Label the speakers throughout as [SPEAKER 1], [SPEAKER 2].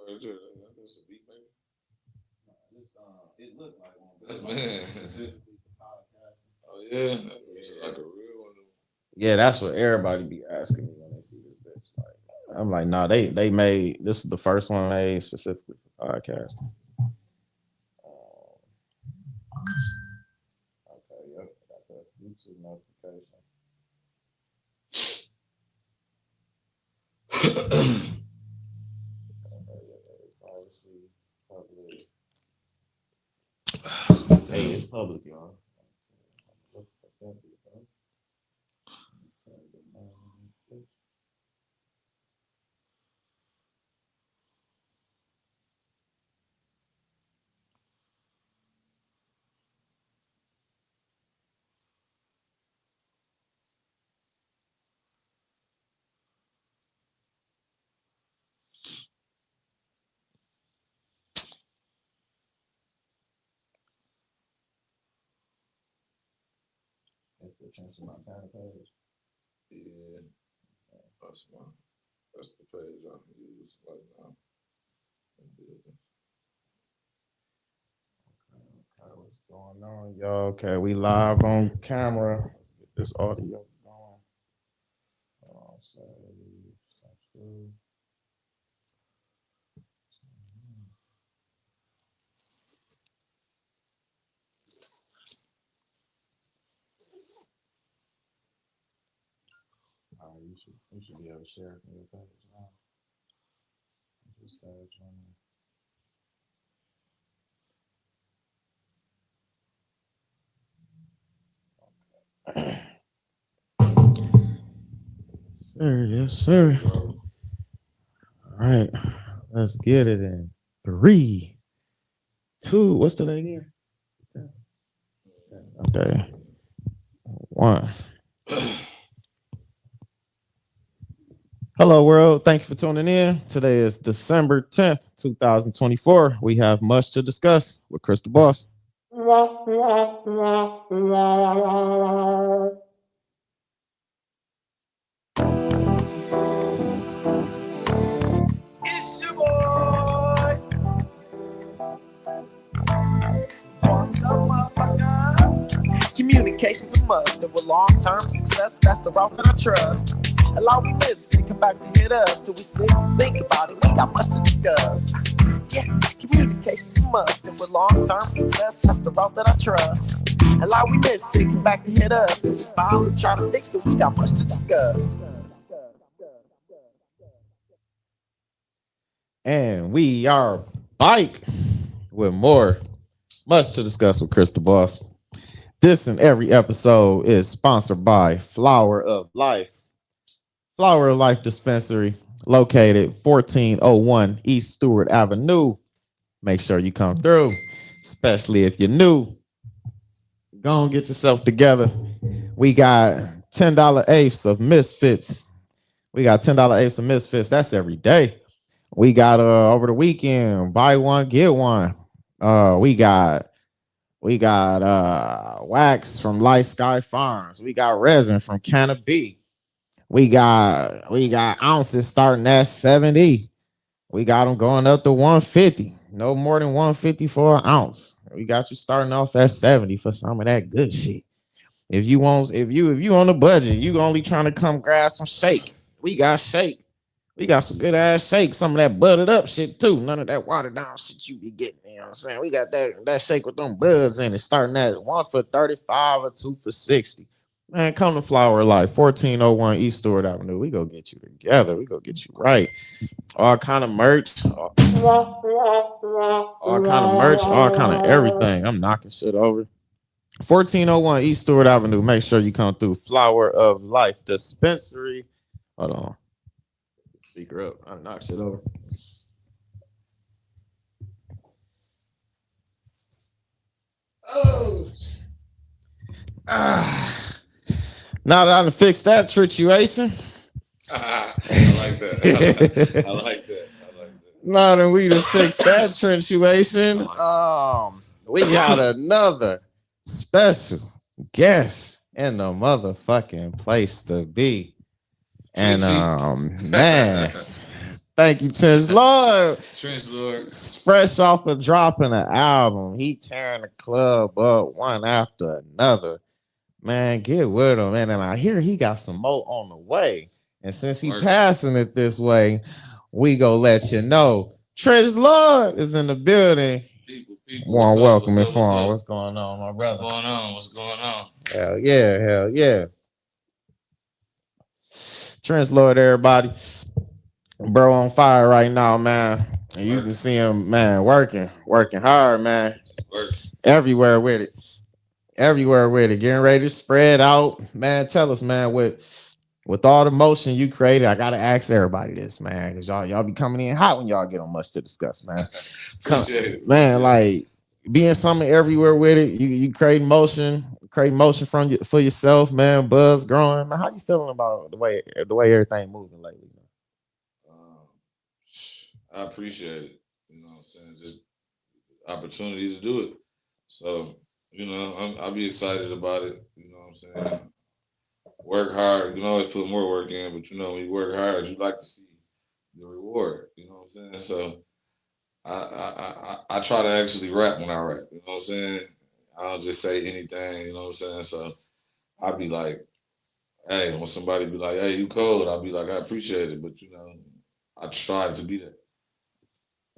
[SPEAKER 1] That's a beat, maybe.
[SPEAKER 2] It looked like one, but
[SPEAKER 1] That's
[SPEAKER 2] it's
[SPEAKER 1] man.
[SPEAKER 2] like
[SPEAKER 1] Oh yeah, that's like a real one.
[SPEAKER 2] yeah, that's what everybody be asking me when they see this bitch. Like, I'm like, nah, they made this is the first one made specifically for podcasting. Okay, yep, got that YouTube notification. Privacy, public. Hey, it's public, y'all. It's the Trench Montana page.
[SPEAKER 1] Yeah, that's my. That's the page I use right now.
[SPEAKER 2] Okay, what's going on, y'all? Okay, we live on camera. Let's get this audio going. So, you should be able to share it from your page now. Just sir, yes, sir. All right, let's get it in 3, 2. What's the name here? 10. Okay, 1. Hello, world. Thank you for tuning in. Today is December 10th, 2024. We have much to discuss with Chris the Boss.
[SPEAKER 3] It's your boy. What's up, motherfuckers? Communication's a must, and with long-term success, that's the route that I trust. And all we miss, and come back to hit us till we sit and think about it. We got much to discuss. Yeah, communication's a must, and with long-term success, that's the route that I trust. And all we miss, and come back to hit us till we finally try to fix it. We got much to discuss.
[SPEAKER 2] And we are back with more, much to discuss with Chris the Boss. This and every episode is sponsored by Flower of Life. Flower of Life Dispensary, located 1401 East Stewart Avenue. Make sure you come through, especially if you're new. Go and get yourself together. We got $10 eighths of Misfits. That's every day. We got over the weekend, buy one, get one. We got wax from Light Sky Farms. We got resin from Canopy. We got ounces starting at 70. We got them going up to 150. No more than 150 for an ounce. We got you starting off at 70 for some of that good shit. If you on a budget, you only trying to come grab some shake. We got shake. We got some good ass shake, some of that buttered up shit too. None of that watered down shit you be getting. You know what I'm saying? We got that shake with them buds in it, starting at 1 for 35 or 2 for 60. Man, come to Flower Life, 1401 East Stewart Avenue. We go get you together. We go get you right. All kind of merch, all kind of everything. I'm knocking shit over. 1401 East Stewart Avenue. Make sure you come through Flower of Life Dispensary. Hold on. Speaker up. I knock shit over. Oh. Now that I done fixed that situation.
[SPEAKER 1] I like that. I like that.
[SPEAKER 2] Now that we done fixed that situation, we got another special guest in the motherfucking place to be. And man, Thank you, TrenchLord.
[SPEAKER 1] TrenchLord.
[SPEAKER 2] Fresh off of dropping an album. He tearing the club up one after another. Man, get with him, man. And I hear he got some more on the way. And since he passing it this way, we go let you know. TrenchLord is in the building.
[SPEAKER 1] People,
[SPEAKER 2] Warm welcome and form. What's going on, my brother?
[SPEAKER 1] What's going on?
[SPEAKER 2] Hell yeah. TrenchLord, everybody. Bro on fire right now, man. And you can see him, man, working hard, man. Everywhere with it. Getting ready to spread out. Man, tell us, man, with all the motion you created, I gotta ask everybody this, man. Because y'all be coming in hot when y'all get on much to discuss, man.
[SPEAKER 1] Appreciate it.
[SPEAKER 2] Man, like being something everywhere with it, you create motion for yourself, man. Buzz growing. Man, how you feeling about the way everything moving lately?
[SPEAKER 1] I appreciate it. You know what I'm saying? Just opportunity to do it. So, you know, I'll be excited about it. You know what I'm saying? Work hard. You can always put more work in, but you know, when you work hard, you like to see the reward. You know what I'm saying? So I try to actually rap when I rap. You know what I'm saying? I don't just say anything. You know what I'm saying? So I be like, hey, when somebody be like, hey, you cold, I'll be like, I appreciate it, but you know, I strive to be that.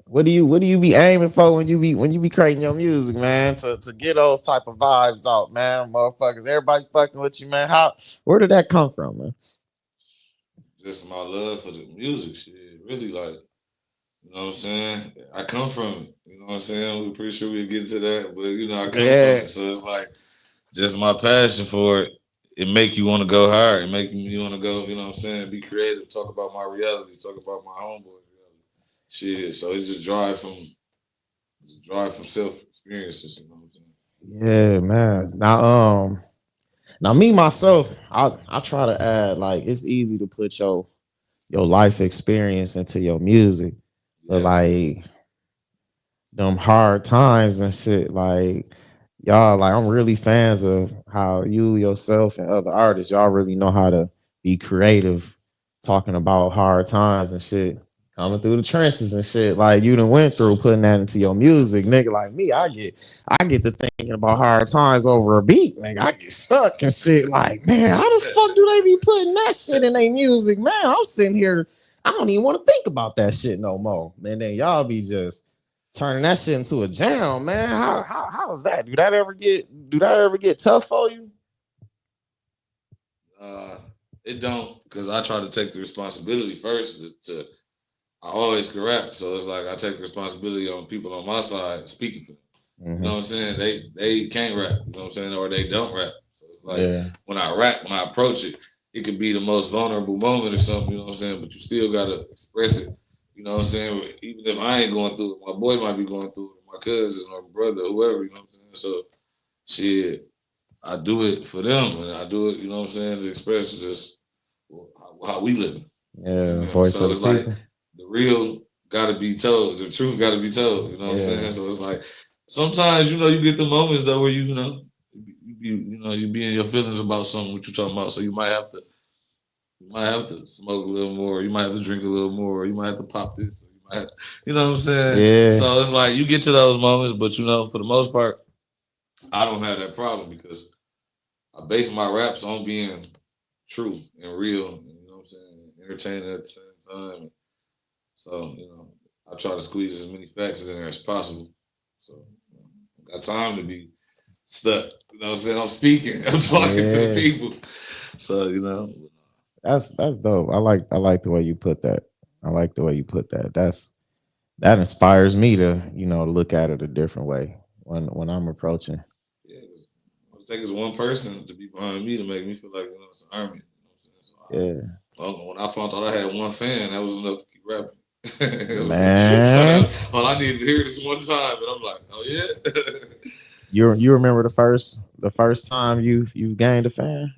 [SPEAKER 2] What do you be aiming for when you be creating your music, man? To get those type of vibes out, man. Motherfuckers, everybody fucking with you, man. Where did that come from, man?
[SPEAKER 1] Just my love for the music shit. Really, like, you know what I'm saying? I come from it. You know what I'm saying? We're pretty sure we'll get to that, but you know, I come from it. So it's like just my passion for it. It make you want to go hard. It make you want to go, you know what I'm saying? Be creative, talk about my reality, talk about my homeboys' reality. Shit. So it's just drive from self experiences, you know what I'm
[SPEAKER 2] saying? Yeah, man. Now me myself, I try to add, like, it's easy to put your life experience into your music, but like them hard times and shit, like y'all, like I'm really fans of how you yourself and other artists, y'all really know how to be creative, talking about hard times and shit, coming through the trenches and shit. Like you done went through putting that into your music, nigga. Like me, I get to thinking about hard times over a beat, nigga. I get stuck and shit. Like, man, how the fuck do they be putting that shit in their music, man? I'm sitting here, I don't even want to think about that shit no more, man. Then y'all be just turning that shit into a jam, man. How is that? Do that ever get tough for you?
[SPEAKER 1] It don't, because I try to take the responsibility first. I always can rap, so it's like I take the responsibility on people on my side speaking for them. Mm-hmm. You know what I'm saying? They can't rap, you know what I'm saying, or they don't rap. So it's like when I rap, when I approach it, it could be the most vulnerable moment or something, you know what I'm saying? But you still gotta express it. You know what I'm saying? Even if I ain't going through it, my boy might be going through it, my cousin or brother, whoever, you know what I'm saying? So shit, I do it for them, and I do it, you know what I'm saying, to express just how we living.
[SPEAKER 2] Yeah,
[SPEAKER 1] so it's like the real gotta be told, the truth gotta be told, you know what I'm saying? So it's like sometimes, you know, you get the moments though where you know, you be in your feelings about something what you're talking about. So you might have to smoke a little more, you might have to drink a little more, you might have to pop this, you know what I'm saying? Yeah. So it's like you get to those moments, but you know, for the most part, I don't have that problem because I base my raps on being true and real, you know what I'm saying, entertaining at the same time. So, you know, I try to squeeze as many facts in there as possible. So, you know, got time to be stuck. You know what I'm saying? I'm speaking. I'm talking to the people. So, you know.
[SPEAKER 2] That's dope. I like the way you put that. That inspires me to, you know, look at it a different way when I'm approaching.
[SPEAKER 1] Yeah, it takes one person to be behind me to make me feel like, you know, it's an army. You know what I'm saying? So when I found out I had one fan, that was enough to keep rapping.
[SPEAKER 2] Man,
[SPEAKER 1] so all I needed to hear this one time, and I'm like, oh yeah.
[SPEAKER 2] you remember the first time you gained a fan?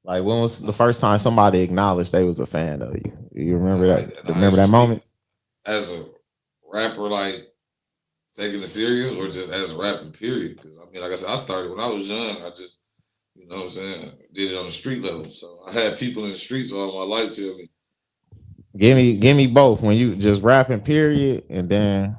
[SPEAKER 2] Like when was the first time somebody acknowledged they was a fan of you? You remember that? Remember that moment?
[SPEAKER 1] As a rapper, like taking it serious, or just as rapping, period? Because I mean, like I said, I started when I was young. I just, you know what I'm saying, did it on the street level. So I had people in the streets all my life tell me,
[SPEAKER 2] Give me both. When you just rapping, period, and then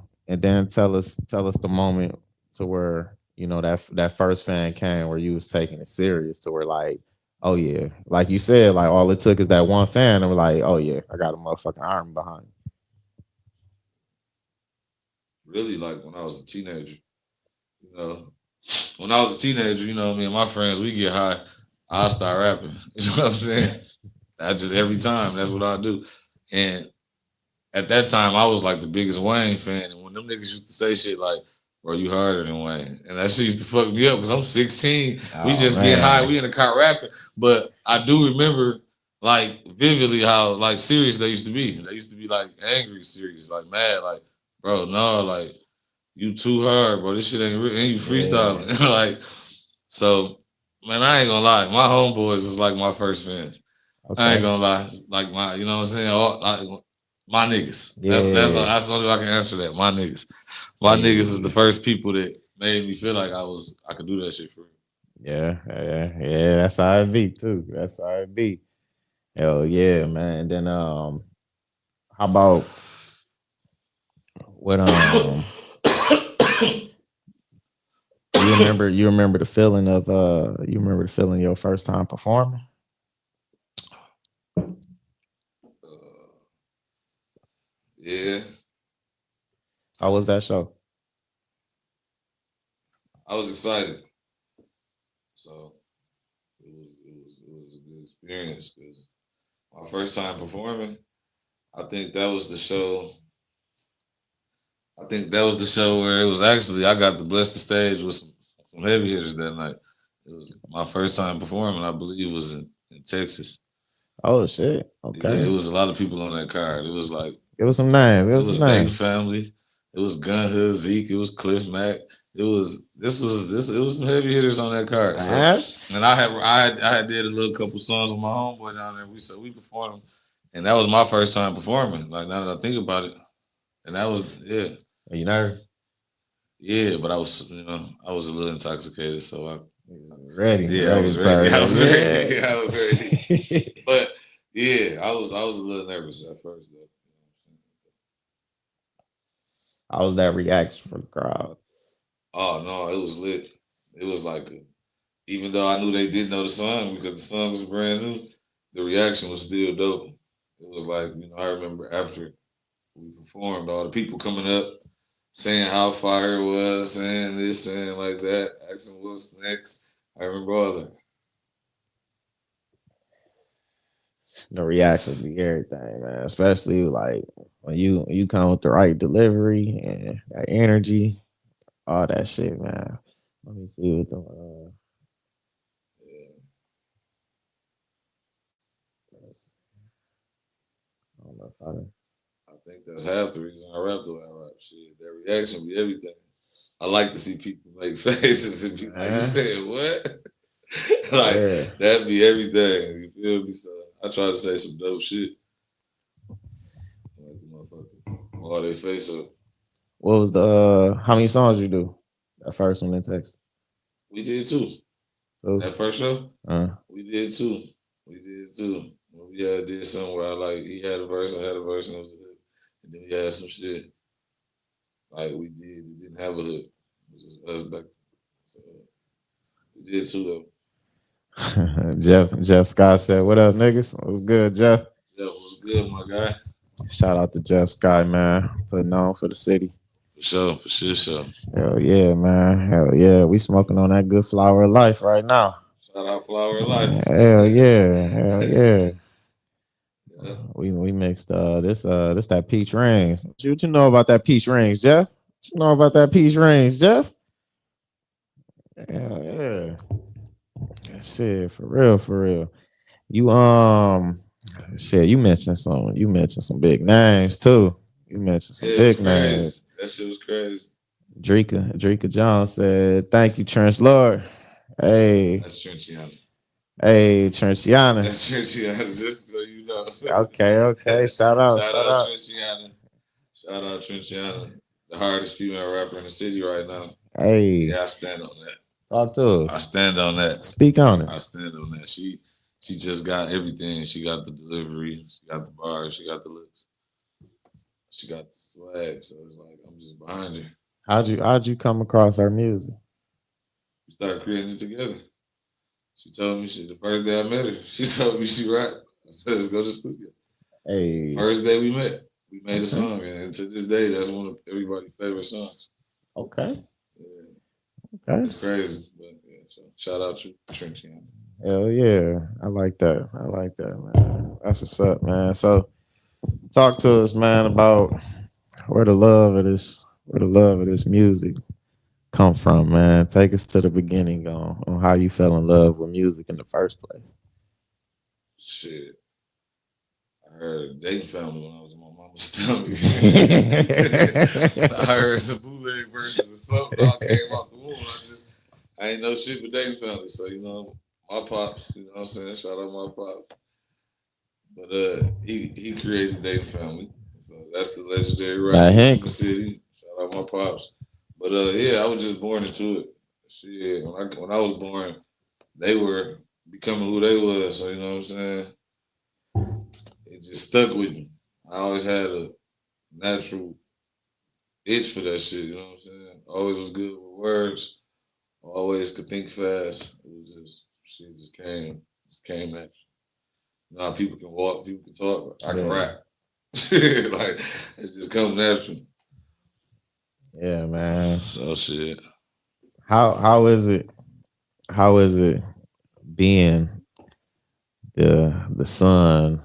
[SPEAKER 2] tell us the moment to where you know that first fan came where you was taking it serious to where like, oh yeah, like you said, like all it took is that one fan and we're like, oh yeah, I got a motherfucking army behind me.
[SPEAKER 1] Really, like when I was a teenager, you know, when I was a teenager, you know, me and my friends, we get high, I'll start rapping. You know what I'm saying? I just every time that's what I do. And at that time, I was like the biggest Wayne fan. And when them niggas used to say shit like, bro, you harder than Wayne. And that shit used to fuck me up because I'm 16. We
[SPEAKER 2] Oh
[SPEAKER 1] just get high.
[SPEAKER 2] man.
[SPEAKER 1] We in the car rapping. But I do remember like vividly how like serious they used to be. They used to be like angry, serious, like mad, like, bro, no, like you too hard, bro. This shit ain't real. And you freestyling.
[SPEAKER 2] Yeah.
[SPEAKER 1] like, so man, I ain't gonna lie. My homeboys was like my first fans. I ain't
[SPEAKER 2] Okay.
[SPEAKER 1] gonna lie. Like my, you know what I'm saying? All, like, my niggas.
[SPEAKER 2] Yeah.
[SPEAKER 1] That's the only way I can answer that. My niggas. My niggas is the
[SPEAKER 2] Hey.
[SPEAKER 1] first people that made me feel like I could do that shit for real.
[SPEAKER 2] Yeah, yeah, yeah. That's how it be too. That's how it be. Hell yeah, man. And then how about what you remember the feeling of you remember the feeling your first time performing?
[SPEAKER 1] Yeah,
[SPEAKER 2] How was that show?
[SPEAKER 1] I was excited. So it was a good experience because my first time performing, I think that was the show. I think that was the show where it was actually I got to bless the stage with some heavy hitters that night. It was my first time performing. I believe it was in Texas.
[SPEAKER 2] Oh shit.
[SPEAKER 1] Yeah, it
[SPEAKER 2] Okay.
[SPEAKER 1] was a lot of people on that card. It was like
[SPEAKER 2] It was some names. It
[SPEAKER 1] it
[SPEAKER 2] was some
[SPEAKER 1] was Dayton
[SPEAKER 2] names.
[SPEAKER 1] Family, it was Gun Hood Zeke, it was Cliff Mack, it was this it was some heavy hitters on that card. So
[SPEAKER 2] That's
[SPEAKER 1] and I had did a little couple songs with my homeboy down there. We performed, and that was my first time performing. Like now that I think about it, and that was
[SPEAKER 2] you know,
[SPEAKER 1] yeah. But I was I was a little intoxicated, so I yeah I
[SPEAKER 2] ready
[SPEAKER 1] was
[SPEAKER 2] to
[SPEAKER 1] ready.
[SPEAKER 2] turn
[SPEAKER 1] I
[SPEAKER 2] up.
[SPEAKER 1] was ready. I was ready.
[SPEAKER 2] Yeah.
[SPEAKER 1] But yeah, I was a little nervous at first though.
[SPEAKER 2] How was that reaction from the crowd?
[SPEAKER 1] Oh no, it was lit. It was like even though I knew they didn't know the song because the song was brand new, the reaction was still dope. It was like, I remember after we performed, all the people coming up saying how fire it was, saying this, saying like that, asking what's next. I remember all that.
[SPEAKER 2] The reactions be everything, man. Especially like when you come with the right delivery and that energy, all that shit, man. Let me see what the
[SPEAKER 1] Yeah.
[SPEAKER 2] I don't know if I
[SPEAKER 1] I think that's half the reason I rap the way I rap. Shit, their reaction be everything. I like to see people make faces and be like, "You
[SPEAKER 2] man.
[SPEAKER 1] said what?" like
[SPEAKER 2] Yeah.
[SPEAKER 1] that'd be everything. You feel me? So I try to say some dope shit. Like the motherfucker, all their face up.
[SPEAKER 2] What was the how many songs you do? That first one in Texas.
[SPEAKER 1] We did too.
[SPEAKER 2] So
[SPEAKER 1] That first show,
[SPEAKER 2] uh
[SPEAKER 1] we did too. We did too. We did something where I like he had a verse, I had a verse, and it was a hook. And then we had some shit like we did. We didn't have a hook. It was just us back. So we did too though.
[SPEAKER 2] Jeff Scott said, "What up, niggas? What's good, Jeff?"
[SPEAKER 1] Jeff was good, my guy.
[SPEAKER 2] Shout out to Jeff Scott, man, putting on for the city.
[SPEAKER 1] For sure.
[SPEAKER 2] Hell yeah, man. Hell yeah. We smoking on that good flower of life right now.
[SPEAKER 1] Shout out Flower of Life.
[SPEAKER 2] Hell yeah. Hell yeah.
[SPEAKER 1] Yeah.
[SPEAKER 2] We mixed this that peach rings. What you know about that peach rings, Jeff? What you know about that peach rings, Jeff? Hell yeah. Shit, for real, for real. You shit, you mentioned some big names too. You mentioned some
[SPEAKER 1] Yeah, it was
[SPEAKER 2] big
[SPEAKER 1] crazy.
[SPEAKER 2] names.
[SPEAKER 1] That shit was crazy.
[SPEAKER 2] Dreka John said, "Thank you, TrenchLord." Hey,
[SPEAKER 1] That's Trenchiana.
[SPEAKER 2] hey, Trenchiana.
[SPEAKER 1] That's Trenchiana, just so you know.
[SPEAKER 2] Okay, okay. Shout out,
[SPEAKER 1] Shout
[SPEAKER 2] shout
[SPEAKER 1] out
[SPEAKER 2] out.
[SPEAKER 1] Trenchiana. Shout out Trenchiana. The hardest female rapper in the city right now.
[SPEAKER 2] Hey,
[SPEAKER 1] Yeah, I stand on that.
[SPEAKER 2] talk to
[SPEAKER 1] I
[SPEAKER 2] us.
[SPEAKER 1] stand on that.
[SPEAKER 2] Speak on it.
[SPEAKER 1] I stand on that. She just got everything. She got the delivery. She got the bars. She got the looks. She got the swag. So it's like I'm just behind her.
[SPEAKER 2] How'd you come across her music?
[SPEAKER 1] We started creating it together. She told me the first day I met her. She told me she rap. I said, let's go to the studio.
[SPEAKER 2] Hey,
[SPEAKER 1] First day we met, we made a
[SPEAKER 2] okay.
[SPEAKER 1] song, and to this day, that's one of everybody's favorite songs.
[SPEAKER 2] Okay.
[SPEAKER 1] Yeah,
[SPEAKER 2] Okay.
[SPEAKER 1] it's crazy, but yeah. So shout out to TrenchLord.
[SPEAKER 2] Hell yeah. I like that. I like that, man. That's what's up, man. So talk to us, man, about where the love of this music come from, man. Take us to the beginning on how you fell in love with music in the first place.
[SPEAKER 1] Shit, I heard a dating family when I was in my mama's stomach. I heard some bootleg verses or something. All came out the womb. I ain't know shit but dating family. So my pops. You know what I'm saying? Shout out my pops. But he created dating family. So that's the legendary
[SPEAKER 2] Now,
[SPEAKER 1] rapper from
[SPEAKER 2] Hank.
[SPEAKER 1] the city. Shout out my pops. But yeah, I was just born into it. Shit, when I was born, they were becoming who they was. So you know what I'm saying? It just stuck with me. I always had a natural itch for that shit. You know what I'm saying? Always was good with words. Always could think fast. It was just shit just came natural. You know how people can walk, people can talk. I can
[SPEAKER 2] Yeah.
[SPEAKER 1] rap. Like it just come natural.
[SPEAKER 2] Yeah, man.
[SPEAKER 1] So shit.
[SPEAKER 2] How is it? How is it being the son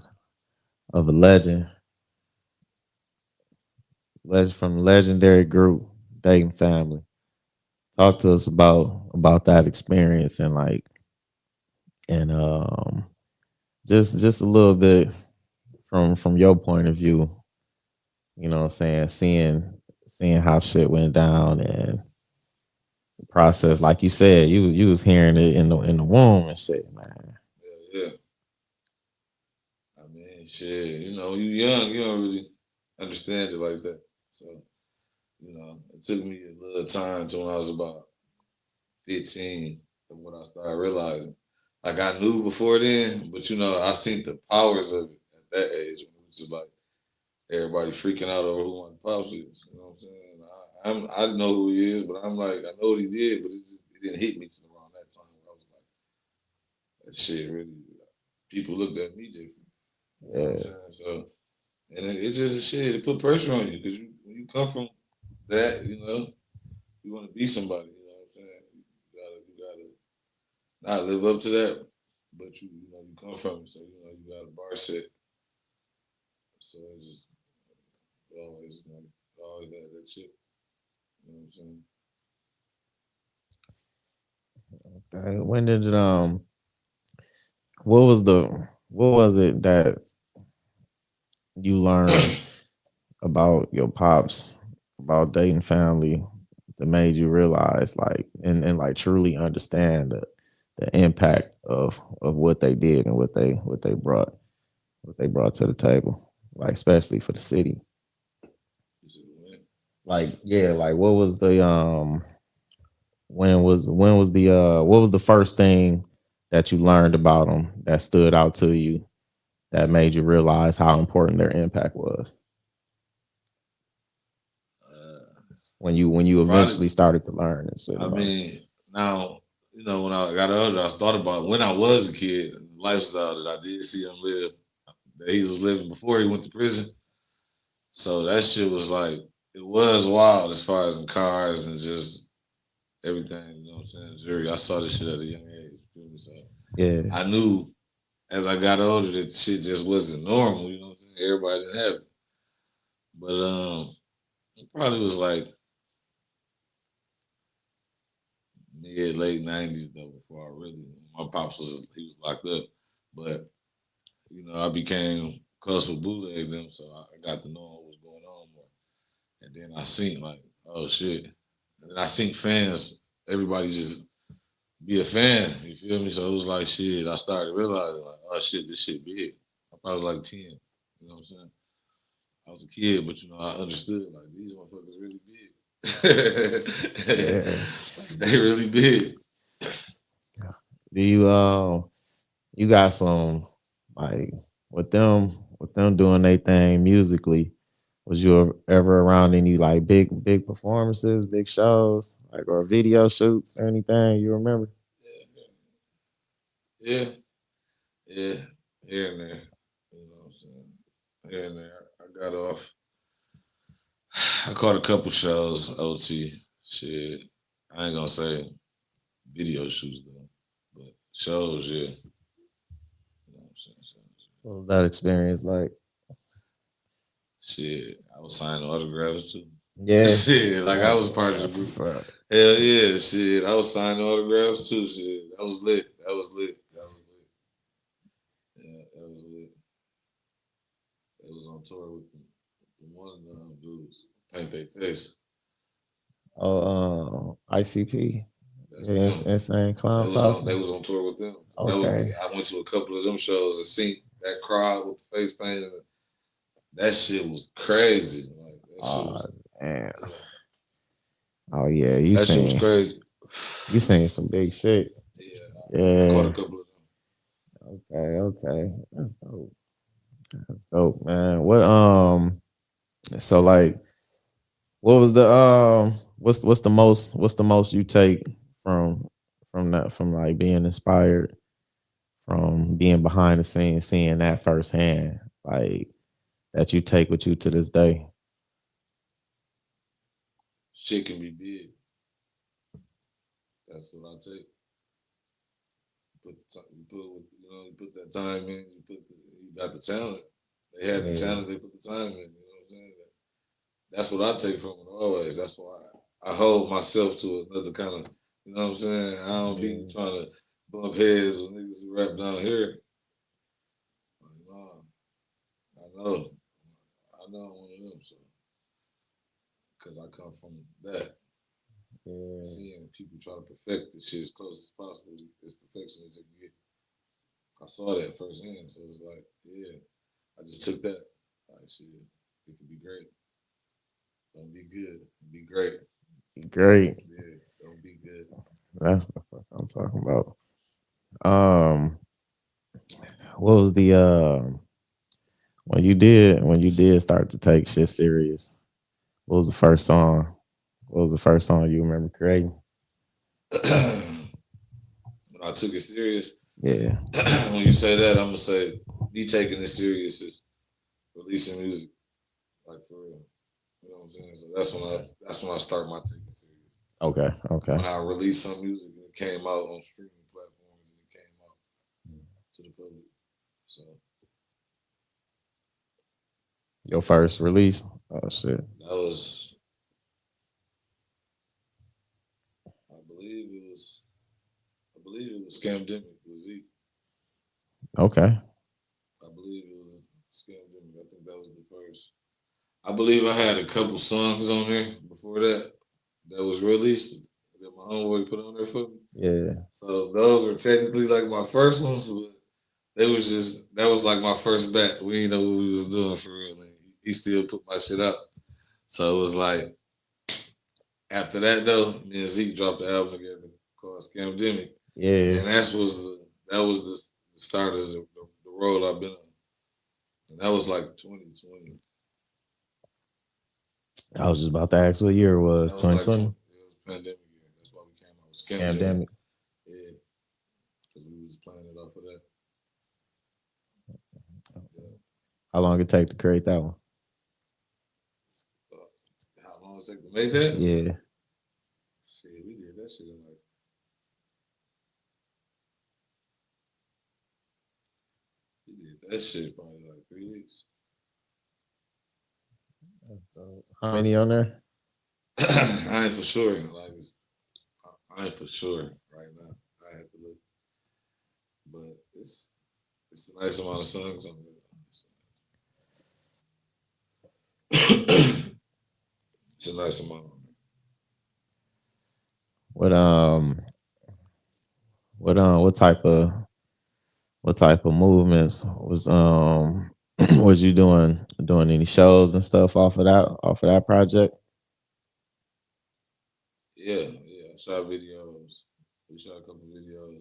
[SPEAKER 2] of a legend from a legendary group, Dayton family? Talk to us about that experience and just a little bit from your point of view. You know what I'm saying? Seeing how shit went down and the process, like you said, you was hearing it in the womb and shit, man.
[SPEAKER 1] Yeah, yeah. I mean, shit. You young, you don't really understand it like that. So, it took me a little time to when I was about 15 of what I started realizing. Like I knew before then, but I seen the powers of it at that age. It was just like everybody freaking out over who my pops is. You know what I'm saying? I know who he is, but I'm like, I know what he did, but it didn't hit me till around that time. Where I was like, that shit really. People looked at me different. You know what I'm
[SPEAKER 2] Yeah,
[SPEAKER 1] saying? So, and it just shit. It put pressure on you because when you come from that, you want to be somebody. You know what I'm saying? You gotta not live up to that, but you come from it, so you got a bar set. So it's just always always that shit. You know what I'm saying?
[SPEAKER 2] okay. When did what was it that you learned about your pops, about dating family, that made you realize and like truly understand the impact of what they did and what they brought to the table, like especially for the city. Like, yeah, like what was the what was the first thing that you learned about them that stood out to you that made you realize how important their impact was when you eventually
[SPEAKER 1] Probably.
[SPEAKER 2] started to learn and shit
[SPEAKER 1] I
[SPEAKER 2] about it?
[SPEAKER 1] mean, now when I got older, I thought about when I was a kid, the lifestyle that I did see him live, that he was living before he went to prison. So that shit was like it was wild as far as in cars and just everything. You know what I'm saying? Jury. I saw this shit at a young age. You feel me? So
[SPEAKER 2] Yeah,
[SPEAKER 1] I knew as I got older that shit just wasn't normal. You know what I'm saying? Everybody didn't have it, but it probably was like mid late '90s though before I really my pops he was locked up, but I became close with bootleg them, so I got to know what was going on more. And then I seen like, oh shit. And then I seen fans, everybody just be a fan, you feel me? So it was like shit, I started realizing like, oh shit, this shit big. I was like 10, you know what I'm saying? I was a kid, but I understood like these motherfuckers really big.
[SPEAKER 2] yeah.
[SPEAKER 1] They really big.
[SPEAKER 2] Do you you got some like with them doing their thing musically. Was you ever around any like big performances, big shows, like or video shoots or anything you remember?
[SPEAKER 1] Yeah, yeah, here and there. You know what I'm saying? Here and there. I got off. I caught a couple shows, OT. Shit. I ain't gonna say video shoots though. But shows, yeah. You know what I'm saying?
[SPEAKER 2] What was that experience like?
[SPEAKER 1] Shit. I was signing autographs too.
[SPEAKER 2] Yeah,
[SPEAKER 1] Shit, like I was part of the group.
[SPEAKER 2] that's
[SPEAKER 1] Hell yeah, shit. I was signing autographs too, shit. That was lit. That was lit. That was lit. Yeah, that was lit. They was on tour with the one dudes paint their face.
[SPEAKER 2] ICP.
[SPEAKER 1] That's
[SPEAKER 2] Yeah,
[SPEAKER 1] them.
[SPEAKER 2] insane clown posse.
[SPEAKER 1] They was on tour with them. That was
[SPEAKER 2] Okay.
[SPEAKER 1] I went to a couple of them shows and seen that crowd with the face paint. And that shit was crazy. Like that shit
[SPEAKER 2] Oh
[SPEAKER 1] was.
[SPEAKER 2] man.
[SPEAKER 1] Yeah,
[SPEAKER 2] Oh yeah,
[SPEAKER 1] that shit was crazy.
[SPEAKER 2] you seen some big shit.
[SPEAKER 1] Yeah, I caught a
[SPEAKER 2] Yeah.
[SPEAKER 1] couple of them.
[SPEAKER 2] Okay. That's dope. That's dope, man. So like what was the what's the most you take from from like being inspired from being behind the scenes, seeing that firsthand, like that you take with you to this day?
[SPEAKER 1] Shit can be big. That's what I take. You put that time in. You got the talent. They had the
[SPEAKER 2] Yeah,
[SPEAKER 1] talent. They put the time in. You know what I'm saying? That's what I take from it always. That's why I hold myself to another kind of. You know what I'm saying? I don't be
[SPEAKER 2] yeah,
[SPEAKER 1] trying to bump heads with niggas who rap down here. Like, nah, I know. I know I'm one of them. So, because I come from that,
[SPEAKER 2] yeah,
[SPEAKER 1] seeing people try to perfect the shit as close as possible, as perfection as they can get. I saw that firsthand. So it's like, yeah, I just took that. Like, shit, it could be great. Don't be good. Be great.
[SPEAKER 2] great.
[SPEAKER 1] Yeah, don't be good.
[SPEAKER 2] That's the fuck I'm talking about. Um, what was the when you did start to take shit serious? What was the first song? What was the first song you remember creating?
[SPEAKER 1] When I took it serious,
[SPEAKER 2] Yeah,
[SPEAKER 1] when you say that, I'm gonna say me taking it serious is releasing music, like for real. You know what I'm saying? So that's when I start my taking it serious.
[SPEAKER 2] okay.
[SPEAKER 1] When I released some music and it came out on streaming platforms and it came out to the public. So
[SPEAKER 2] Your first release? Oh shit.
[SPEAKER 1] that was, I believe it was Scamdemic with Zeke.
[SPEAKER 2] Okay.
[SPEAKER 1] I believe it was Scamdemic. I think that was the first. I believe I had a couple songs on there before that was released that my homeboy put on there for me.
[SPEAKER 2] Yeah.
[SPEAKER 1] So those were technically like my first ones, but that was like my first bat. We didn't know what we was doing for real. And he still put my shit out. So it was like after that though, me and Zeke dropped the album together called Scamdemic.
[SPEAKER 2] Yeah.
[SPEAKER 1] And that was the start of the role I've been on. And that was like 2020.
[SPEAKER 2] I was just about to ask what year it was.
[SPEAKER 1] That was like
[SPEAKER 2] 2020.
[SPEAKER 1] it was pandemic year. That's why we came out with Scamdemic.
[SPEAKER 2] Scandemic.
[SPEAKER 1] Yeah, because we was playing it off of that. Yeah.
[SPEAKER 2] How long it take to create that one?
[SPEAKER 1] How long it take to make that?
[SPEAKER 2] Yeah.
[SPEAKER 1] Shit, we did that shit in like we did that shit probably like 3 weeks.
[SPEAKER 2] That's dope. How many on there?
[SPEAKER 1] I ain't for sure. I ain't for sure right now. I have to look, but it's a nice amount of songs on there. It's a nice amount on
[SPEAKER 2] What what type of movements was you doing any shows and stuff off of that project?
[SPEAKER 1] there. Yeah, yeah. I shot videos. We shot a couple videos.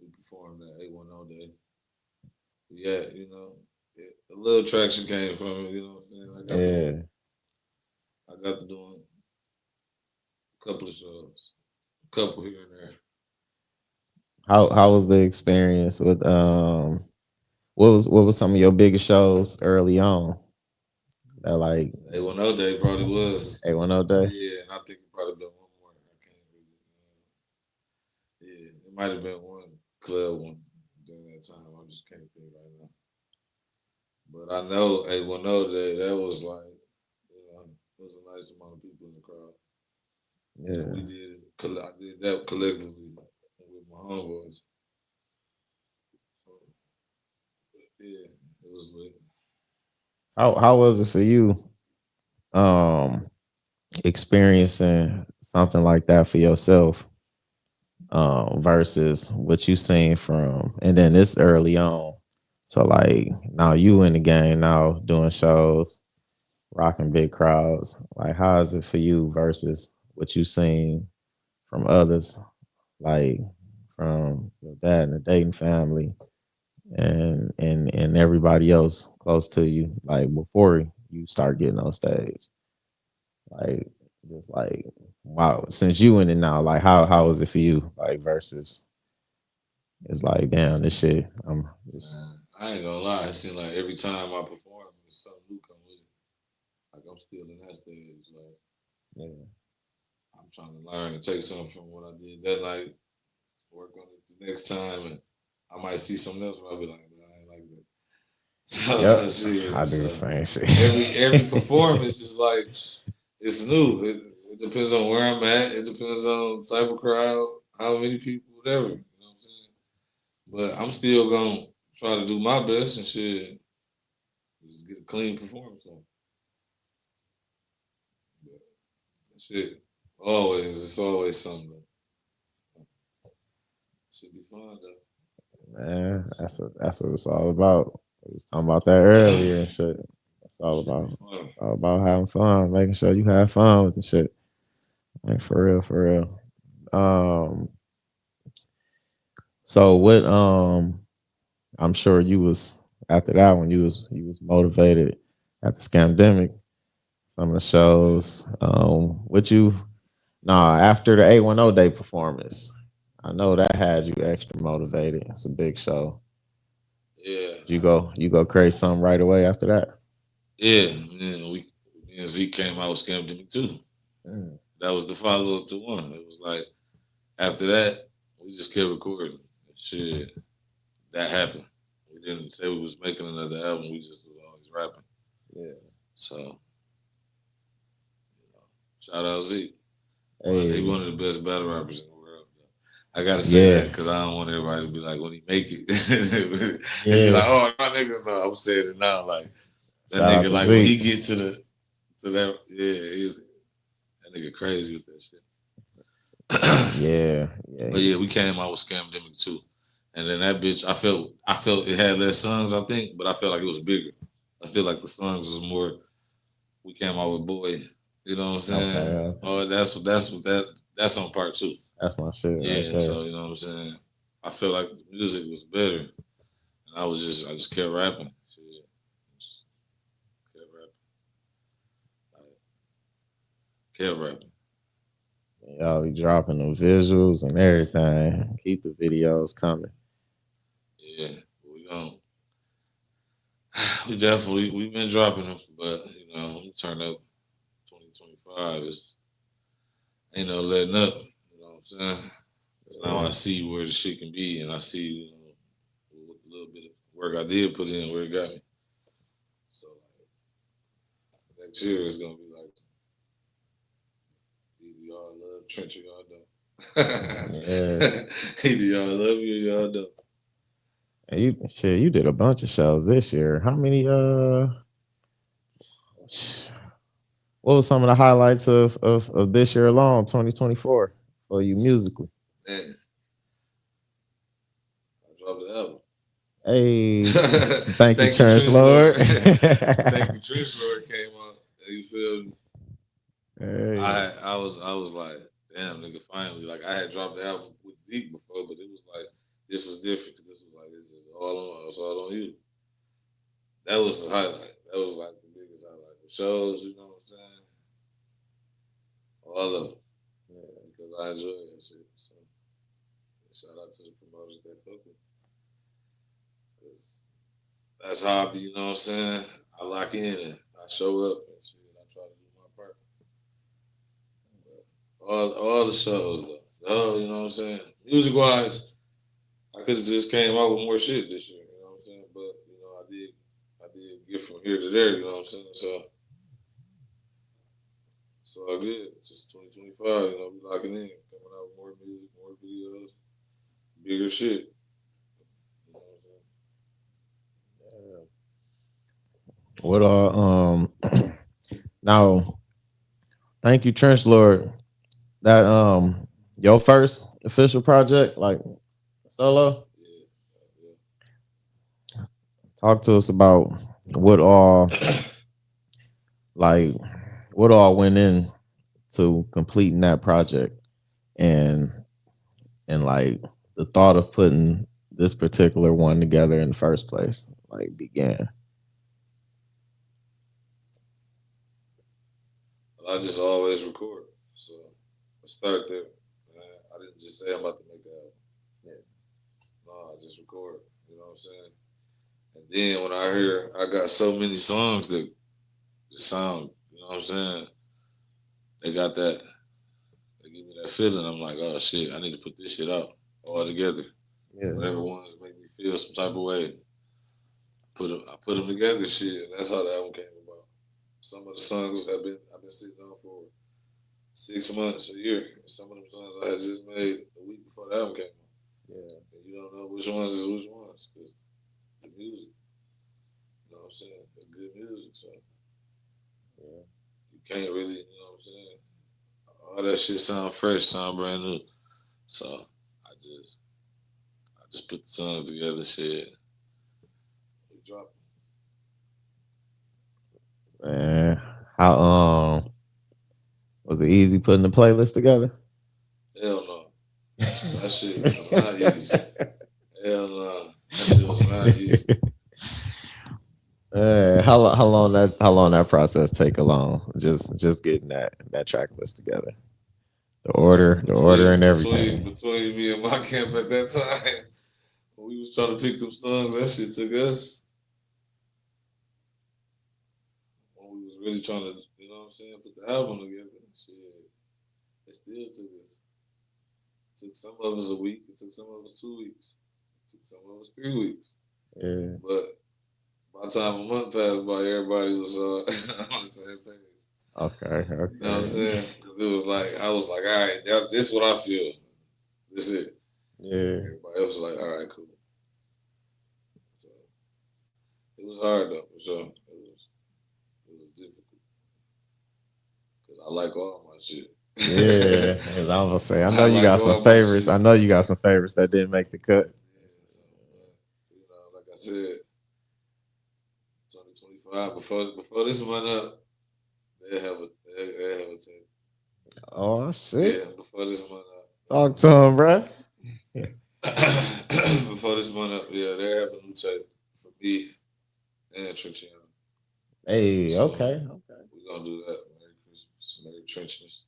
[SPEAKER 1] We performed that 810 day. Yeah, you know, a little traction came from it. You know what I'm saying? I got to doing a couple of shows, a couple here and there.
[SPEAKER 2] How was the experience with what was some of your biggest shows early on? That like
[SPEAKER 1] 810 day probably was.
[SPEAKER 2] 810 day.
[SPEAKER 1] Yeah, and I think it probably been one more. I can't really. Yeah, it might have been one club one during that time. I just can't think right now. But I know 810 day that was like, it was a nice amount of people in the crowd.
[SPEAKER 2] Yeah.
[SPEAKER 1] And I did that collectively with my homeboys. So, yeah, it was lit.
[SPEAKER 2] How was it for you? Experiencing something like that for yourself, versus what you seen from, and then this early on. So like now you in the game now doing shows, rocking big crowds. Like how is it for you versus what you seen from others, like from your dad and the dating family and everybody else close to you, like before you start getting on stage? Like just like wow, since you in it now, like how is it for you? Like versus it's like damn this shit. I'm just
[SPEAKER 1] Man, I ain't gonna lie. It seems like every time I perform, there's something new come with it. Like I'm still in that stage. Like
[SPEAKER 2] yeah.
[SPEAKER 1] I'm trying to learn and take something from what I did that night, work on it the next time, and I might see something else where I'll be like, "Man, I ain't like that." So
[SPEAKER 2] Yep. I
[SPEAKER 1] shit.
[SPEAKER 2] do the
[SPEAKER 1] So
[SPEAKER 2] same shit.
[SPEAKER 1] every performance is like it's new. It depends on where I'm at. It depends on the type of crowd, how many people, whatever. You know what I'm saying? But I'm still gonna try to do my best and shit. Just get a clean performance on. But shit, it's always something. Should be fun
[SPEAKER 2] Man, that's what it's all about. We was talking about that
[SPEAKER 1] though.
[SPEAKER 2] earlier and shit. That's all
[SPEAKER 1] Should be
[SPEAKER 2] about.
[SPEAKER 1] fun.
[SPEAKER 2] It's all about having fun, making sure you have fun with the shit. Like for real, for real. So what I'm sure you was after that when you was motivated at the scamdemic, some of the shows. What you nah after the 810 day performance. I know that had you extra motivated. It's a big show.
[SPEAKER 1] Yeah.
[SPEAKER 2] You go create something right away after that?
[SPEAKER 1] Yeah. Me and Zeke came out with Scam to Me too.
[SPEAKER 2] Mm.
[SPEAKER 1] That was the follow up to one. It was like after that, we just kept recording. Shit, that happened. We didn't say we was making another album. We just was always rapping.
[SPEAKER 2] Yeah.
[SPEAKER 1] So, shout out Zeke.
[SPEAKER 2] Hey.
[SPEAKER 1] He one of the best battle rappers in the world. I gotta say
[SPEAKER 2] Yeah.
[SPEAKER 1] that because I don't want everybody to be like when he make it, and be
[SPEAKER 2] Yeah.
[SPEAKER 1] like, "Oh, my niggas know." I'm saying it now, like that
[SPEAKER 2] Shout out
[SPEAKER 1] nigga.
[SPEAKER 2] to
[SPEAKER 1] Like when he
[SPEAKER 2] Zeke.
[SPEAKER 1] get to that, he's that nigga crazy with that shit.
[SPEAKER 2] Yeah. Yeah.
[SPEAKER 1] But yeah, we came out with Scamdemic too. And then that bitch, I felt it had less songs, I think, but I felt like it was bigger. I feel like the songs was more. We came out with Boy, you know what I'm saying?
[SPEAKER 2] Okay.
[SPEAKER 1] Oh, that's on part two.
[SPEAKER 2] That's my shit right
[SPEAKER 1] Yeah,
[SPEAKER 2] there.
[SPEAKER 1] so you know what I'm saying. I feel like the music was better, and I just kept rapping. Shit. Just kept rapping. Kept rapping.
[SPEAKER 2] Y'all be dropping the visuals and everything. Keep the videos coming.
[SPEAKER 1] Yeah, we don't. We've been dropping them, but we turn up 2025 is ain't no letting up. You know what I'm saying? 'Cause now I see where the shit can be, and I see with the little bit of work I did put in where it got me. So like, next year it's gonna be like either y'all love Trench or y'all don't.
[SPEAKER 2] Yeah.
[SPEAKER 1] Either y'all love me or y'all don't.
[SPEAKER 2] And you did a bunch of shows this year. How many what was some of the highlights of this year alone, 2024, for you musically?
[SPEAKER 1] Man, I dropped the album.
[SPEAKER 2] Hey,
[SPEAKER 1] Thank you,
[SPEAKER 2] TrenchLord.
[SPEAKER 1] Thank you, TrenchLord came out. You feel me?
[SPEAKER 2] Hey.
[SPEAKER 1] I was like, damn, nigga, finally. Like I had dropped the album with Zeke before, but it was like this was different. This was like this is all on you. That was the highlight. That was like the biggest highlight. The shows, you know what I'm saying? All of them. Yeah, because I enjoy that shit. So shout out to the promoters that fuck with. That's how I be, you know what I'm saying? I lock in and I show up and shit. I try to do my part. But all the shows though. You know what I'm saying? Music wise, I could have just came out with more shit this year, you know what I'm saying? But you know, I did get from here to there, you know what I'm saying? So I did. It's just 2025, you know, we locking in, coming out with more music, more videos, bigger shit. You know
[SPEAKER 2] what are now? Thank you, TrenchLord. That your first official project, like solo.
[SPEAKER 1] Yeah.
[SPEAKER 2] Talk to us about what all like what all went in to completing that project and like the thought of putting this particular one together in the first place like began.
[SPEAKER 1] I just always record. So I start there. I didn't just say I'm about to make that. Yeah. No, I just record. You know what I'm saying? And then when I hear I got so many songs that just sound, you know what I'm saying? They got that, they give me that feeling. I'm like, oh shit, I need to put this shit out all together. Yeah. Whatever ones make me feel some type of way. I put them together, shit, and that's how the album came about. Some of the songs I've been sitting on for 6 months, a year. Some of them songs I had just made a week before the album came out. Yeah. And you don't know which ones is which ones, because the music. You know what I'm saying? It's good music, so yeah. You can't really, you know what I'm saying? All that shit sound fresh, sound brand new. So I just put the songs together, shit. We drop
[SPEAKER 2] them. Man, how was it easy putting the playlist together?
[SPEAKER 1] Hell no. That shit was not easy. Hell no. That shit was not easy.
[SPEAKER 2] How long that process take along? Just getting that track list together, the order and everything.
[SPEAKER 1] Between me and my camp at that time, when we was trying to pick them songs, that shit took us. When we was really trying to, you know what I'm saying, put the album together, shit, it still took us. It took some of us a week. It took some of us 2 weeks. It took some of us 3 weeks. Yeah. But by the time a month passed by, everybody was on the same page.
[SPEAKER 2] Okay.
[SPEAKER 1] You know what I'm saying? Because it was like, I was like, all right, this is what I feel. This is it. Yeah. Everybody else was like, all right, cool. So it was hard though, for sure. It was difficult. Because I like all my shit.
[SPEAKER 2] Yeah, as I was gonna say, I know you got some favorites. I know you got some favorites that didn't make the cut.
[SPEAKER 1] Yeah, so, you know, like I said, 2025 before this went up, they have a tape.
[SPEAKER 2] Oh shit!
[SPEAKER 1] Yeah, before this went up.
[SPEAKER 2] Talk to him, bro.
[SPEAKER 1] Before this went up, yeah, they have a new tape for me and TrenchLord.
[SPEAKER 2] Hey, so okay.
[SPEAKER 1] We're gonna do that. Merry Christmas,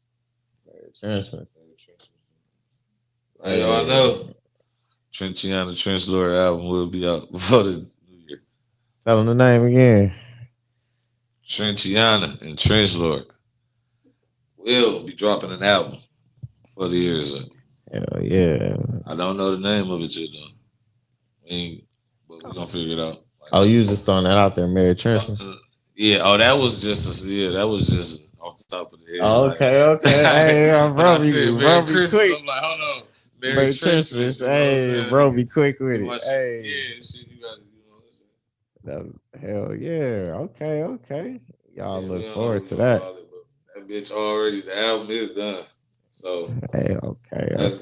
[SPEAKER 1] Merry Trenchmas. Hey, y'all know TrenchLord TrenchLord album will be out before the new year.
[SPEAKER 2] Tell them the name again.
[SPEAKER 1] TrenchLord and TrenchLord will be dropping an album before the year is up.
[SPEAKER 2] Hell yeah.
[SPEAKER 1] I don't know the name of it yet though. But we're gonna figure it out.
[SPEAKER 2] Like, you was just throwing that out there, Merry Trenchmas.
[SPEAKER 1] Yeah, that was just off the top of the head.
[SPEAKER 2] Oh, okay. Hey, bro, be quick.
[SPEAKER 1] I'm like, hold on.
[SPEAKER 2] Merry Christmas. Hey, bro, be quick with it. Hey.
[SPEAKER 1] Yeah, shit, you got to, you know what I'm saying?
[SPEAKER 2] Hell yeah. Okay. Y'all look forward to that.
[SPEAKER 1] That bitch already, the album is done. So,
[SPEAKER 2] hey, okay.
[SPEAKER 1] That's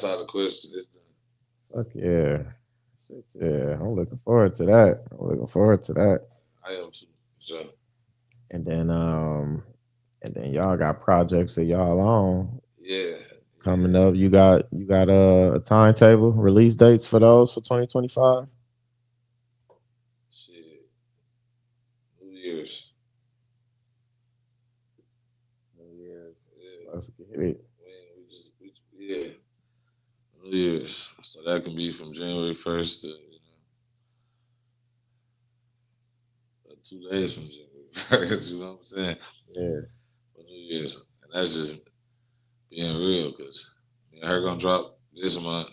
[SPEAKER 1] how the question is done.
[SPEAKER 2] Fuck yeah. Shit, yeah. I'm looking forward to that.
[SPEAKER 1] I am too. Sure.
[SPEAKER 2] And then y'all got projects that y'all on.
[SPEAKER 1] Yeah.
[SPEAKER 2] coming up. You got a timetable, release dates for those for 2025.
[SPEAKER 1] Shit. New Year's.
[SPEAKER 2] New Year's.
[SPEAKER 1] Yeah.
[SPEAKER 2] Let's get it.
[SPEAKER 1] Yeah. New Year's. So that can be from January 1st to 2 days from January 1st. You know what I'm saying?
[SPEAKER 2] Yeah.
[SPEAKER 1] For New Year's, and that's just being real, because her gonna drop this month,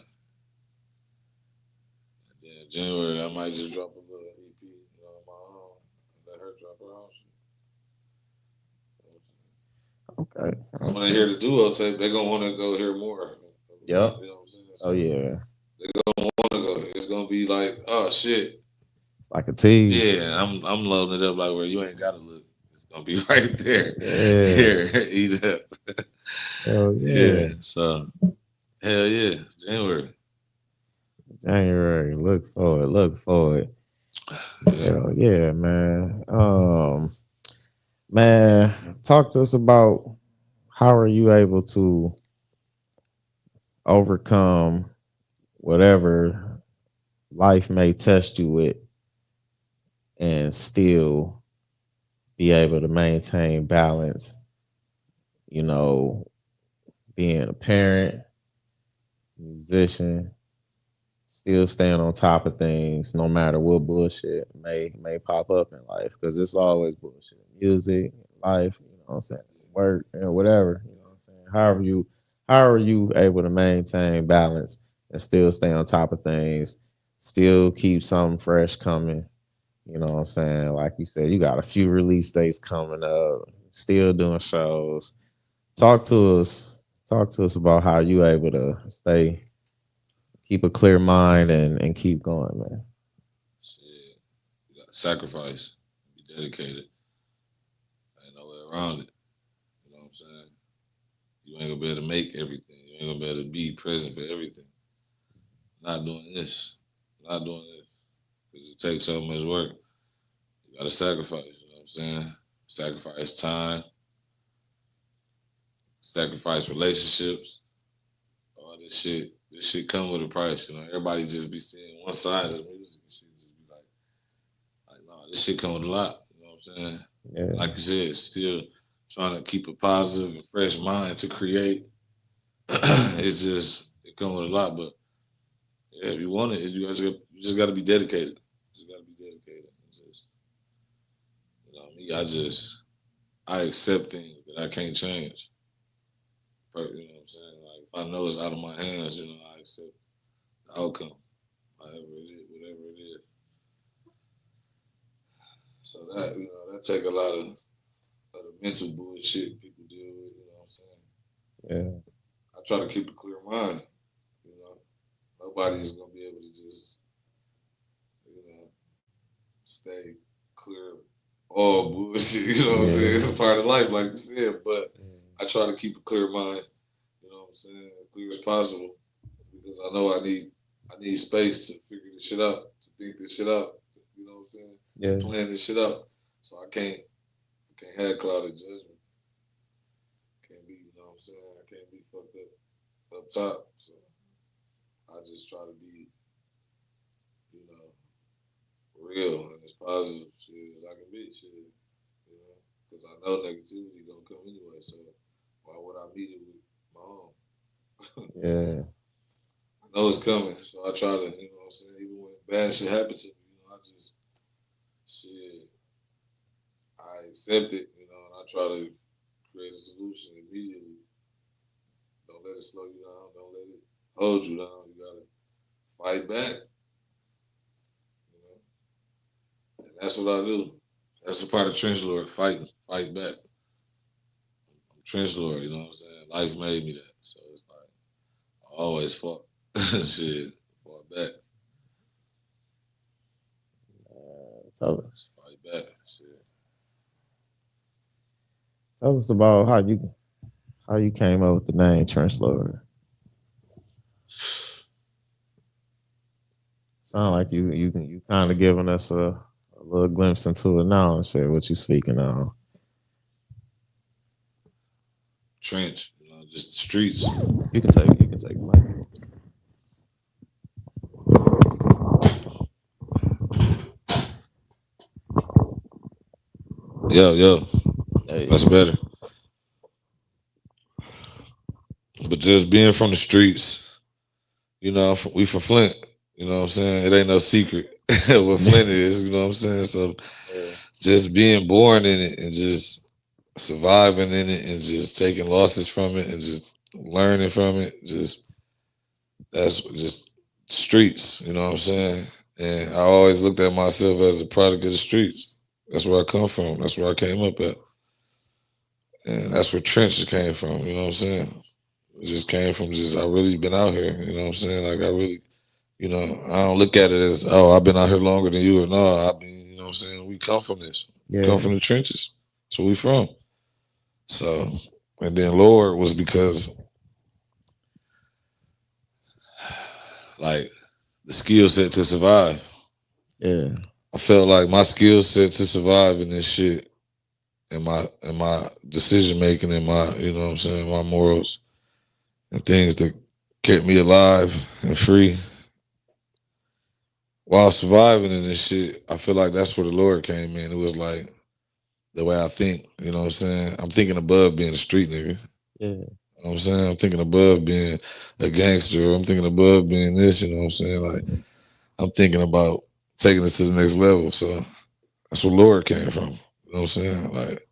[SPEAKER 1] and then January I might just drop a little EP, on my own, and let her drop her own shit.
[SPEAKER 2] Okay.
[SPEAKER 1] When they hear the duo tape, they gonna want to go hear more.
[SPEAKER 2] Yep.
[SPEAKER 1] You know what I'm saying? So
[SPEAKER 2] oh yeah.
[SPEAKER 1] they gonna want to go. It's gonna be like, oh shit.
[SPEAKER 2] Like a tease.
[SPEAKER 1] Yeah, I'm loading it up like where you ain't gotta look. It's gonna be right there.
[SPEAKER 2] Yeah.
[SPEAKER 1] Here, eat up.
[SPEAKER 2] Hell yeah.
[SPEAKER 1] So hell yeah, January.
[SPEAKER 2] January. Look forward. Hell yeah, man. Man, talk to us about how are you able to overcome whatever life may test you with and still be able to maintain balance, being a parent, musician, still staying on top of things no matter what bullshit may pop up in life, because it's always bullshit. Music, life, what I'm saying, work and whatever, what I'm saying. How are you able to maintain balance and still stay on top of things, still keep something fresh coming? You know what I'm saying? Like you said, you got a few release dates coming up, still doing shows. Talk to us about how you able to keep a clear mind and keep going, man.
[SPEAKER 1] Shit. You gotta sacrifice, be dedicated. Ain't no way around it. You know what I'm saying? You ain't gonna be able to make everything. You ain't gonna be able to be present for everything. Not doing this. Not doing this. Because it takes so much work. You gotta sacrifice, you know what I'm saying? Sacrifice time, sacrifice relationships, all this shit. This shit come with a price, Everybody just be seeing one side of music and shit, just be like, no, this shit come with a lot, you know what I'm saying?
[SPEAKER 2] Yeah.
[SPEAKER 1] Like you said, still trying to keep a positive and fresh mind to create. It come with a lot, but yeah, if you want it, you just got to be dedicated. Just got to be dedicated. I accept things that I can't change. You know what I'm saying? Like if I know it's out of my hands, I accept the outcome, whatever it is. So that take a lot of the mental bullshit people deal with. You know what I'm saying?
[SPEAKER 2] Yeah.
[SPEAKER 1] I try to keep a clear mind. Nobody is gonna be able to just stay clear of all bullshit. You know what I'm saying? It's a part of life, like you said. But I try to keep a clear mind. You know what I'm saying? As clear as possible, because I know I need space to figure this shit out, to think this shit out. You know what I'm saying?
[SPEAKER 2] Yeah.
[SPEAKER 1] To plan this shit out. So I can't have clouded judgment. Can't be, you know what I'm saying? I can't be fucked up top. So I just try to be, real and as positive shit as I can be, because I know negativity gonna come anyway. So why would I meet it with my own?
[SPEAKER 2] Yeah.
[SPEAKER 1] I know it's coming, so I try to, what I'm saying, even when bad shit happens to me, I just I accept it, and I try to create a solution immediately. Don't let it slow you down. Don't let it hold you down. You gotta fight back. And that's what I do. That's a part of TrenchLord, fight back. I'm TrenchLord, you know what I'm saying? Life made me that. So it's like, I always fought. Shit, fought back. Fight back. Shit.
[SPEAKER 2] Tell us about how you came up with the name TrenchLord. Sound like you kind of giving us a little glimpse into it now and share what you speaking on.
[SPEAKER 1] Trench, just the streets.
[SPEAKER 2] You can take Mike.
[SPEAKER 1] Yo,
[SPEAKER 2] Hey.
[SPEAKER 1] that's better. But just being from the streets, you know, we from Flint. You know what I'm saying? It ain't no secret what Flint is. You know what I'm saying? So just being born in it and just surviving in it and just taking losses from it and just learning from it, that's just streets. You know what I'm saying? And I always looked at myself as a product of the streets. That's where I come from. That's where I came up at. And that's where trenches came from. You know what I'm saying? It just came from I really been out here. You know what I'm saying? Like I really, I don't look at it as, oh, I've been out here longer than you or no. I've been, you know what I'm saying? We come from this.
[SPEAKER 2] Yeah.
[SPEAKER 1] We come from the trenches. That's where we from. So, and then Lord was because like the skill set to survive.
[SPEAKER 2] Yeah.
[SPEAKER 1] I felt like my skill set to survive in this shit and my decision making and my, you know what I'm saying, my morals and things that kept me alive and free while surviving in this shit. I feel like that's where the Lord came in. It was like the way I think, you know what I'm saying? I'm thinking above being a street nigga.
[SPEAKER 2] Yeah.
[SPEAKER 1] You know what I'm saying? I'm thinking above being a gangster. I'm thinking above being this, you know what I'm saying? Like, I'm thinking about taking it to the next level. So that's where Lord came from. You know what I'm saying? Like,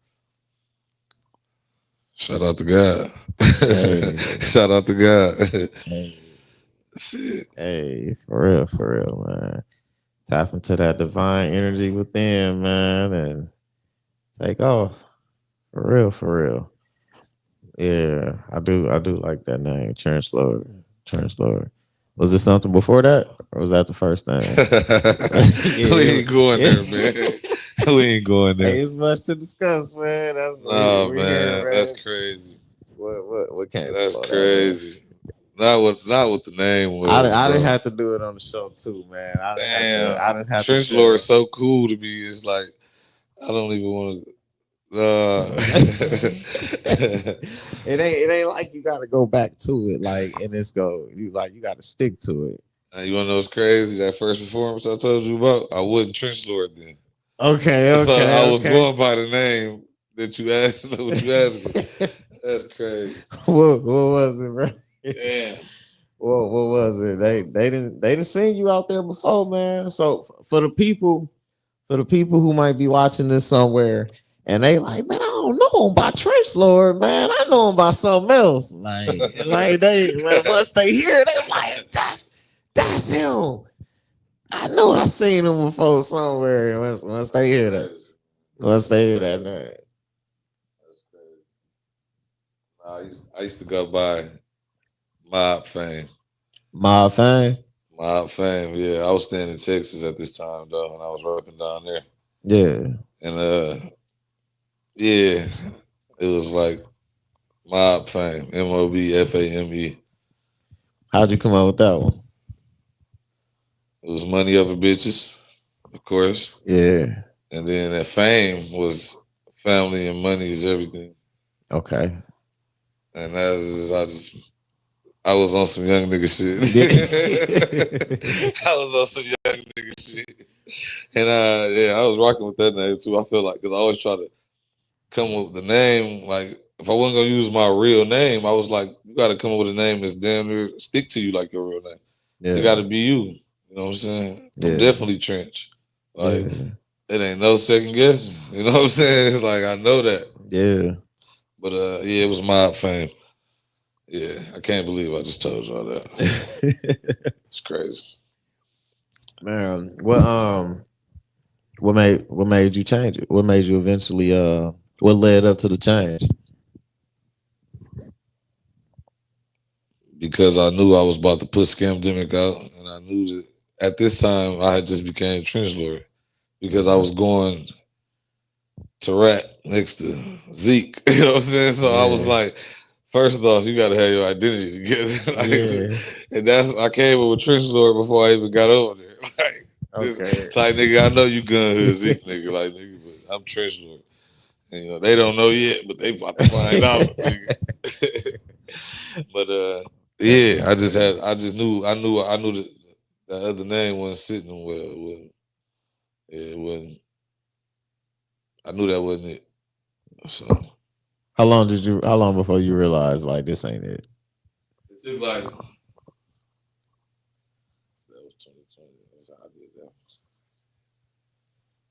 [SPEAKER 1] shout out to God. Hey. Shout out to God.
[SPEAKER 2] Hey.
[SPEAKER 1] Shit.
[SPEAKER 2] Hey, for real, man. Tap into that divine energy within, man, and take off. For real. Yeah, I do like that name, TrenchLord. Was it something before that, or was that the first thing?
[SPEAKER 1] We ain't going there, man. We ain't going there.
[SPEAKER 2] Hey, it's much to discuss, man.
[SPEAKER 1] Man. That's crazy.
[SPEAKER 2] What came?
[SPEAKER 1] That's crazy. Not what the name was.
[SPEAKER 2] I didn't have to do it on the show too, man. I didn't have to.
[SPEAKER 1] TrenchLord is so cool to me. It's like I don't even want to.
[SPEAKER 2] It ain't like you got to go back to it, like, and it's you got to stick to it.
[SPEAKER 1] You want to know what's crazy? That first performance I told you about, I wasn't TrenchLord then.
[SPEAKER 2] Okay.
[SPEAKER 1] So I was going by the name that you asked. What you asked me. That's crazy.
[SPEAKER 2] What was it, bro?
[SPEAKER 1] Damn.
[SPEAKER 2] What was it? They didn't seen you out there before, man. So for the people who might be watching this somewhere and they like, man, I don't know him by TrenchLord, man. I know him by something else. Like they once they hear, they like, that's him. I know I seen him before somewhere. Once they hear that, name.
[SPEAKER 1] That's crazy. I used to go by Mob Fame.
[SPEAKER 2] Mob Fame?
[SPEAKER 1] Mob Fame, yeah. I was staying in Texas at this time though, and I was rapping down there.
[SPEAKER 2] Yeah.
[SPEAKER 1] And yeah, it was like Mob Fame, MOBFAME.
[SPEAKER 2] How'd you come up with that one?
[SPEAKER 1] It was money over bitches, of course.
[SPEAKER 2] Yeah.
[SPEAKER 1] And then that fame was family and money is everything.
[SPEAKER 2] Okay.
[SPEAKER 1] And I was on some young nigga shit. I was on some young nigga shit. And I was rocking with that name too. I feel like, because I always try to come up with the name. Like, if I wasn't going to use my real name, I was like, you got to come up with a name that's damn near stick to you like your real name. Yeah. It got to be you. You know what I'm saying? Yeah. I'm definitely Trench. Like, it ain't no second guessing. You know what I'm saying? It's like, I know that.
[SPEAKER 2] Yeah.
[SPEAKER 1] But it was Mob Fame. Yeah, I can't believe I just told y'all that. It's crazy.
[SPEAKER 2] Man, what made you change it? What made you eventually what led up to the change?
[SPEAKER 1] Because I knew I was about to put Scamdemic out, and I knew that at this time I had just became TrenchLord because I was going to rap next to Zeke. You know what I'm saying? So I was like, first off, you gotta have your identity together. And I came up with TrenchLord before I even got over there. Like nigga, I know you gun hood Zeke, nigga. Like nigga, but I'm TrenchLord. And they don't know yet, but they about to find out. Nigga. But yeah, I knew the other name wasn't sitting well. It wasn't. I knew that wasn't it. So
[SPEAKER 2] How long before you realized like this ain't it?
[SPEAKER 1] it took like that was 2020. That's how I did that.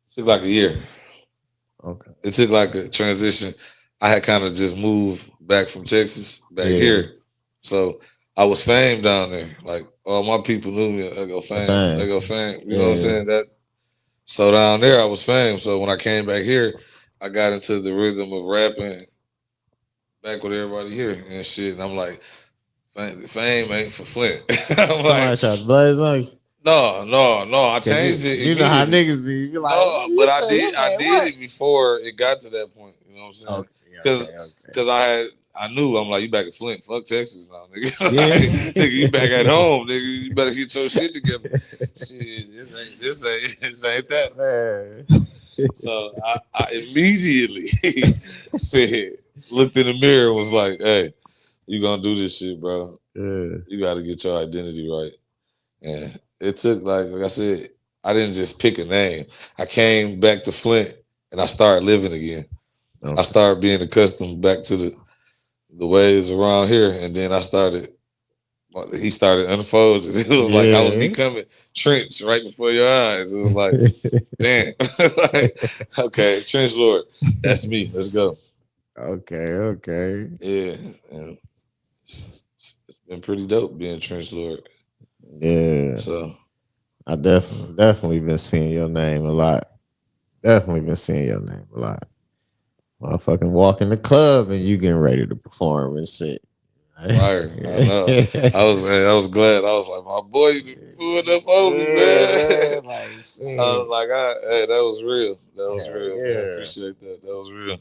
[SPEAKER 1] It took like a year.
[SPEAKER 2] Okay.
[SPEAKER 1] It took like a transition. I had kind of just moved back from Texas back
[SPEAKER 2] Yeah.
[SPEAKER 1] here, so I was famed down there. Like all my people knew me. They go fame. They go fame. You know what I'm saying? That. So down there, I was famed. So when I came back here, I got into the rhythm of rapping back with everybody here and shit. And I'm like, fame ain't for Flint. I'm
[SPEAKER 2] Somebody
[SPEAKER 1] like,
[SPEAKER 2] tried to blaze on you.
[SPEAKER 1] no. I changed it
[SPEAKER 2] You know how
[SPEAKER 1] immediately.
[SPEAKER 2] niggas be. You be like,
[SPEAKER 1] No,
[SPEAKER 2] what you
[SPEAKER 1] but
[SPEAKER 2] say? Your
[SPEAKER 1] I
[SPEAKER 2] name
[SPEAKER 1] did
[SPEAKER 2] what?
[SPEAKER 1] it before it got to that point. You know what I'm saying?
[SPEAKER 2] Okay.
[SPEAKER 1] Because I knew I'm like, you back in Flint, fuck Texas now, nigga.
[SPEAKER 2] Yeah.
[SPEAKER 1] Like, nigga, you back at home, nigga. You better get your shit together. Shit, this ain't that.
[SPEAKER 2] Man.
[SPEAKER 1] So I immediately said, looked in the mirror, and was like, hey, you gonna do this shit, bro.
[SPEAKER 2] Yeah.
[SPEAKER 1] You gotta get your identity right. And it took like I said, I didn't just pick a name. I came back to Flint and I started living again.
[SPEAKER 2] Okay.
[SPEAKER 1] I started being accustomed back to the ways around here, and then he started unfolding. It was like I was becoming Trench right before your eyes. It was like, damn, like, okay, TrenchLord, that's me. Let's go.
[SPEAKER 2] Okay.
[SPEAKER 1] Yeah, and it's been pretty dope being TrenchLord.
[SPEAKER 2] Yeah.
[SPEAKER 1] So
[SPEAKER 2] I definitely been seeing your name a lot. Definitely been seeing your name a lot. Motherfucking walk in the club and you getting ready to perform and shit.
[SPEAKER 1] fire. I know. I was glad. I was like, my boy, you pulled up on me, man.
[SPEAKER 2] Like,
[SPEAKER 1] I was like, hey, that was real. That was real, man.
[SPEAKER 2] yeah.
[SPEAKER 1] Appreciate that. That was real.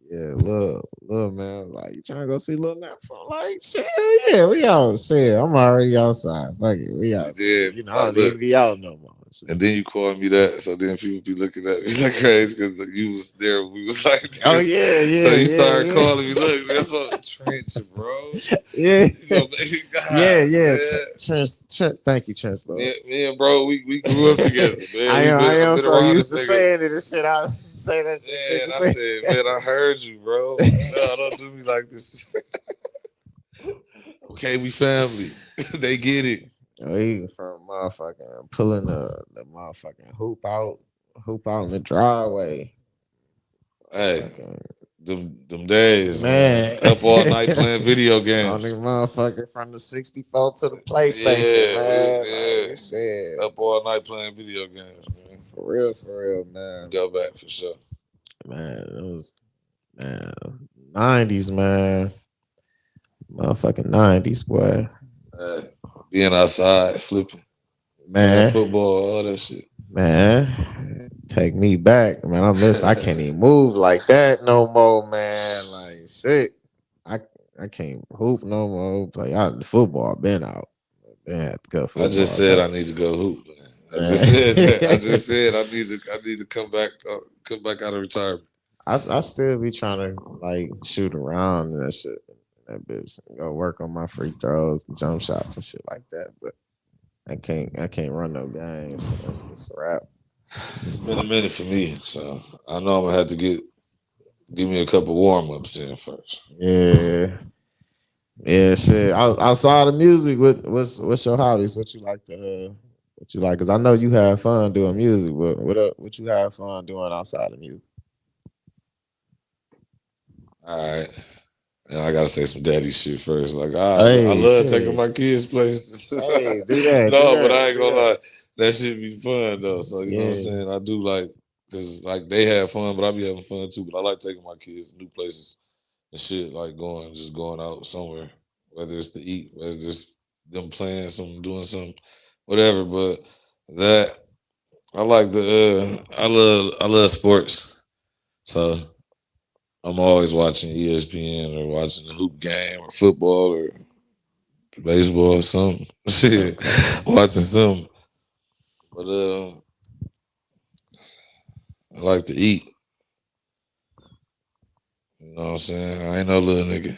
[SPEAKER 2] Yeah, look, man. Like, you trying to go see Lil Nap from like, shit, hell yeah, we out. Shit, I'm already outside. Fuck it, we outside.
[SPEAKER 1] Yeah,
[SPEAKER 2] You know, I don't even be out no more. Shit.
[SPEAKER 1] And then you called me that, so then people be looking at me like crazy because you was there. We was like, this.
[SPEAKER 2] Oh yeah.
[SPEAKER 1] So you started calling me. Look, that's a Trench, bro.
[SPEAKER 2] Yeah,
[SPEAKER 1] God,
[SPEAKER 2] Trent. Thank you, TrenchLord.
[SPEAKER 1] Me and bro, we grew up together, man.
[SPEAKER 2] I am so used to saying it and shit. I say that shit.
[SPEAKER 1] Yeah, and I said, man, I heard you, bro. No, don't do me like this. Okay, we family. They get it.
[SPEAKER 2] He from motherfucking pulling the motherfucking hoop out in the driveway.
[SPEAKER 1] Hey, them days, man. Up all night playing video games.
[SPEAKER 2] On the motherfucker from the 64 to the PlayStation, man. Like, shit.
[SPEAKER 1] Up all night playing video games, man.
[SPEAKER 2] For real, man.
[SPEAKER 1] Go back for sure.
[SPEAKER 2] Man, it was 90s, man. Motherfucking 90s, boy.
[SPEAKER 1] Being outside, flipping,
[SPEAKER 2] man,
[SPEAKER 1] football, all that shit.
[SPEAKER 2] Man, take me back, man. I can't even move like that no more, man. Like shit, I can't hoop no more. Like the football been out.
[SPEAKER 1] I just said I need to go hoop. Man. I just said that. I just said I need to come back out of retirement.
[SPEAKER 2] I still be trying to like shoot around and that shit. That bitch go work on my free throws, jump shots and shit like that. But I can't run no games. So that's a wrap.
[SPEAKER 1] It's been a minute for me, so I know I'm gonna have to give me a couple warm ups in first.
[SPEAKER 2] Yeah, shit. Outside of music, what's your hobbies? What you like? Because I know you have fun doing music, but what you have fun doing outside of music?
[SPEAKER 1] All right. And I gotta say some daddy shit first. Like I love taking my kids places.
[SPEAKER 2] Hey, do that.
[SPEAKER 1] But I ain't gonna lie. That shit be fun though. So you know what I'm saying? I do like because like they have fun, but I be having fun too. But I like taking my kids to new places and shit, like going out somewhere, whether it's to eat, whether it's just them playing something, doing something, whatever. But that I like I love sports. So I'm always watching ESPN or watching the hoop game or football or baseball or something. Shit, watching something. But I like to eat. You know what I'm saying? I ain't no little nigga.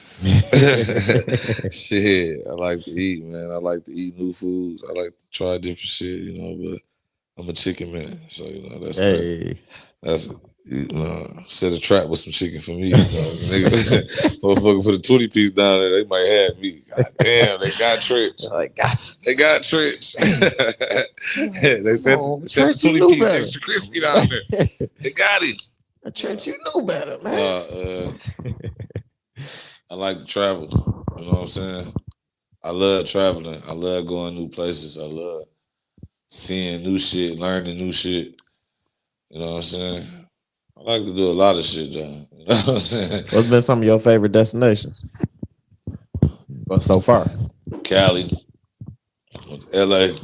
[SPEAKER 1] Shit, I like to eat, man. I like to eat new foods. I like to try different shit, you know, but I'm a chicken man. So, you know, that's that.
[SPEAKER 2] Hey.
[SPEAKER 1] That's set a trap with some chicken for me. You know, niggas, motherfucker put a 20-piece down there, they might have me. God damn, they got Trench.
[SPEAKER 2] Like, gotcha.
[SPEAKER 1] They got Trench. They said
[SPEAKER 2] Trench,
[SPEAKER 1] 20-piece extra crispy down there. They got him.
[SPEAKER 2] Trench, you knew better, man.
[SPEAKER 1] I like to travel. You know what I'm saying? I love traveling. I love going new places. I love seeing new shit, learning new shit. You know what I'm saying? I like to do a lot of shit, though. You know what I'm saying?
[SPEAKER 2] What's been some of your favorite destinations? Well, so far,
[SPEAKER 1] Cali, LA.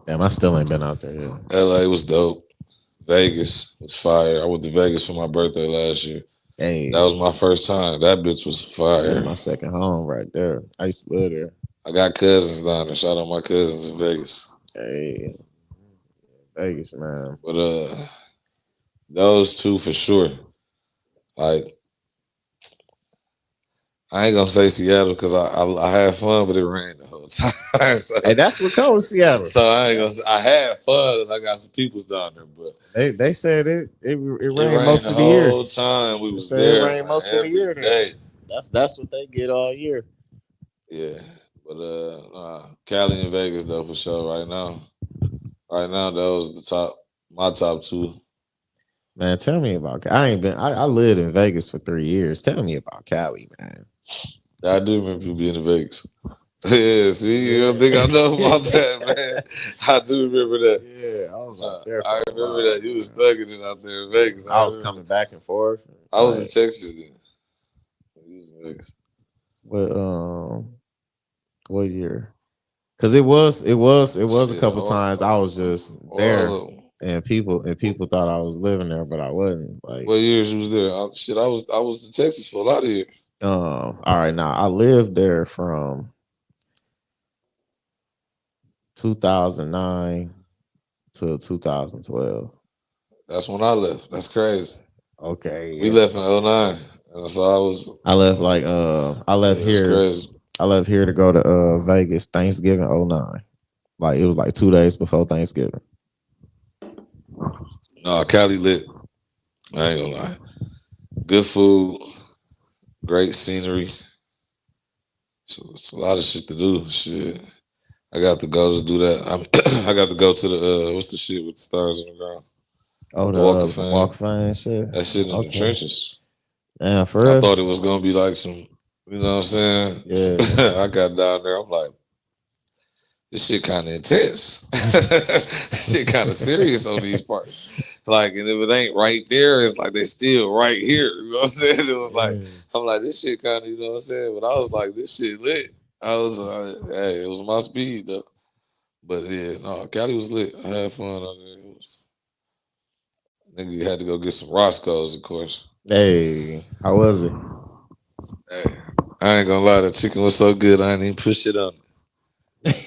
[SPEAKER 2] Damn, I still ain't been out there yet.
[SPEAKER 1] LA was dope. Vegas was fire. I went to Vegas for my birthday last year.
[SPEAKER 2] Hey,
[SPEAKER 1] that was my first time. That bitch was fire.
[SPEAKER 2] That's my second home right there. I used to live there.
[SPEAKER 1] I got cousins down there. Shout out my cousins in Vegas.
[SPEAKER 2] Hey, Vegas, man.
[SPEAKER 1] But those two for sure. Like, I ain't gonna say Seattle because I had fun, but it rained the whole time. So,
[SPEAKER 2] hey, that's what comes with Seattle.
[SPEAKER 1] So I ain't gonna say I had fun. I got some peoples down there, but
[SPEAKER 2] they said it rained most of the year.
[SPEAKER 1] The whole time we was
[SPEAKER 2] there.
[SPEAKER 1] It
[SPEAKER 2] rained most of the year.
[SPEAKER 1] Day.
[SPEAKER 2] That's what they get all year.
[SPEAKER 1] Yeah, but Cali and Vegas though for sure. Right now, those my top two.
[SPEAKER 2] Man, tell me about. I lived in Vegas for 3 years. Tell me about Cali, man.
[SPEAKER 1] I do remember you being in Vegas. Yeah, see, you don't think I know about that, man. I do remember that.
[SPEAKER 2] Yeah, I was out there.
[SPEAKER 1] I remember that. You was thugging it out there in Vegas.
[SPEAKER 2] I was coming back and forth.
[SPEAKER 1] I was in Texas then. You was in Vegas.
[SPEAKER 2] What year? Because it was a couple times I was just there, and people thought I was living there, but I wasn't. Like,
[SPEAKER 1] what years you was there? I was in Texas for a lot of years.
[SPEAKER 2] All right, now I lived there from 2009 to 2012.
[SPEAKER 1] That's when I left. That's crazy.
[SPEAKER 2] Okay,
[SPEAKER 1] we left in 09. So
[SPEAKER 2] I left here.
[SPEAKER 1] Crazy.
[SPEAKER 2] I left here to go to Vegas Thanksgiving 09. Like, it was like 2 days before Thanksgiving.
[SPEAKER 1] No, Cali lit. I ain't gonna lie. Good food, great scenery. So it's a lot of shit to do. Shit. I got to go to do that. I got to go to the what's the shit with the stars in the ground?
[SPEAKER 2] Oh, the Walk of Fame shit.
[SPEAKER 1] That shit in the trenches.
[SPEAKER 2] Yeah, for real.
[SPEAKER 1] I thought it was gonna be like some, you know what I'm saying? Yeah. I got down there. I'm like, this shit kind of intense. Shit kind of serious on these parts. Like, and if it ain't right there, it's like they still right here. You know what I'm saying? It was like, I'm like, this shit kind of, you know what I'm saying? But I was like, this shit lit. I was like, hey, it was my speed though. But yeah, no, Cali was lit. I had fun on there. Nigga had to go get some Roscoe's, of course.
[SPEAKER 2] Hey, how was it?
[SPEAKER 1] Hey, I ain't gonna lie, the chicken was so good, I ain't even push it on it.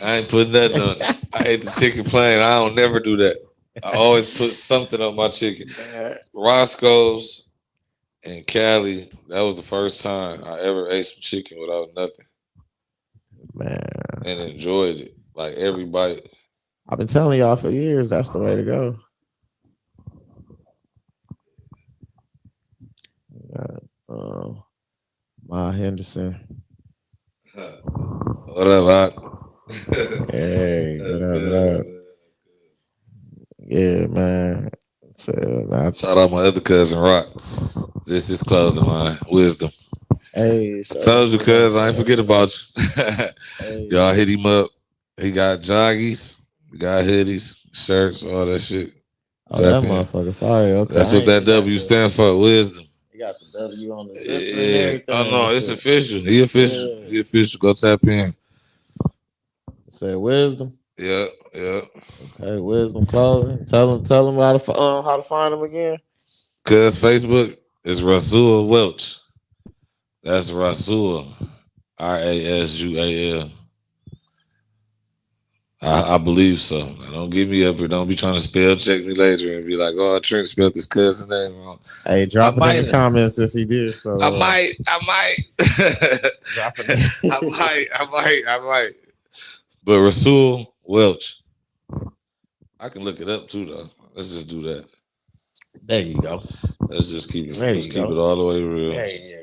[SPEAKER 1] I ain't putting nothing on it. I ate the chicken plain. I don't never do that. I always put something on my chicken. Roscoe's and Cali, that was the first time I ever ate some chicken without nothing. Man. And enjoyed it. Like every bite.
[SPEAKER 2] I've been telling y'all for years that's the way to go. Ma Henderson.
[SPEAKER 1] What up,
[SPEAKER 2] Hey, what up? Yeah, man. So,
[SPEAKER 1] shout out my other cousin, Rock. This is clothing line, Wisdom.
[SPEAKER 2] Hey,
[SPEAKER 1] I told you, cuz I ain't forget about you. Hey. Y'all hit him up. He got joggies, got hoodies, shirts, all that shit.
[SPEAKER 2] Oh, that motherfucker fire. Okay,
[SPEAKER 1] that's what that W stand for, Wisdom.
[SPEAKER 2] You got the W on the zipper and everything.
[SPEAKER 1] Oh no, it's official. He official. Yeah. He official. Go tap in.
[SPEAKER 2] Say Wisdom.
[SPEAKER 1] Yeah.
[SPEAKER 2] Okay, Wisdom Clothing. Tell them how to find them again.
[SPEAKER 1] Cuz Facebook is Rasul Welch. That's Rasul, RASUAL. I believe so. Don't get me up here. Don't be trying to spell check me later and be like, "Oh, Trent spelled this cousin name wrong."
[SPEAKER 2] Hey, drop it in the comments if he did spell it
[SPEAKER 1] I
[SPEAKER 2] wrong.
[SPEAKER 1] might.
[SPEAKER 2] Drop it.
[SPEAKER 1] I might. But Rasul Welch, I can look it up too, though. Let's just do that.
[SPEAKER 2] There you go.
[SPEAKER 1] Let's just keep it.
[SPEAKER 2] There
[SPEAKER 1] Let's
[SPEAKER 2] you
[SPEAKER 1] keep
[SPEAKER 2] go.
[SPEAKER 1] it all the way real.
[SPEAKER 2] Yeah.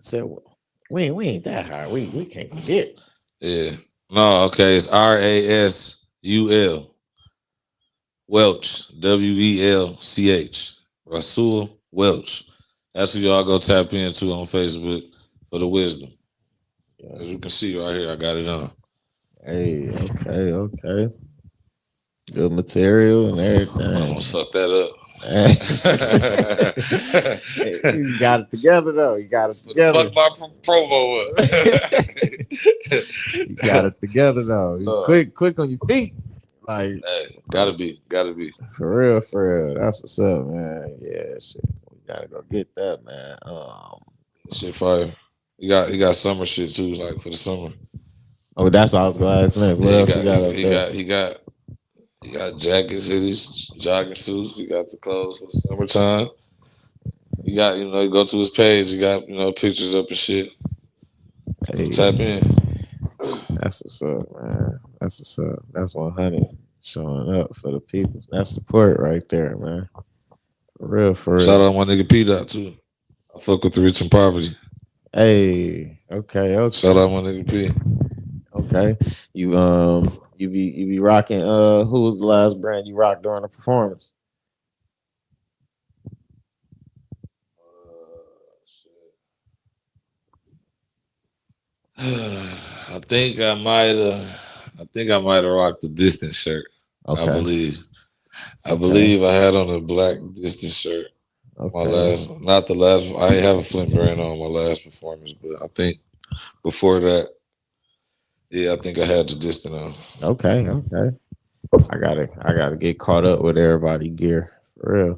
[SPEAKER 2] So we ain't that hard. We can't forget.
[SPEAKER 1] Yeah. No. Okay. It's Rasul Welch. Welch. Rasul Welch. That's who y'all go tap into on Facebook for the wisdom. As you can see right here, I got it on.
[SPEAKER 2] Hey, okay. Good material and everything.
[SPEAKER 1] I almost fucked that up.
[SPEAKER 2] You got it together though. You got it together.
[SPEAKER 1] Fuck my promo up.
[SPEAKER 2] You got it together though. Quick on your feet. Like,
[SPEAKER 1] hey, gotta be.
[SPEAKER 2] For real. That's what's up, man. Yeah, shit. We gotta go get that, man.
[SPEAKER 1] Shit fire. He got summer shit too, like for the summer.
[SPEAKER 2] Oh, that's what I was gonna ask next. What else he got up there?
[SPEAKER 1] He got jackets, hoodies, jogging suits. He got the clothes for the summertime. He got, you go to his page. He got, pictures up and shit. Hey. Tap in.
[SPEAKER 2] That's what's up, man. That's what's up. That's 100 showing up for the people. That's support right there, man. For real.
[SPEAKER 1] Shout out my nigga P Dot too. I fuck with the rich and poverty.
[SPEAKER 2] Hey, okay.
[SPEAKER 1] Shout out my nigga P.
[SPEAKER 2] Okay. You be rocking who was the last brand you rocked during the performance?
[SPEAKER 1] I think I might have rocked the distance shirt. Okay. I believe I had on a black distance shirt. Okay. I didn't have a Flint brand on my last performance, but I think before that, yeah, I think I had the distance on.
[SPEAKER 2] Okay. I gotta get caught up with everybody gear. For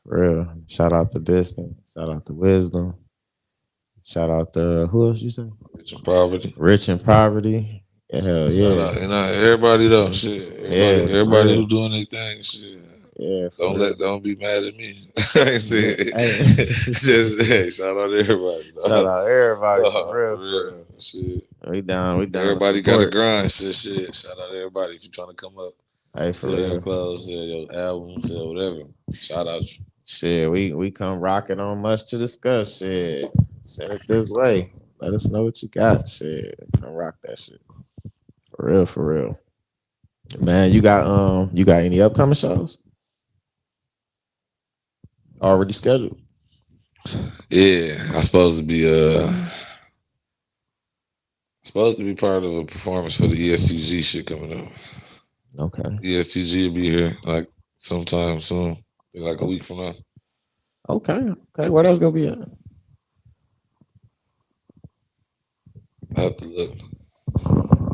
[SPEAKER 2] real. Shout out the distance. Shout out the wisdom. Shout out the who else you say? Rich and poverty. Hell yeah.
[SPEAKER 1] Shout out, everybody though. Shit. Everybody who's doing their thing. Shit.
[SPEAKER 2] Yeah.
[SPEAKER 1] Don't be mad at me. I ain't saying just shout out to everybody.
[SPEAKER 2] Shout out everybody for real.
[SPEAKER 1] Shit.
[SPEAKER 2] We down.
[SPEAKER 1] Everybody got to grind. Shit. Shout out to everybody if you're trying to come up.
[SPEAKER 2] Hey,
[SPEAKER 1] sell your clothes, sell your albums, sell whatever. Shout out you.
[SPEAKER 2] Shit, we come rocking on much to discuss. Shit. Send it this way. Let us know what you got. Shit. Come rock that shit. For real. Man, you got any upcoming shows? Already scheduled?
[SPEAKER 1] Yeah, I'm supposed to be part of a performance for the ESTG shit coming up.
[SPEAKER 2] Okay.
[SPEAKER 1] ESTG will be here like sometime soon. Like a week from now.
[SPEAKER 2] Okay. Where that's gonna be at?
[SPEAKER 1] I have to look.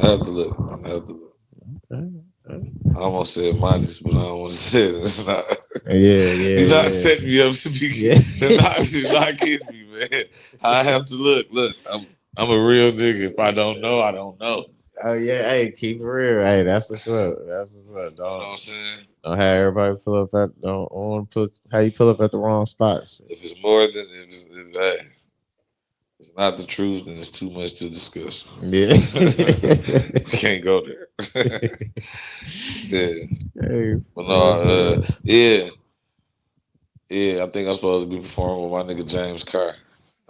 [SPEAKER 2] Okay.
[SPEAKER 1] I almost said minus, but I don't want to say it. It's not.
[SPEAKER 2] Yeah.
[SPEAKER 1] You're not setting me up to be. You're not kidding me, man. I have to look. Look, I'm a real nigga. If I don't know, I don't know.
[SPEAKER 2] Oh yeah, hey, keep it real. Hey, that's what's up.
[SPEAKER 1] You know what I'm saying?
[SPEAKER 2] Don't have everybody pull up at how you pull up at the wrong spots.
[SPEAKER 1] If it's more than if it's not the truth, then it's too much to discuss.
[SPEAKER 2] Yeah.
[SPEAKER 1] Can't go there. Yeah.
[SPEAKER 2] Hey,
[SPEAKER 1] but no, yeah. I think I'm supposed to be performing with my nigga James Carr.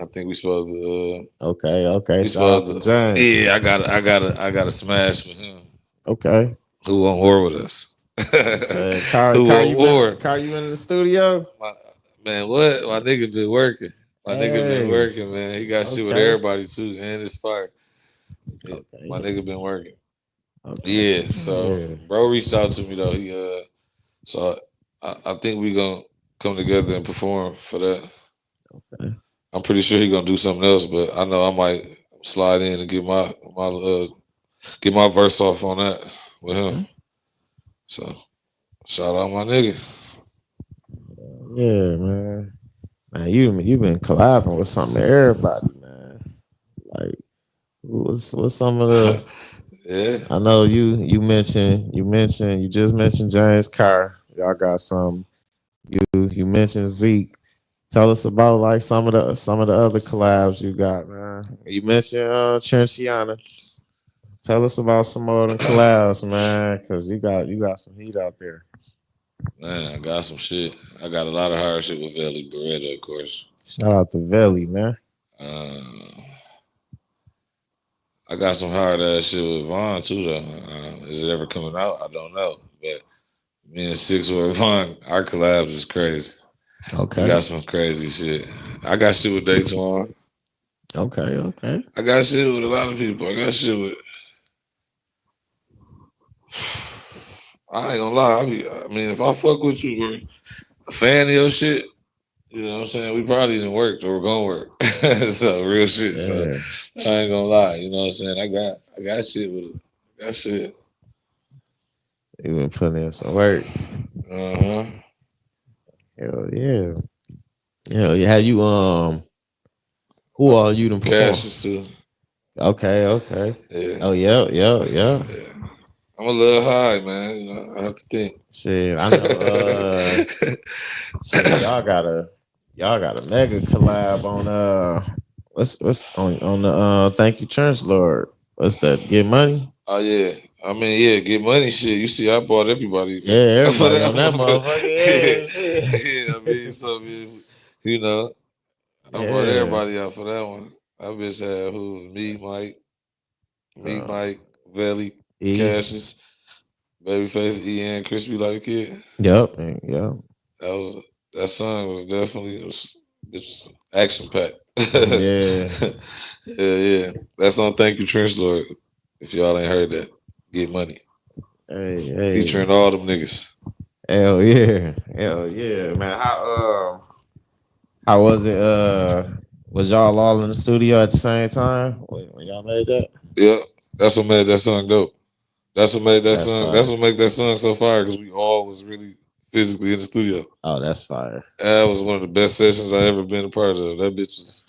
[SPEAKER 1] I think we supposed to.
[SPEAKER 2] Okay. Shout out to James.
[SPEAKER 1] Yeah, I got a smash with him.
[SPEAKER 2] Okay.
[SPEAKER 1] Who on war with us?
[SPEAKER 2] Carr, you in the studio?
[SPEAKER 1] Man, what? My nigga been working. Nigga been working, man. He got shit with everybody too, and it's fire. Yeah, my nigga been working. Okay. Yeah, so bro reached out to me though. He so I think we gonna come together and perform for that.
[SPEAKER 2] Okay.
[SPEAKER 1] I'm pretty sure he gonna do something else, but I know I might slide in and get my verse off on that with him. Okay. So shout out my nigga.
[SPEAKER 2] Yeah, man. Man, you been collabing with some of everybody, man. Like, what's some of the
[SPEAKER 1] Yeah.
[SPEAKER 2] I know you just mentioned James Carr. Y'all got some. You mentioned Zeke. Tell us about like some of the other collabs you got, man. You mentioned Trenchiana. Tell us about some more of them collabs, man, because you got some heat out there.
[SPEAKER 1] Man, I got some shit. I got a lot of hard shit with Valley Beretta, of course.
[SPEAKER 2] Shout out to Velly, man.
[SPEAKER 1] Uh, I got some hard ass shit with Vaughn too, though. Is it ever coming out? I don't know. But me and Six with Vaughn, our collabs is crazy. We
[SPEAKER 2] Okay.
[SPEAKER 1] got some crazy shit. I got shit with Dayton.
[SPEAKER 2] Okay.
[SPEAKER 1] I got shit with a lot of people. I got shit with. I ain't gonna lie. I mean, if I fuck with you, bro, a fan of your shit, you know what I'm saying? We probably didn't work or we're gonna work. So real shit. So
[SPEAKER 2] Yeah.
[SPEAKER 1] I ain't gonna lie. You know what I'm saying? I got shit with it. I got shit.
[SPEAKER 2] You been putting in some work.
[SPEAKER 1] Uh-huh.
[SPEAKER 2] Hell yeah. Hell yeah. Have you who all you done perform?
[SPEAKER 1] Cassius too.
[SPEAKER 2] Okay.
[SPEAKER 1] Yeah.
[SPEAKER 2] Oh yeah.
[SPEAKER 1] Yeah. I'm a little high, man. You know, I have to think.
[SPEAKER 2] Shit, I know shit, y'all got a mega collab on what's on the Thank You TrenchLord. What's that? Get money?
[SPEAKER 1] Oh yeah. I mean, yeah, get money shit. You see, I bought everybody
[SPEAKER 2] Yeah,
[SPEAKER 1] for
[SPEAKER 2] everybody
[SPEAKER 1] that.
[SPEAKER 2] on that motherfucker.
[SPEAKER 1] Yeah,
[SPEAKER 2] Yeah, shit.
[SPEAKER 1] yeah. I mean, so you know, I brought
[SPEAKER 2] Yeah.
[SPEAKER 1] everybody out for that one. I bitch had who was me,
[SPEAKER 2] Uh,
[SPEAKER 1] Mike, Velly,
[SPEAKER 2] e.
[SPEAKER 1] Cassius, Babyface, Ian, Crispy like a kid.
[SPEAKER 2] Yep. Yep.
[SPEAKER 1] That was that song was definitely it was action packed.
[SPEAKER 2] Yeah.
[SPEAKER 1] Yeah. That's on Thank You Trench Lord. If y'all ain't heard that, get money
[SPEAKER 2] Hey.
[SPEAKER 1] featuring all them niggas.
[SPEAKER 2] Hell yeah. Hell yeah, man. How was it? Was y'all all in the studio at the same time when y'all made that?
[SPEAKER 1] Yeah, that's what made that song dope. That's what made that
[SPEAKER 2] That's
[SPEAKER 1] song. That's
[SPEAKER 2] fire.
[SPEAKER 1] what made that song so fire because we all was really physically in the studio.
[SPEAKER 2] Oh, that's fire.
[SPEAKER 1] That was one of the best sessions I ever been a part of. That bitch was.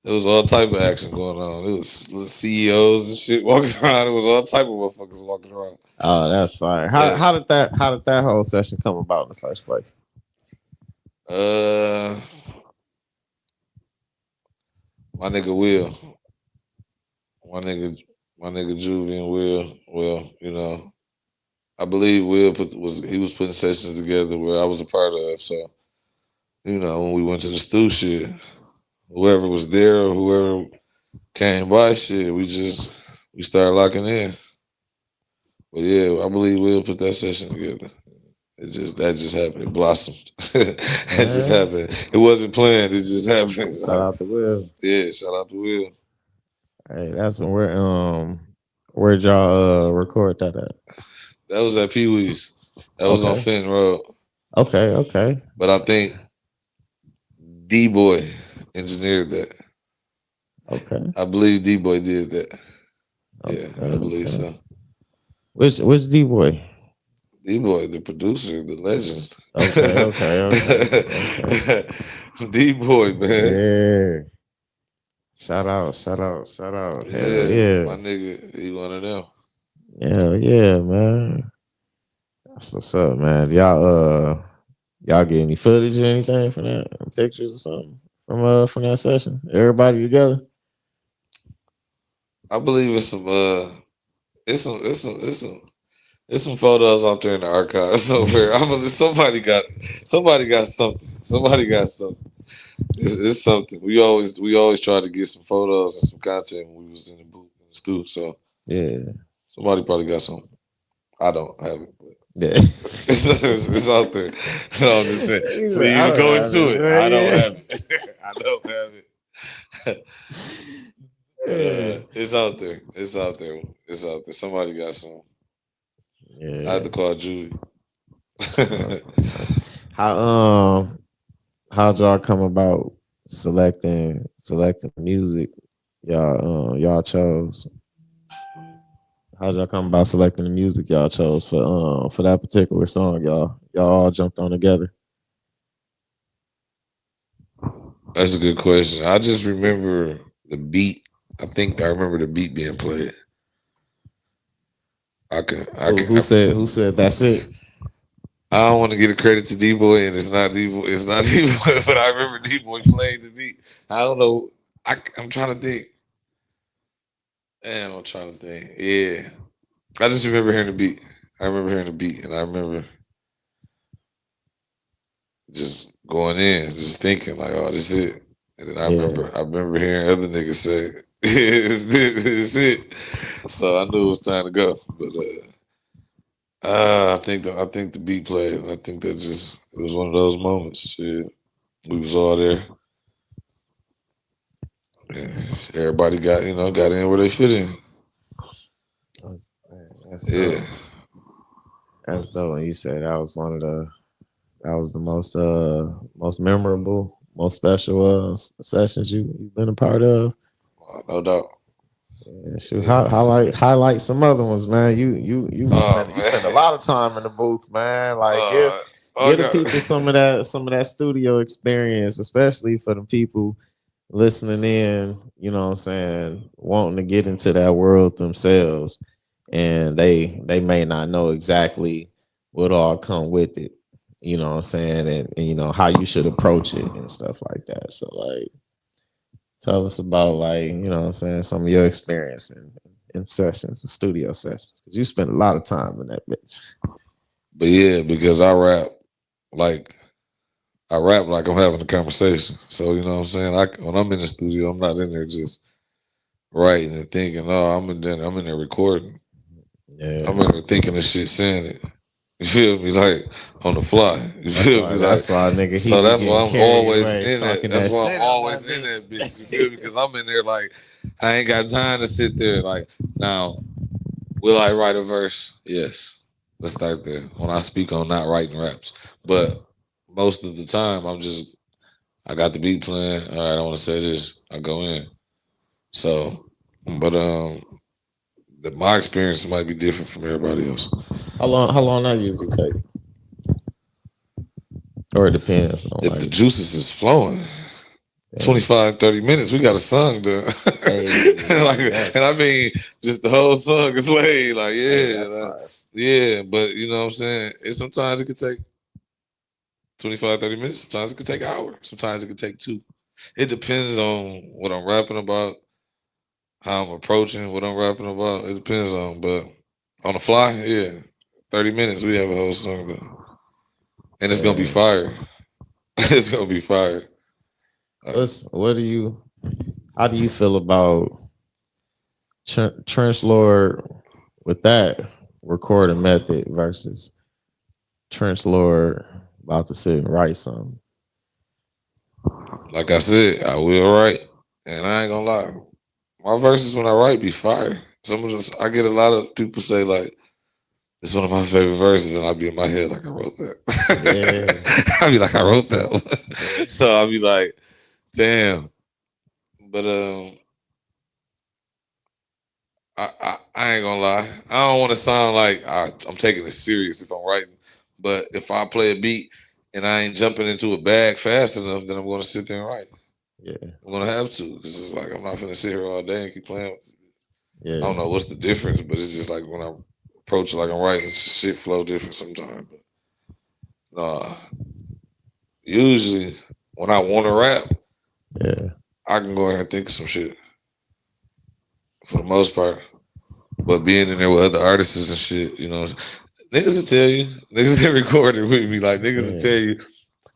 [SPEAKER 1] There was all type of action going on. It was CEOs and shit walking around. It was all type of motherfuckers walking around.
[SPEAKER 2] Oh, that's fire.
[SPEAKER 1] Yeah.
[SPEAKER 2] How did that whole session come about in the first place?
[SPEAKER 1] Uh, my nigga Will, my nigga, my nigga Juvie and Will. Well, you know, I believe Will he was putting sessions together where I was a part of. So you know, when we went to the stew shit, whoever was there or whoever came by, shit, we started locking in. But yeah, I believe Will put that session together. That just happened. It blossomed. That just
[SPEAKER 2] Man,
[SPEAKER 1] happened. It wasn't planned. It just happened.
[SPEAKER 2] shout out to Will.
[SPEAKER 1] Yeah, shout out to Will.
[SPEAKER 2] Hey, that's when where'd y'all record that at?
[SPEAKER 1] That was at Pee Wee's. That was on
[SPEAKER 2] Okay.
[SPEAKER 1] Fenton Road.
[SPEAKER 2] Okay.
[SPEAKER 1] But I think D Boy engineered that.
[SPEAKER 2] Okay.
[SPEAKER 1] I believe D Boy did that. Yeah, I believe
[SPEAKER 2] Okay.
[SPEAKER 1] so.
[SPEAKER 2] Which D boy?
[SPEAKER 1] D Boy, the producer, the legend.
[SPEAKER 2] Okay.
[SPEAKER 1] D Boy, man.
[SPEAKER 2] Yeah. Shout out. Hell
[SPEAKER 1] Yeah,
[SPEAKER 2] yeah.
[SPEAKER 1] my nigga, he one of them.
[SPEAKER 2] Hell yeah, man. That's what's up, man. Y'all get any footage or anything from that? Pictures or something from that session? Everybody together?
[SPEAKER 1] I believe it's some photos out there in the archive somewhere. I believe somebody got something. Somebody got something. It's something. We always try to get some photos and some content when we was in the booth in the studio. So
[SPEAKER 2] Yeah.
[SPEAKER 1] somebody probably got something. I don't have it, but
[SPEAKER 2] Yeah.
[SPEAKER 1] it's out there. No, I'm just saying.
[SPEAKER 2] He
[SPEAKER 1] So
[SPEAKER 2] said,
[SPEAKER 1] you
[SPEAKER 2] I
[SPEAKER 1] even
[SPEAKER 2] don't
[SPEAKER 1] go
[SPEAKER 2] have
[SPEAKER 1] into
[SPEAKER 2] it,
[SPEAKER 1] it. I
[SPEAKER 2] man.
[SPEAKER 1] don't
[SPEAKER 2] Yeah.
[SPEAKER 1] have it. I don't have it. But
[SPEAKER 2] Yeah.
[SPEAKER 1] it's out there. It's out there. It's out there. Somebody got some. I had
[SPEAKER 2] Yeah.
[SPEAKER 1] to call Julie.
[SPEAKER 2] How how'd y'all come about selecting music y'all chose? How'd y'all come about selecting the music y'all chose for that particular song, y'all all jumped on together?
[SPEAKER 1] That's a good question. I just remember the beat. I think I remember the beat being played.
[SPEAKER 2] Who said that's it?
[SPEAKER 1] I don't want to give the credit to D-Boy, and it's not D-Boy. It's not D-Boy, but I remember D-Boy playing the beat. I don't know. I'm trying to think. Damn, I'm trying to think. Yeah, I just remember hearing the beat. I remember hearing the beat, and I remember just going in, just thinking like, "Oh, this is it." And then I remember hearing other niggas say, "It's it." So I knew it was time to go. But I think the beat played. I think that just it was one of those moments. Shit, we was all there. Yeah, everybody got in where they fit in.
[SPEAKER 2] That's dope. That's dope. And you said that was the most memorable, most special sessions you've been a part of.
[SPEAKER 1] No doubt.
[SPEAKER 2] Yeah, shoot, highlight some other ones, man. You spend a lot of time in the booth, man. Like give the people some of that studio experience, especially for the people listening in, you know what I'm saying, wanting to get into that world themselves, and they may not know exactly what all come with it, you know what I'm saying, and you know how you should approach it and stuff like that. So like tell us about, like, you know what I'm saying, some of your experience in sessions and studio sessions, because you spend a lot of time in that bitch.
[SPEAKER 1] But yeah, because I rap like I'm having a conversation. So you know what I'm saying? When I'm in the studio, I'm not in there just writing and thinking, oh, I'm in there recording.
[SPEAKER 2] Yeah.
[SPEAKER 1] I'm in there thinking of shit, saying it. You feel me? Like on the fly. You feel me?
[SPEAKER 2] That's why nigga.
[SPEAKER 1] So that's why I'm always in
[SPEAKER 2] that.
[SPEAKER 1] That's why I'm always in that bitch. You feel me? Because I'm in there like I ain't got time to sit there. Like now, will I write a verse? Yes. Let's start there. When I speak on not writing raps, but most of the time I got the beat playing. All right, I want to say this. I go in. So, but my experience might be different from everybody else.
[SPEAKER 2] How long that usually take? Or it depends on,
[SPEAKER 1] if the juices is flowing. 25, 30 minutes, we got a song done. And I mean, just the whole song is laid. Like, yeah, but you know what I'm saying? Sometimes it could take 25, 30 minutes. Sometimes it could take an hour. Sometimes it could take 2. It depends on what I'm rapping about, how I'm approaching what I'm rapping about. It depends on, but on the fly, 30 minutes, we have a whole song done. And it's going to be fire. It's going to be fire.
[SPEAKER 2] How do you feel about TrenchLord with that recording method versus TrenchLord about to sit and write something?
[SPEAKER 1] Like I said, I will write, and I ain't gonna lie, my verses when I write be fire. I get a lot of people say like, it's one of my favorite verses, and I'll be in my head like I wrote that. Yeah. I'll be like, I wrote that one. So I'll be like, damn. But I ain't gonna lie. I don't want to sound like I'm taking it serious if I'm writing. But if I play a beat and I ain't jumping into a bag fast enough, then I'm gonna sit there and write.
[SPEAKER 2] Yeah,
[SPEAKER 1] I'm gonna have to, because it's like I'm not gonna sit here all day and keep playing.
[SPEAKER 2] Yeah,
[SPEAKER 1] I don't know what's the difference, but it's just like when I approach it like I'm writing, shit flow different sometimes. But usually when I want to rap, I can go ahead and think of some shit for the most part. But being in there with other artists and shit, you know, niggas will tell you, niggas that recorded with me, like niggas will tell you,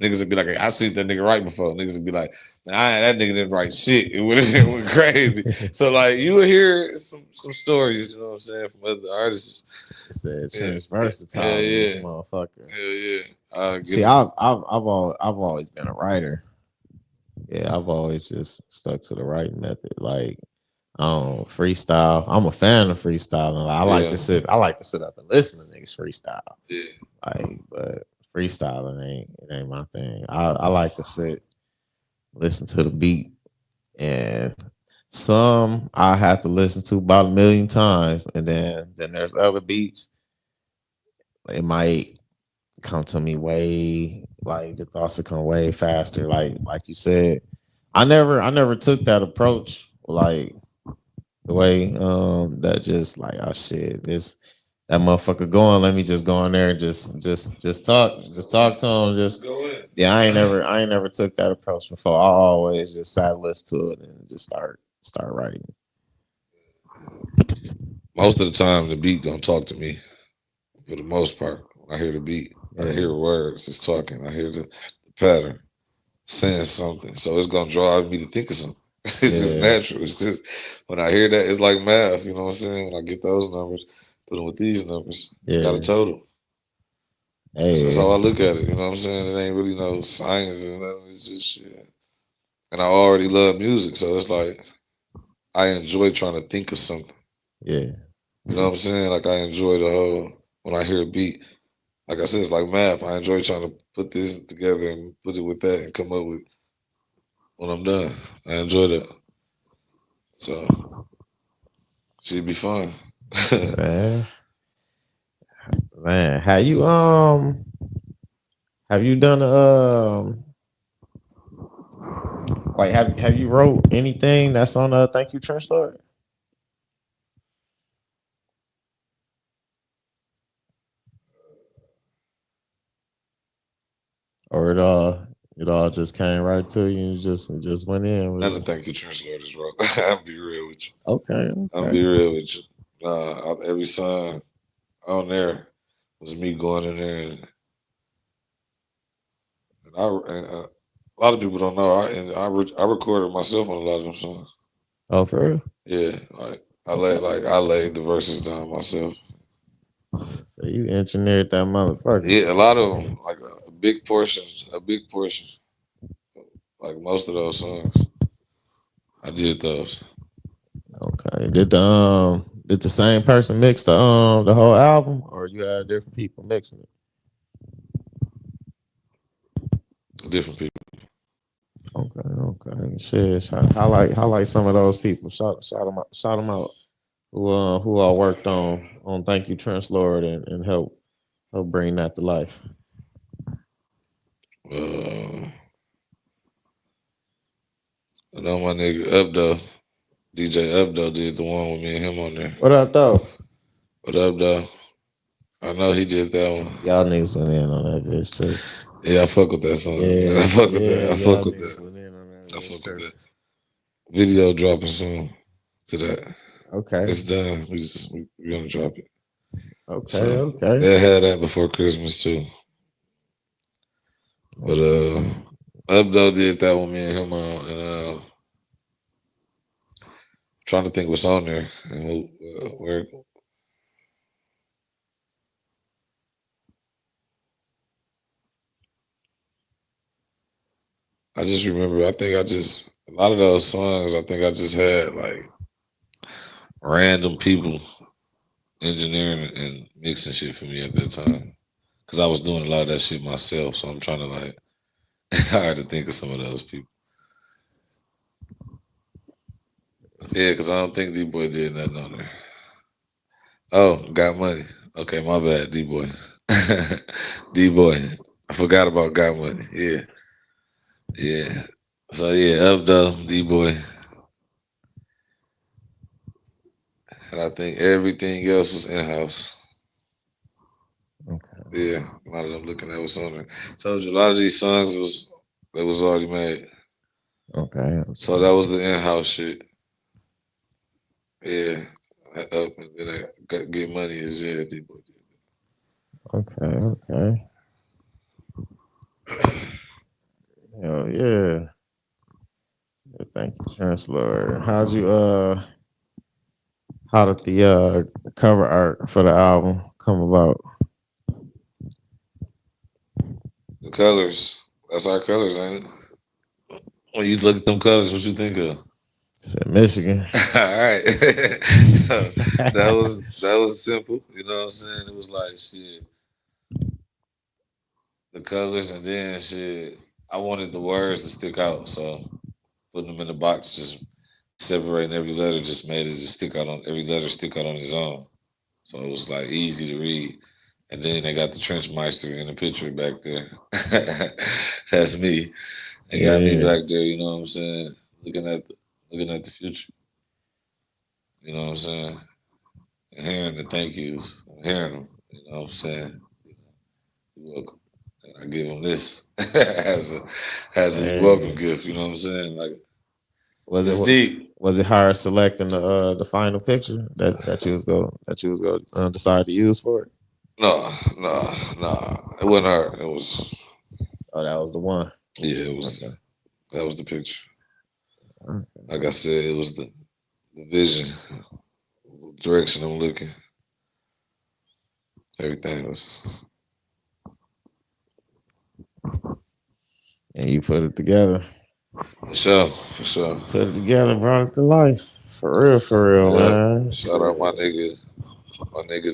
[SPEAKER 1] niggas will be like, I seen that nigga write before. Niggas will be like, man, that nigga didn't write shit. It went crazy. So like you will hear some stories, you know what I'm saying, from other artists.
[SPEAKER 2] It said Trent's versatile, this motherfucker.
[SPEAKER 1] Hell yeah.
[SPEAKER 2] See, I've always been a writer. Yeah, I've always just stuck to the writing method. Like, freestyle. I'm a fan of freestyling. I like to sit up and listen to niggas freestyle.
[SPEAKER 1] Yeah.
[SPEAKER 2] Like, but freestyling ain't my thing. I like to sit, listen to the beat, and some I have to listen to about 1 million times, and then there's other beats. It might come to me way, like the thoughts will come way faster. Like you said, I never took that approach. Like the way that just like, oh shit, this that motherfucker going. Let me just go in there and just talk to him. Just
[SPEAKER 1] go in.
[SPEAKER 2] yeah, I ain't never took that approach before. I always just sat listen to it and just start writing.
[SPEAKER 1] Most of the time, the beat gonna talk to me. For the most part, I hear the beat. I
[SPEAKER 2] Yeah.
[SPEAKER 1] hear words. It's talking. I hear the pattern saying something. So it's gonna drive me to think of something. It's just
[SPEAKER 2] Yeah.
[SPEAKER 1] natural. It's just when I hear that, it's like math. You know what I'm saying? When I get those numbers, put them with these numbers, got a
[SPEAKER 2] Yeah.
[SPEAKER 1] total. That's
[SPEAKER 2] Hey.
[SPEAKER 1] how I look at it. You know what I'm saying? It ain't really no science and nothing. It's just shit. And I already love music, so it's like I enjoy trying to think of something.
[SPEAKER 2] Yeah.
[SPEAKER 1] You know what I'm saying? Like I enjoy the whole when I hear a beat. Like I said, it's like math. I enjoy trying to put this together and put it with that and come up with when I'm done. I enjoy that. So should be fun.
[SPEAKER 2] Man. Man. Have you done like have you wrote anything that's on Thank You TrenchLord? Or it all just came right to you and it just went in with
[SPEAKER 1] Nothing
[SPEAKER 2] it.
[SPEAKER 1] thank you, TrenchLord is wrong. I'll be real with you.
[SPEAKER 2] Okay,
[SPEAKER 1] I'll
[SPEAKER 2] okay.
[SPEAKER 1] be real with you. Every song on there was me going in there a lot of people don't know. I recorded myself on a lot of them songs.
[SPEAKER 2] Oh, for real?
[SPEAKER 1] Yeah, I laid the verses down myself.
[SPEAKER 2] So you engineered that motherfucker.
[SPEAKER 1] Yeah, a lot of them, like a big portion, like most of those songs, I did those.
[SPEAKER 2] Okay. Did the same person mix the whole album, or you had different people mixing it?
[SPEAKER 1] Different people.
[SPEAKER 2] Okay, okay. Shit, highlight some of those people. Shout them out. Who all worked on Thank You TrenchLord and help bring that to life.
[SPEAKER 1] Uh, I know my nigga Updo, DJ Updo did the one with me and him on there.
[SPEAKER 2] What up though?
[SPEAKER 1] What up, though? I know he did that one.
[SPEAKER 2] Y'all niggas went in on that bitch too.
[SPEAKER 1] Yeah, I fuck with that song.
[SPEAKER 2] Yeah,
[SPEAKER 1] I fuck with
[SPEAKER 2] yeah,
[SPEAKER 1] that. I fuck
[SPEAKER 2] y'all
[SPEAKER 1] with
[SPEAKER 2] niggas
[SPEAKER 1] that.
[SPEAKER 2] went in on that
[SPEAKER 1] I
[SPEAKER 2] bitch
[SPEAKER 1] fuck with
[SPEAKER 2] too.
[SPEAKER 1] that. Video dropping soon to that.
[SPEAKER 2] Okay,
[SPEAKER 1] It's done. We're gonna drop it.
[SPEAKER 2] okay,
[SPEAKER 1] So
[SPEAKER 2] okay.
[SPEAKER 1] they had that before Christmas too. But Updo did that with me and him on, and trying to think what's on there and where. I just remember. I think a lot of those songs. I think I just had like random people engineering and mixing shit for me at that time because I was doing a lot of that shit myself. So I'm trying to like. It's hard to think of some of those people. Yeah, because I don't think D Boy did nothing on there. Oh, got money. Okay, my bad, D Boy. D Boy. I forgot about got money. Yeah, yeah. So yeah, up though, D Boy, and I think everything else was in house.
[SPEAKER 2] Okay,
[SPEAKER 1] Yeah, a lot of them looking at what's on there. Told you a lot of these songs was already made.
[SPEAKER 2] okay,
[SPEAKER 1] So that was the in house shit. Yeah, up and then I got get money is yeah, D Boy.
[SPEAKER 2] okay, okay. Hell yeah. Thank you, Chancellor. How did the cover art for the album come about?
[SPEAKER 1] The colors. That's our colors, ain't it? When you look at them colors, what you think of?
[SPEAKER 2] It's in Michigan.
[SPEAKER 1] All right. So that was simple. You know what I'm saying? It was like shit, the colors, and then shit. I wanted the words to stick out, so putting them in the box, just separating every letter, just made it just stick out on every letter stick out on its own. So it was like easy to read. And then they got the trench meister in the picture back there. That's me. They got me
[SPEAKER 2] Yeah.
[SPEAKER 1] back there. You know what I'm saying? Looking at the future. You know what I'm saying? and hearing the thank yous, and hearing them. You know what I'm saying? You're welcome. And I give them this as a you're welcome gift. You know what I'm saying? Like it's deep.
[SPEAKER 2] Was it hard selecting the final picture that you was go decide to use for it?
[SPEAKER 1] No, no, no. It wasn't hard. It was.
[SPEAKER 2] Oh, that was the one.
[SPEAKER 1] Yeah, it was.
[SPEAKER 2] Okay.
[SPEAKER 1] That was the picture.
[SPEAKER 2] Okay.
[SPEAKER 1] Like I said, it was the vision, direction I'm looking. Everything was.
[SPEAKER 2] And you put it together.
[SPEAKER 1] For sure, for sure.
[SPEAKER 2] Put it together, brought it to life. For real,
[SPEAKER 1] Yeah.
[SPEAKER 2] man.
[SPEAKER 1] Shout out my nigga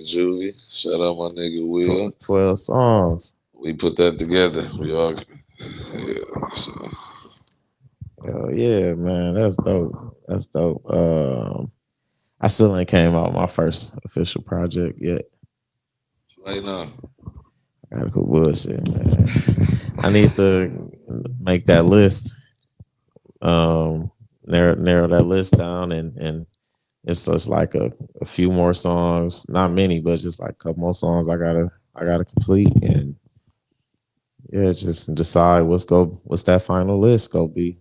[SPEAKER 1] Juvie. Shout out my nigga Will.
[SPEAKER 2] 12 songs.
[SPEAKER 1] We put that together. We all, yeah. So.
[SPEAKER 2] Hell yeah, man. That's dope. That's dope. I still ain't came out with my first official project yet.
[SPEAKER 1] Right now.
[SPEAKER 2] I gotta quit bullshit, man. I need to make that list. Narrow that list down and it's just like a few more songs, not many, but just like a couple more songs I gotta complete and yeah, just decide what's that final list gonna be.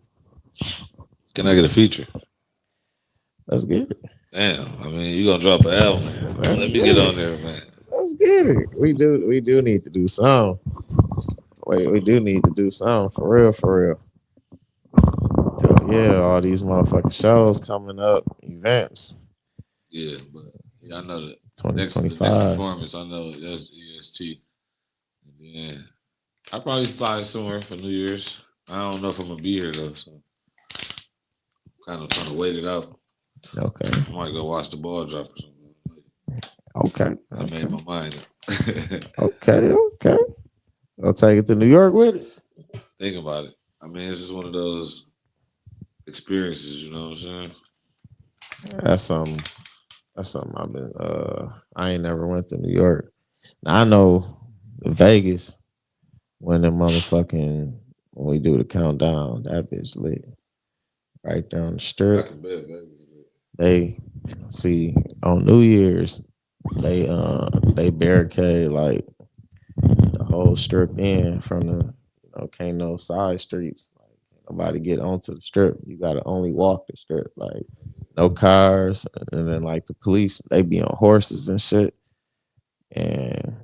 [SPEAKER 1] Can I get a feature?
[SPEAKER 2] Let's get it.
[SPEAKER 1] Damn, I mean, you gonna drop an album? Let me get on there, man.
[SPEAKER 2] Let's get it. We do need to do some. Wait, we do need to do some for real. Yeah, all these motherfucking shows coming up, events.
[SPEAKER 1] Yeah, but yeah, I know that.
[SPEAKER 2] 2025.
[SPEAKER 1] The next performance, I know that's EST. Yeah, I probably slide somewhere for New Year's. I don't know if I'm gonna be here though, so kind of trying to wait it out.
[SPEAKER 2] Okay.
[SPEAKER 1] I might go watch the ball drop or something.
[SPEAKER 2] Okay.
[SPEAKER 1] I made my mind up.
[SPEAKER 2] Okay. I'll take it to New York with it.
[SPEAKER 1] Think about it. I mean, this is one of those experiences, you know what I'm saying?
[SPEAKER 2] That's something I've been I ain't never went to New York. Now I know Vegas when we do the countdown, that bitch lit. Right down the strip.
[SPEAKER 1] I can bet Vegas lit.
[SPEAKER 2] They see on New Year's they barricade like the whole strip in from the can't no side streets. Like nobody get onto the strip. You gotta only walk the strip. Like no cars. And then like the police, they be on horses and shit. And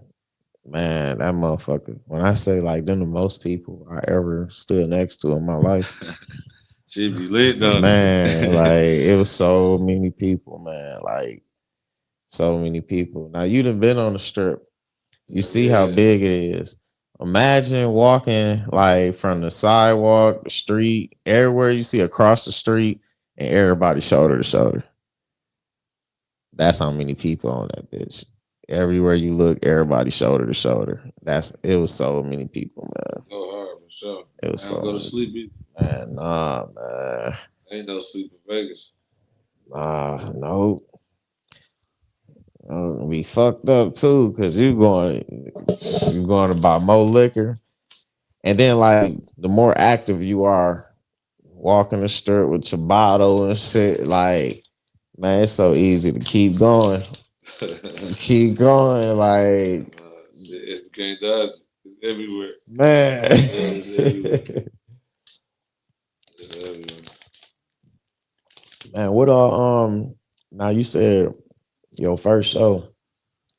[SPEAKER 2] man, that motherfucker. When I say like them the most people I ever stood next to in my life.
[SPEAKER 1] She'd be lit though.
[SPEAKER 2] Man, like it was so many people, man. Like so many people. Now you done been on the strip. You see how big it is. Imagine walking like from the sidewalk, the street, everywhere you see across the street, and everybody shoulder to shoulder. That's how many people on that bitch. Everywhere you look, everybody shoulder to shoulder. It was so many people, man.
[SPEAKER 1] Go hard for sure.
[SPEAKER 2] It was so
[SPEAKER 1] go to sleep either.
[SPEAKER 2] Man, nah, man.
[SPEAKER 1] Ain't no sleep in Vegas.
[SPEAKER 2] Nah, no. We fucked up too, cause you're going to buy more liquor, and then like the more active you are, walking the strip with your bottle and shit, like man, it's so easy to keep going, like
[SPEAKER 1] it's can't dodge. It's everywhere,
[SPEAKER 2] man.
[SPEAKER 1] It's everywhere. It's everywhere.
[SPEAKER 2] Man, what all now you said your first show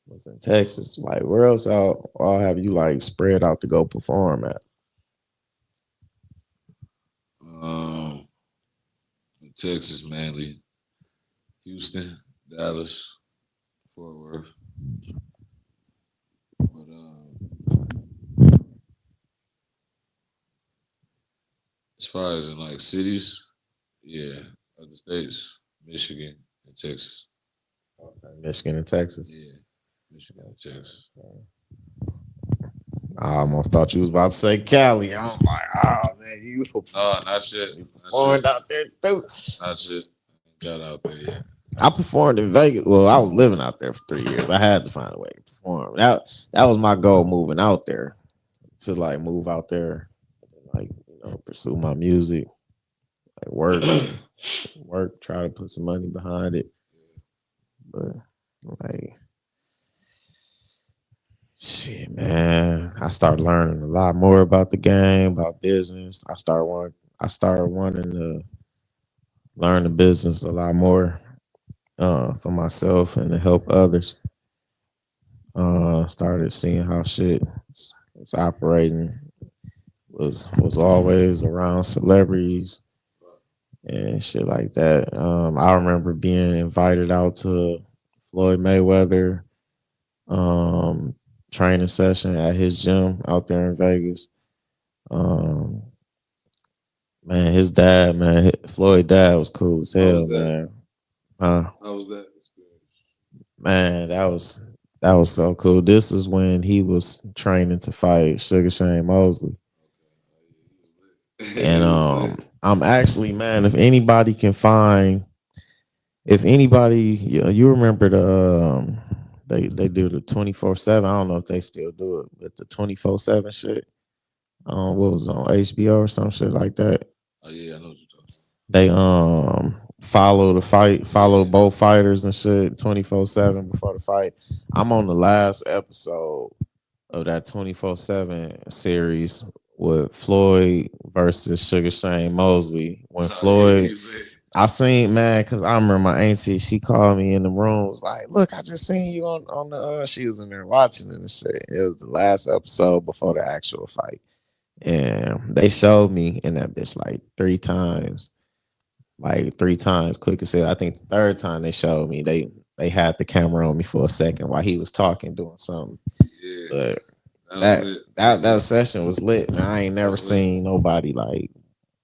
[SPEAKER 2] was in Texas. Like where else all have you like spread out to go perform at?
[SPEAKER 1] Texas mainly. Houston, Dallas, Fort Worth. But as far as in like cities, yeah, other states, Michigan and Texas.
[SPEAKER 2] Okay, Michigan and Texas.
[SPEAKER 1] Yeah, Michigan and Texas.
[SPEAKER 2] I almost thought you was about to say Cali. I was like, oh man, you
[SPEAKER 1] not yet.
[SPEAKER 2] Performed out there too.
[SPEAKER 1] Not yet. Got out there yet.
[SPEAKER 2] I performed in Vegas. Well, I was living out there for 3 years. I had to find a way to perform. That was my goal moving out there, to like move out there, and like pursue my music, like work, try to put some money behind it. But Like, shit, man. I started learning a lot more about the game, about business. I started wanting to learn the business a lot more for myself and to help others. Started seeing how shit was operating. Was always around celebrities and shit like that. I remember being invited out to Floyd Mayweather um, training session at his gym out there in Vegas. Um, man, his dad, man, Floyd dad was cool as hell, man.
[SPEAKER 1] How was that experience?
[SPEAKER 2] Man, that was so cool. This is when he was training to fight Sugar Shane Mosley. And I'm actually, man, if anybody can find, if anybody, you remember they do the 24/7. I don't know if they still do it, but the 24/7 shit. What was it, on HBO or some shit like that.
[SPEAKER 1] Oh yeah, I know what you're talking
[SPEAKER 2] They follow the fight, follow both fighters and shit 24/7 before the fight. I'm on the last episode of that 24/7 series with Floyd versus Sugar Shane Mosley. When Floyd, I seen, man, because I remember my auntie, she called me in the room, was like, look, I just seen you on the she was in there watching it and shit. It was the last episode before the actual fight. And they showed me in that bitch like three times quick as hell. I think the third time they showed me, they had the camera on me for a second while he was talking, doing something.
[SPEAKER 1] Yeah.
[SPEAKER 2] But that session was lit, man. I ain't never seen nobody like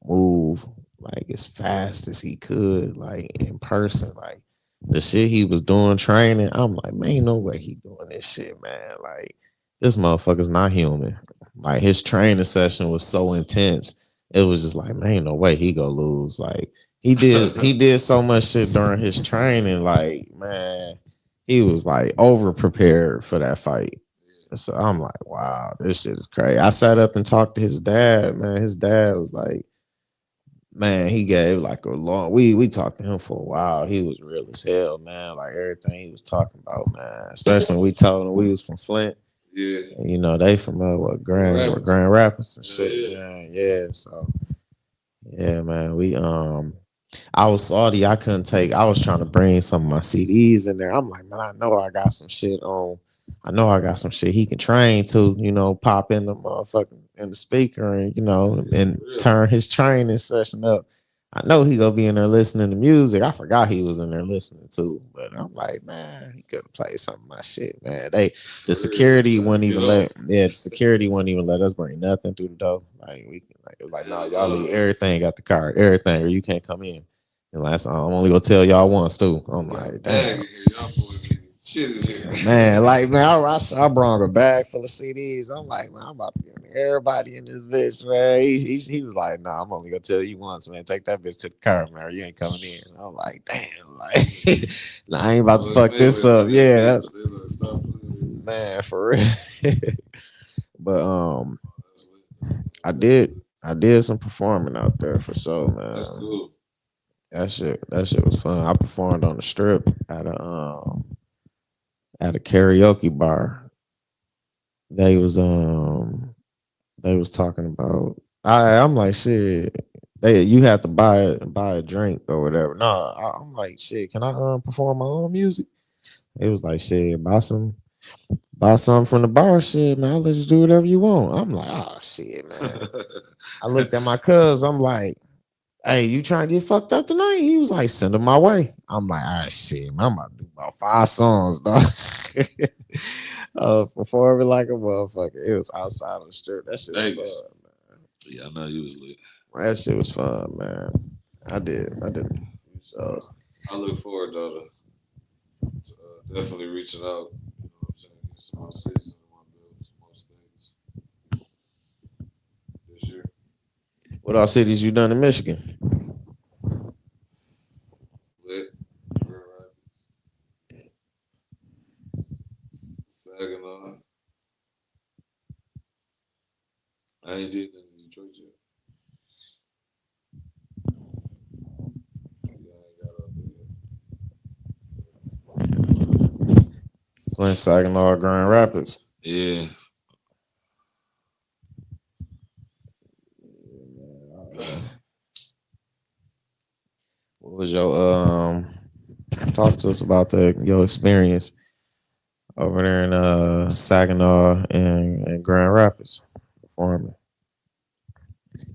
[SPEAKER 2] move like as fast as he could, like in person. Like the shit he was doing training, I'm like, man, ain't no way he doing this shit, man. Like this motherfucker's not human. Like his training session was so intense. It was just like, man, ain't no way he gonna lose. Like he did so much shit during his training. Like, man, he was like over prepared for that fight. So I'm like, wow, this shit is crazy. I sat up and talked to his dad, man. His dad was like, man, he gave like a long we talked to him for a while. He was real as hell, man. Like everything he was talking about, man. Especially when we told him we was from Flint.
[SPEAKER 1] Yeah.
[SPEAKER 2] And, you know, they from Grand Rapids and shit. Yeah. Man. Yeah. So yeah, man. I was salty. I was trying to bring some of my CDs in there. I'm like, man, I know I got some shit on. I know I got some shit he can train to, you know, pop in the motherfucking in the speaker and, you know, and turn his training session up. I know he gonna be in there listening to music. I forgot he was in there listening to, but I'm like, man, he could play some of my shit, man. The security wouldn't even the security wouldn't even let us bring nothing through the door. Like it was like, no, y'all leave everything at the car, everything, or you can't come in. And last I'm only gonna tell y'all once too. I'm like, damn.
[SPEAKER 1] Shit is here.
[SPEAKER 2] Man, like, man, I brought a bag full of CDs. I'm like, man, I'm about to give everybody in this bitch, man. He was like, nah, I'm only gonna tell you once, man. Take that bitch to the car, man. You ain't coming in. I'm like, damn, like, nah, I ain't about to fuck this up. Yeah, man, for real. But I did some performing out there for sure, man.
[SPEAKER 1] That's cool.
[SPEAKER 2] That shit was fun. I performed on the strip at a karaoke bar. They was talking about I'm like, shit, you have to buy a drink or whatever. No, I'm like, shit, can I perform my own music? It was like, shit, buy something from the bar, shit, man. I'll let you do whatever you want. I'm like, oh shit, man. I looked at my cuz, I'm like, hey, you trying to get fucked up tonight? He was like, send them my way. I'm like, all right, shit, man, I'm about to do about 5 songs, dog. Performing like a motherfucker. It was outside of the strip. That shit was fun, man.
[SPEAKER 1] Yeah, I know you was lit.
[SPEAKER 2] That shit was fun, man. I did shows.
[SPEAKER 1] I look forward though to definitely reaching out. You know what I'm saying? Get some more cities and want to build some more states this year.
[SPEAKER 2] What all cities you done in Michigan?
[SPEAKER 1] Lit, Grand Rapids, Saginaw. I ain't did nothing in Detroit yet. Yeah, I ain't got out there yet.
[SPEAKER 2] Flint, Saginaw, Grand Rapids.
[SPEAKER 1] Yeah.
[SPEAKER 2] What was your talk to us about your experience over there in Saginaw and Grand Rapids performing?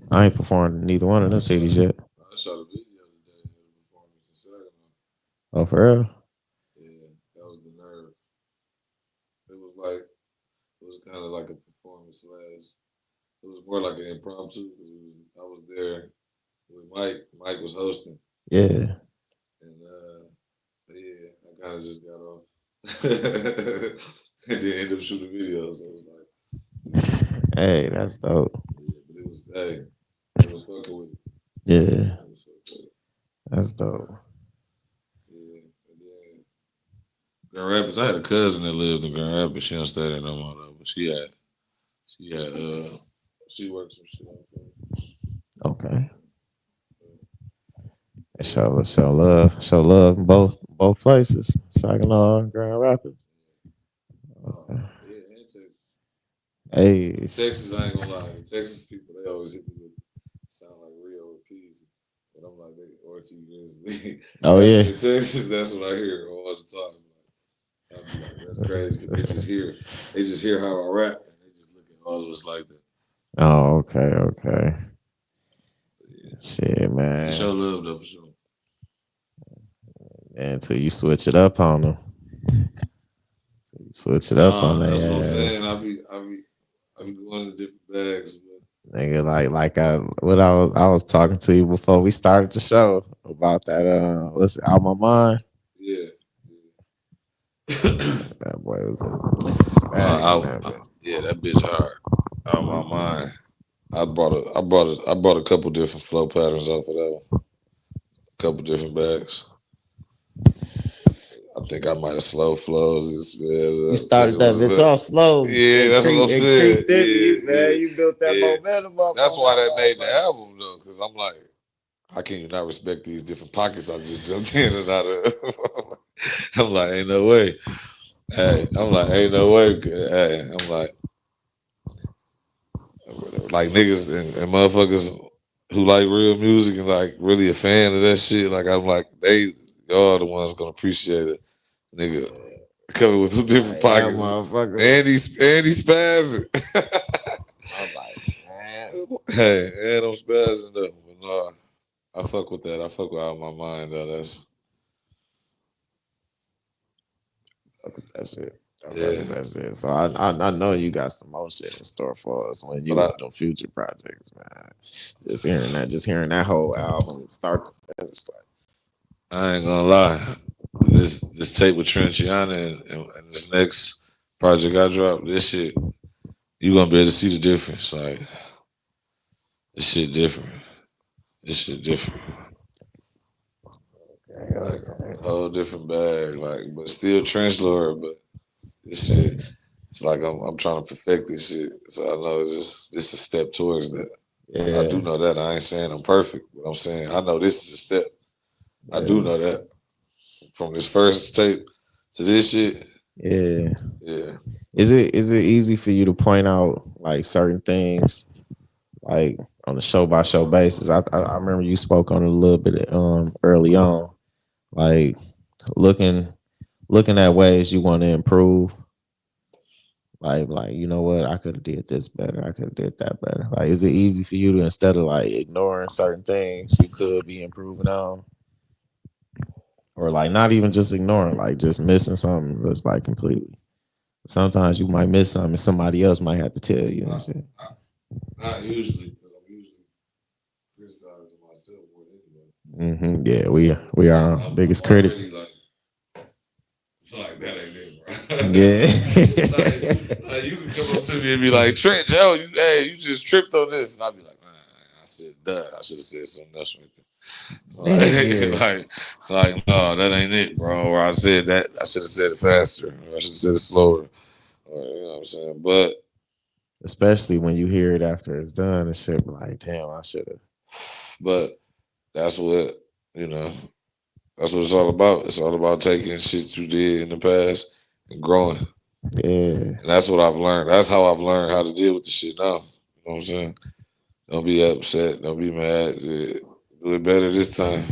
[SPEAKER 2] I ain't performed in neither one of them cities yet.
[SPEAKER 1] I shot a video today of the performance in Saginaw.
[SPEAKER 2] Oh, for real?
[SPEAKER 1] Yeah, that was the nerve. It was kind of like a performance slash. It was more like an impromptu because I was there with Mike. Mike was hosting.
[SPEAKER 2] Yeah.
[SPEAKER 1] And yeah, I kind of just got off. And then ended up shooting videos. So it was like,
[SPEAKER 2] hey, that's dope.
[SPEAKER 1] Yeah, but it was fucking with it.
[SPEAKER 2] Yeah. That's dope.
[SPEAKER 1] Yeah. And then Grand Rapids, I had a cousin that lived in Grand Rapids. She don't stay there no more though. But she worked some shit out there.
[SPEAKER 2] Okay. Show love in both places, Saginaw and Grand Rapids.
[SPEAKER 1] Okay. Yeah, and Texas.
[SPEAKER 2] Hey,
[SPEAKER 1] Texas, I ain't gonna lie. The Texas people, they always hit me with sound like Rio or Peasy. But I'm like, they Ortiz Grizzly.
[SPEAKER 2] Oh yeah.
[SPEAKER 1] In Texas, that's what I hear all the time. I'd be like, that's crazy. They just hear how I rap and they just look at all of us like that.
[SPEAKER 2] Oh, okay. Yeah. Shit, man.
[SPEAKER 1] Show love though for sure.
[SPEAKER 2] Until you switch it up on them. Switch it up on that.
[SPEAKER 1] That's what I'm saying. I be going to different bags.
[SPEAKER 2] Nigga, I was talking to you before we started the show about that. What's it, Out My Mind?
[SPEAKER 1] Yeah.
[SPEAKER 2] That boy was
[SPEAKER 1] yeah, that bitch hard. Out My Mind. I brought a couple different flow patterns off of that one. A couple different bags. I think I might have slow flows.
[SPEAKER 2] You started that bitch off slow.
[SPEAKER 1] Yeah, that's what I'm saying.
[SPEAKER 2] Man, you built that momentum up.
[SPEAKER 1] That's why that made the album though, because I'm like, how can you not respect these different pockets I just jumped in and out of? I'm like, ain't no way. Hey, I'm like, ain't no way. Hey, I'm like niggas and motherfuckers who like real music and like really a fan of that shit. Like I'm like, y'all the ones gonna appreciate it, nigga. Coming with some different pockets. Andy spazzing.
[SPEAKER 2] I'm like, man.
[SPEAKER 1] Hey, and I'm spazzing up. But no, I fuck with that. I fuck with Out My Mind though.
[SPEAKER 2] That's it. That's it. So I know you got some more shit in store for us when you do future projects, man. Just hearing that whole album start to finish, like,
[SPEAKER 1] I ain't gonna lie. This tape with Trenchiana and this next project I dropped, this shit, you gonna be able to see the difference. Like, this shit different.
[SPEAKER 2] Okay.
[SPEAKER 1] Like a whole different bag. Like, but still TrenchLord, but this shit, it's like I'm trying to perfect this shit. So I know this is a step towards that.
[SPEAKER 2] Yeah.
[SPEAKER 1] I do know that. I ain't saying I'm perfect, but I'm saying I know this is a step. Yeah. I do know that. From this first tape to this shit.
[SPEAKER 2] Yeah.
[SPEAKER 1] Yeah.
[SPEAKER 2] Is it easy for you to point out like certain things like on a show by show basis? I remember you spoke on it a little bit early on. Like looking at ways you want to improve. Like, you know what, I could have did this better. I could have did that better. Like, is it easy for you to, instead of like ignoring certain things you could be improving on? Or like not even just ignoring, like just missing something that's like completely. Sometimes you might miss something and somebody else might have to tell you and shit.
[SPEAKER 1] Not usually, because I'm usually criticizing myself more than anybody.
[SPEAKER 2] Yeah, we are our biggest critics.
[SPEAKER 1] Like that ain't it, bro.
[SPEAKER 2] Yeah.
[SPEAKER 1] like you can come up to me and be like, Trent, Joe, you just tripped on this. And I'll be like, man, I said that. I should have said something else right there. It's like, no, that ain't it, bro. Or I said that, I should have said it faster. Or I should have said it slower. Or, you know what I'm saying? But
[SPEAKER 2] especially when you hear it after it's done and shit, like, damn, I should have.
[SPEAKER 1] But that's what, that's what it's all about. It's all about taking shit you did in the past and growing.
[SPEAKER 2] Yeah.
[SPEAKER 1] And that's what I've learned. That's how I've learned how to deal with the shit now. You know what I'm saying? Don't be upset. Don't be mad. Do it better this time.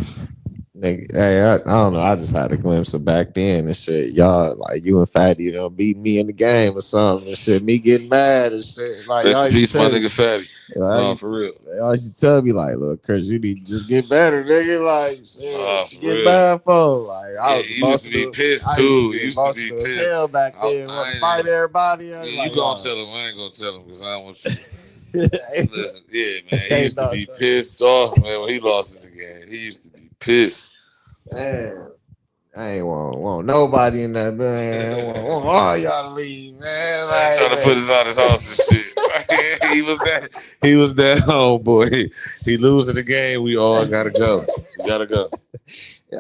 [SPEAKER 2] Nigga, hey, I don't know. I just had a glimpse of back then and shit. Y'all, like you and Fatty, beat me in the game or something and shit. Me getting mad and shit. Like
[SPEAKER 1] Rest
[SPEAKER 2] y'all
[SPEAKER 1] in
[SPEAKER 2] used
[SPEAKER 1] peace,
[SPEAKER 2] to
[SPEAKER 1] my
[SPEAKER 2] tell me,
[SPEAKER 1] nigga Fatty.
[SPEAKER 2] y'all
[SPEAKER 1] No,
[SPEAKER 2] used,
[SPEAKER 1] for real.
[SPEAKER 2] y'all used to tell me like, look, Chris, you need to just get better, nigga. Like shit,
[SPEAKER 1] Nah,
[SPEAKER 2] what you
[SPEAKER 1] for
[SPEAKER 2] getting
[SPEAKER 1] real.
[SPEAKER 2] mad for? Like I
[SPEAKER 1] Yeah,
[SPEAKER 2] was
[SPEAKER 1] you used to be
[SPEAKER 2] emotional.
[SPEAKER 1] pissed
[SPEAKER 2] I used to
[SPEAKER 1] too. You
[SPEAKER 2] get
[SPEAKER 1] used to be
[SPEAKER 2] emotional as
[SPEAKER 1] pissed.
[SPEAKER 2] hell back then.
[SPEAKER 1] I
[SPEAKER 2] Want to
[SPEAKER 1] ain't
[SPEAKER 2] fight
[SPEAKER 1] even.
[SPEAKER 2] everybody. I
[SPEAKER 1] Yeah,
[SPEAKER 2] was
[SPEAKER 1] you
[SPEAKER 2] like,
[SPEAKER 1] gonna
[SPEAKER 2] y'all.
[SPEAKER 1] tell him. I ain't gonna tell him because I don't want you.
[SPEAKER 2] ain't,
[SPEAKER 1] Listen, yeah, man. He
[SPEAKER 2] ain't
[SPEAKER 1] used to
[SPEAKER 2] no
[SPEAKER 1] be
[SPEAKER 2] telling.
[SPEAKER 1] pissed off, man, when he lost in the game. He used to be pissed.
[SPEAKER 2] Man. I ain't want nobody in that, man. I want all y'all to leave, man.
[SPEAKER 1] Man, trying to put us out his house and shit. He was that homeboy. He losing the game. We all gotta go. We gotta go.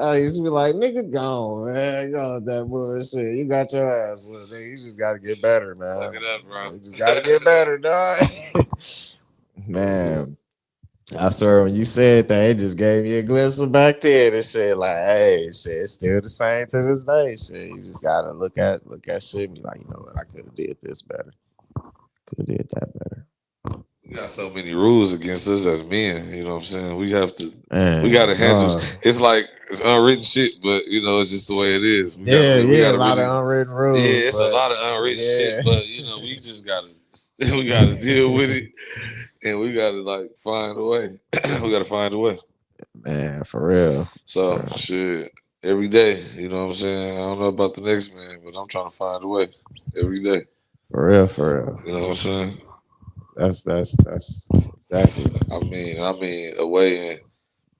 [SPEAKER 2] I used to be like, nigga, gone, man. Go with that bullshit. You got your ass, little nigga. You just got to get better, man.
[SPEAKER 1] Suck it up, bro.
[SPEAKER 2] You just got to get better, dog. Man, I swear when you said that, it just gave me a glimpse of back then and shit. Like, hey, shit, it's still the same to this day. Shit, you just gotta look at shit and be like, you know what, I could have did this better. Could have did that better.
[SPEAKER 1] We got so many rules against us as men. You know what I'm saying? We have to. We
[SPEAKER 2] Man,
[SPEAKER 1] gotta handle. It's like it's unwritten shit, but it's just the way it is. We gotta. We
[SPEAKER 2] yeah, a
[SPEAKER 1] gotta
[SPEAKER 2] lot
[SPEAKER 1] really.
[SPEAKER 2] of unwritten
[SPEAKER 1] Yeah,
[SPEAKER 2] rules,
[SPEAKER 1] it's a
[SPEAKER 2] but
[SPEAKER 1] lot of unwritten
[SPEAKER 2] yeah,
[SPEAKER 1] shit, but we just gotta. We gotta deal with it, and we gotta like find a way. We gotta find a way.
[SPEAKER 2] man, for real.
[SPEAKER 1] So shit, every day. You know what I'm saying? I don't know about the next man, but I'm trying to find a way every day.
[SPEAKER 2] For real, for real.
[SPEAKER 1] You know what I'm saying?
[SPEAKER 2] That's exactly.
[SPEAKER 1] I mean, a way in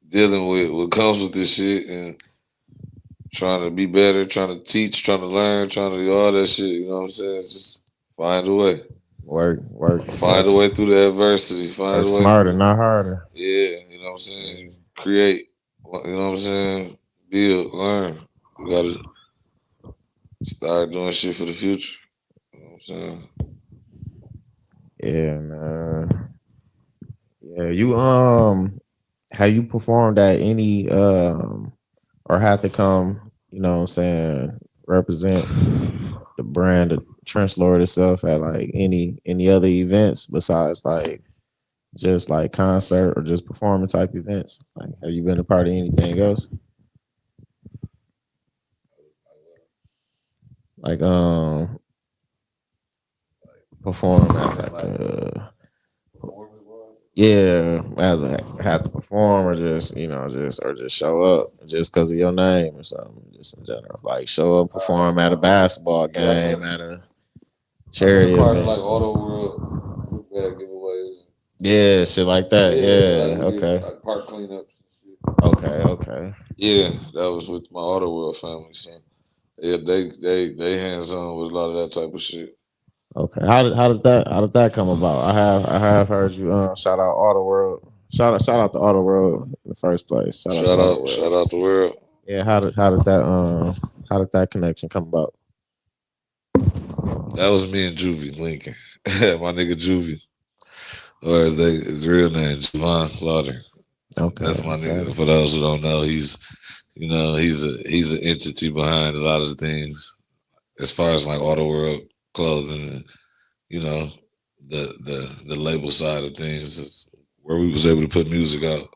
[SPEAKER 1] dealing with what comes with this shit and trying to be better, trying to teach, trying to learn, trying to do all that shit. You know what I'm saying? Just find a way.
[SPEAKER 2] Work,
[SPEAKER 1] Find a way through the adversity. Find
[SPEAKER 2] work
[SPEAKER 1] a way
[SPEAKER 2] smarter,
[SPEAKER 1] through.
[SPEAKER 2] not harder.
[SPEAKER 1] Yeah, you know what I'm saying? Create. You know what I'm saying? Build, learn. You gotta start doing shit for the future. You know what I'm saying?
[SPEAKER 2] Yeah, man. Yeah, you have you performed at any or had to come, you know what I'm saying, represent the brand of TrenchLord itself at like any other events besides like just like concert or just performing type events? Like have you been a part of anything else? Like perform at like yeah, either have to perform or just just show up just because of your name or something. Just in general, like show up, perform at a basketball game, at a charity
[SPEAKER 1] Part of
[SPEAKER 2] event.
[SPEAKER 1] like Auto World book bag giveaways.
[SPEAKER 2] Yeah, shit like that. Yeah,
[SPEAKER 1] like we did
[SPEAKER 2] okay,
[SPEAKER 1] like park cleanups and shit.
[SPEAKER 2] okay.
[SPEAKER 1] Yeah, that was with my Auto World family. So yeah, they hands on with a lot of that type of shit.
[SPEAKER 2] Okay, how did that come about? I have heard you shout out Auto World. Shout out to Auto World in the first place. Shout out to Auto
[SPEAKER 1] Shout
[SPEAKER 2] World.
[SPEAKER 1] out the world.
[SPEAKER 2] Yeah, how did that connection come about?
[SPEAKER 1] That was me and Juvie Lincoln, my nigga Juvie, or his real name Javon Slaughter. That's my
[SPEAKER 2] Okay.
[SPEAKER 1] nigga. For those who don't know, he's an entity behind a lot of the things as far as like Auto World clothing and you know the label side of things is where we was able to put music out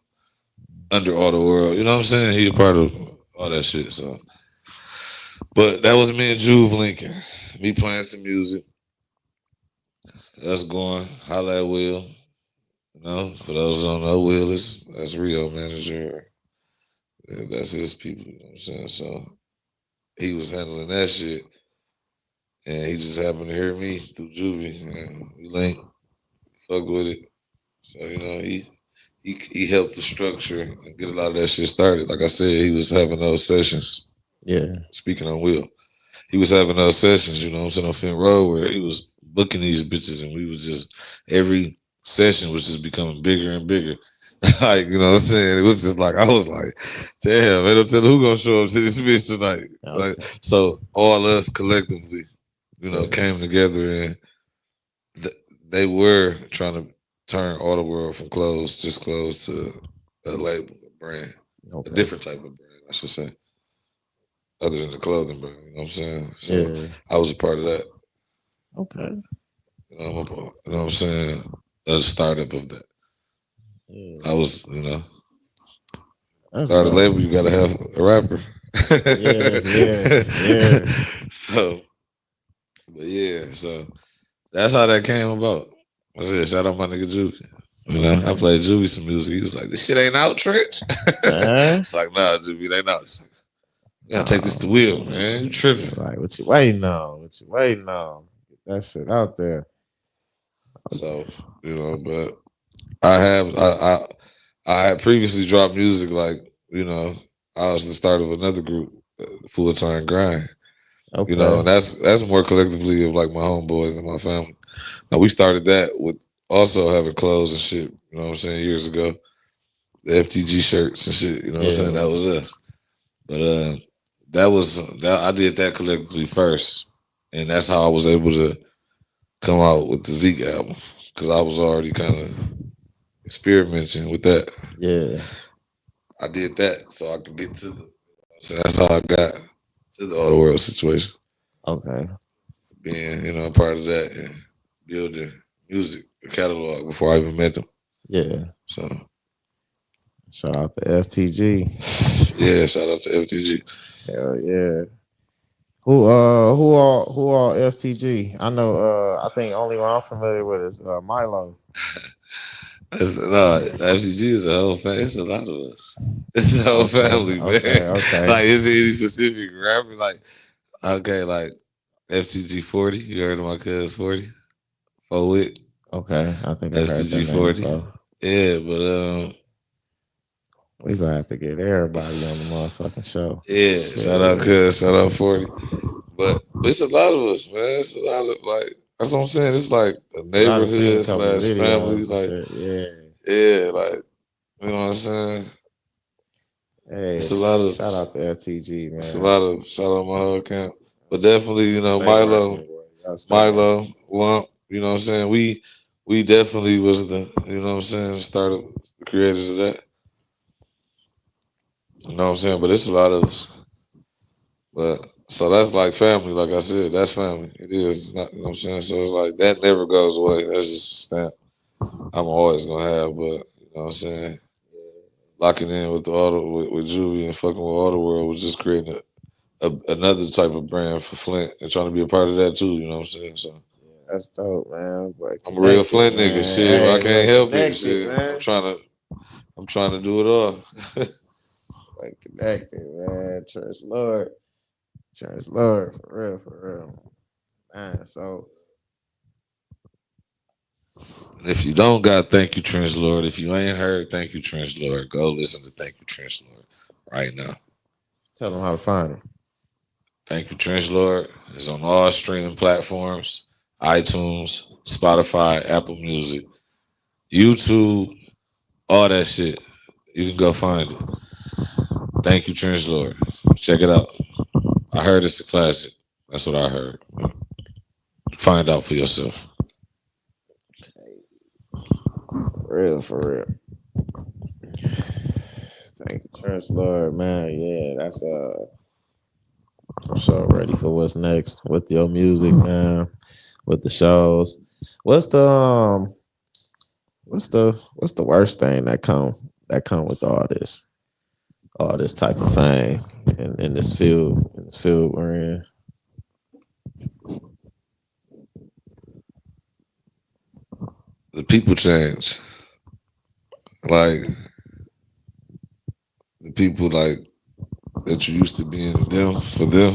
[SPEAKER 1] under Auto World. You know what I'm saying? He a part of all that shit. So, but that was me and Juve Lincoln. Me playing some music. Us going holla at Will. You know, for those who don't know, Will is that's Rio manager. Yeah, that's his people. You know what I'm saying? So he was handling that shit, and he just happened to hear me through Juvie, and we linked, fucked with it. So he helped the structure and get a lot of that shit started. Like I said, he was having those sessions.
[SPEAKER 2] Yeah.
[SPEAKER 1] Speaking on Will, he was having those sessions. You know what I'm saying on Finn Road where he was booking these bitches, and we was just every session was just becoming bigger and bigger. Like you know what I'm saying, it was just like I was like, damn, man, don't tell who gonna show up to this bitch tonight. Like
[SPEAKER 2] Okay.
[SPEAKER 1] so, all us collectively,
[SPEAKER 2] Yeah.
[SPEAKER 1] came together and th- they were trying to turn Auto World from just closed to a label, a brand, a
[SPEAKER 2] Okay.
[SPEAKER 1] different type of brand, I should say. other than the clothing brand. You know what I'm saying? So
[SPEAKER 2] Yeah.
[SPEAKER 1] I was a part of that.
[SPEAKER 2] Okay.
[SPEAKER 1] You know, what I'm saying? The startup of that.
[SPEAKER 2] Yeah.
[SPEAKER 1] I was, you know,
[SPEAKER 2] That's
[SPEAKER 1] start a
[SPEAKER 2] dope.
[SPEAKER 1] label. You gotta have a rapper.
[SPEAKER 2] Yeah.
[SPEAKER 1] So, but yeah, so that's how that came about. I said, shout out my nigga Juvie. You know, I
[SPEAKER 2] Okay.
[SPEAKER 1] played Juvie some music. He was like, "This shit ain't out, Trench."
[SPEAKER 2] Man.
[SPEAKER 1] It's like, nah, Juvie, it ain't out. It's like, you gotta take this to
[SPEAKER 2] No.
[SPEAKER 1] wheel, man. You tripping?
[SPEAKER 2] Like what you waiting on? What you waiting on? Get that shit out there.
[SPEAKER 1] So, you know, but I had previously dropped music like, you know, I was the start of another group, Full Time Grind. You know,
[SPEAKER 2] Okay.
[SPEAKER 1] and that's more collectively of like my homeboys and my family. Now we started that with also having clothes and shit, you know what I'm saying, years ago. The FTG shirts and shit, you know what I'm saying?
[SPEAKER 2] Yeah.
[SPEAKER 1] That was us. But that I did that collectively first. And that's how I was able to come out with the Zeke album. Cause I was already kind of experimenting with that.
[SPEAKER 2] Yeah.
[SPEAKER 1] I did that so I could get to the. So that's how I got to the All the World situation.
[SPEAKER 2] Okay.
[SPEAKER 1] Being, you know, a part of that and building music catalog before I even met them.
[SPEAKER 2] Yeah.
[SPEAKER 1] So
[SPEAKER 2] Shout out to FTG.
[SPEAKER 1] yeah, shout out to FTG.
[SPEAKER 2] Hell yeah. Who all FTG? I know I think only one I'm familiar with is Milo.
[SPEAKER 1] No, FTG is a whole family. It's a lot of us. It's a whole family, man.
[SPEAKER 2] Okay.
[SPEAKER 1] Like, is it any specific rapper? Like, okay, like FTG 40. You heard of my cuz 40? Forward.
[SPEAKER 2] Okay. I think I heard that
[SPEAKER 1] FTG
[SPEAKER 2] name
[SPEAKER 1] 40.
[SPEAKER 2] before.
[SPEAKER 1] Yeah, but
[SPEAKER 2] We gonna have to get everybody on the motherfucking show.
[SPEAKER 1] yeah, shout out
[SPEAKER 2] Shit.
[SPEAKER 1] cuz, shout out 40. But it's a lot of us, man. It's a lot of like that's what I'm saying. It's like a
[SPEAKER 2] Cause I done seen a
[SPEAKER 1] neighborhood
[SPEAKER 2] couple of
[SPEAKER 1] slash family.
[SPEAKER 2] videos and
[SPEAKER 1] Like,
[SPEAKER 2] shit. Yeah.
[SPEAKER 1] yeah, like you know what I'm saying?
[SPEAKER 2] Hey,
[SPEAKER 1] It's a lot of
[SPEAKER 2] shout out to FTG,
[SPEAKER 1] it's a
[SPEAKER 2] man.
[SPEAKER 1] lot of shout out my whole camp. But definitely, you know,
[SPEAKER 2] Stay working, boy. Y'all stay working.
[SPEAKER 1] Milo, Lump, you know what I'm saying? We definitely was the, you know what I'm saying, started the creators of that. You know what I'm saying? But it's a lot of us. But so that's like family, like I said, that's family. It is, not, you know what I'm saying? So it's like that never goes away. That's just a stamp I'm always gonna have. But you know what I'm saying? Locking in with the auto with Juvie and fucking with all the world was just creating another type of brand for Flint and trying to be a part of that too. You know what I'm saying? So
[SPEAKER 2] Yeah, that's dope, man. Boy,
[SPEAKER 1] I'm a real
[SPEAKER 2] connected,
[SPEAKER 1] Flint nigga.
[SPEAKER 2] man.
[SPEAKER 1] Shit, I
[SPEAKER 2] Hey,
[SPEAKER 1] can't
[SPEAKER 2] look,
[SPEAKER 1] help it.
[SPEAKER 2] connected,
[SPEAKER 1] Shit,
[SPEAKER 2] man.
[SPEAKER 1] I'm trying to do it all.
[SPEAKER 2] Like connected, man. TrenchLord. TrenchLord, for real. Man, so
[SPEAKER 1] And if you don't got Thank You TrenchLord, if you ain't heard Thank You TrenchLord, go listen to Thank You TrenchLord right now.
[SPEAKER 2] tell them how to find it.
[SPEAKER 1] Thank You TrenchLord is on all streaming platforms: iTunes, Spotify, Apple Music, YouTube, all that shit. You can go find it. Thank You TrenchLord. Check it out. I heard it's a classic. That's what I heard. Find out for yourself.
[SPEAKER 2] For real. Thank you, TrenchLord, man. Yeah, that's I'm so ready for what's next with your music, man. With the shows. What's the what's the worst thing that come with all this type of fame in this field we're in?
[SPEAKER 1] The people change. Like the people like that you used to be in them for them,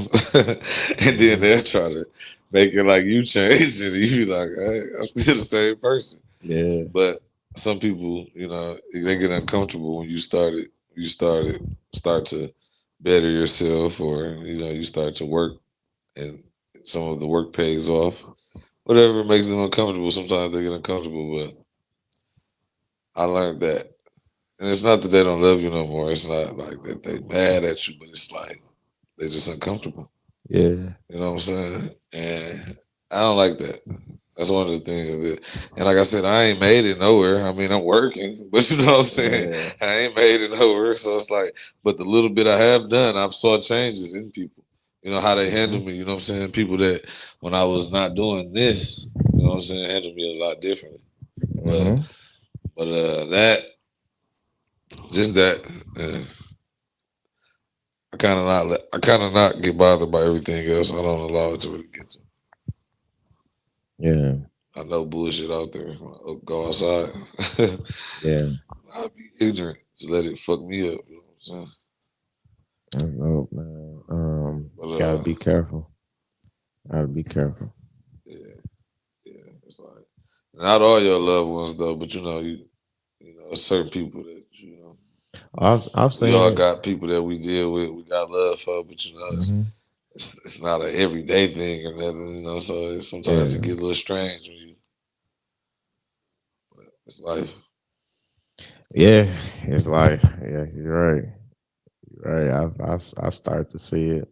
[SPEAKER 1] and then they'll try to make it like you change, and you be like, hey, I'm still the same person.
[SPEAKER 2] Yeah.
[SPEAKER 1] But some people, you know, they get uncomfortable when start to better yourself, or you know, you start to work, and some of the work pays off. Whatever makes them uncomfortable, sometimes they get uncomfortable. But I learned that, and it's not that they don't love you no more. It's not like that they mad at you, but it's like they're just uncomfortable.
[SPEAKER 2] Yeah.
[SPEAKER 1] You know what I'm saying? And I don't like that. That's one of the things that, and like I said, I ain't made it nowhere. I mean, I'm working, but you know what I'm saying?
[SPEAKER 2] Yeah.
[SPEAKER 1] I ain't made it nowhere. So it's like, but the little bit I have done, I've saw changes in people. You know, how they handle me, you know what I'm saying? People that when I was not doing this, you know what I'm saying, handle me a lot differently.
[SPEAKER 2] Mm-hmm.
[SPEAKER 1] But that, just that, I kind of not get bothered by everything else. I don't allow it to really get to me.
[SPEAKER 2] Yeah.
[SPEAKER 1] I know bullshit out there. When I go outside,
[SPEAKER 2] Yeah.
[SPEAKER 1] I'll be ignorant to let it fuck me up. You know what I'm saying?
[SPEAKER 2] I know, man.
[SPEAKER 1] But
[SPEAKER 2] Gotta be careful. Gotta be careful.
[SPEAKER 1] yeah, yeah. It's like not all your loved ones though, but you know, certain people that you know.
[SPEAKER 2] I've
[SPEAKER 1] We
[SPEAKER 2] seen
[SPEAKER 1] all
[SPEAKER 2] it.
[SPEAKER 1] got people that we deal with. We got love for, but you know,
[SPEAKER 2] Mm-hmm.
[SPEAKER 1] it's not an everyday thing or nothing. You know, so sometimes it
[SPEAKER 2] Yeah.
[SPEAKER 1] get a little strange when you. But it's life.
[SPEAKER 2] Yeah. It's like, yeah, you're right. You're right. I started to see it.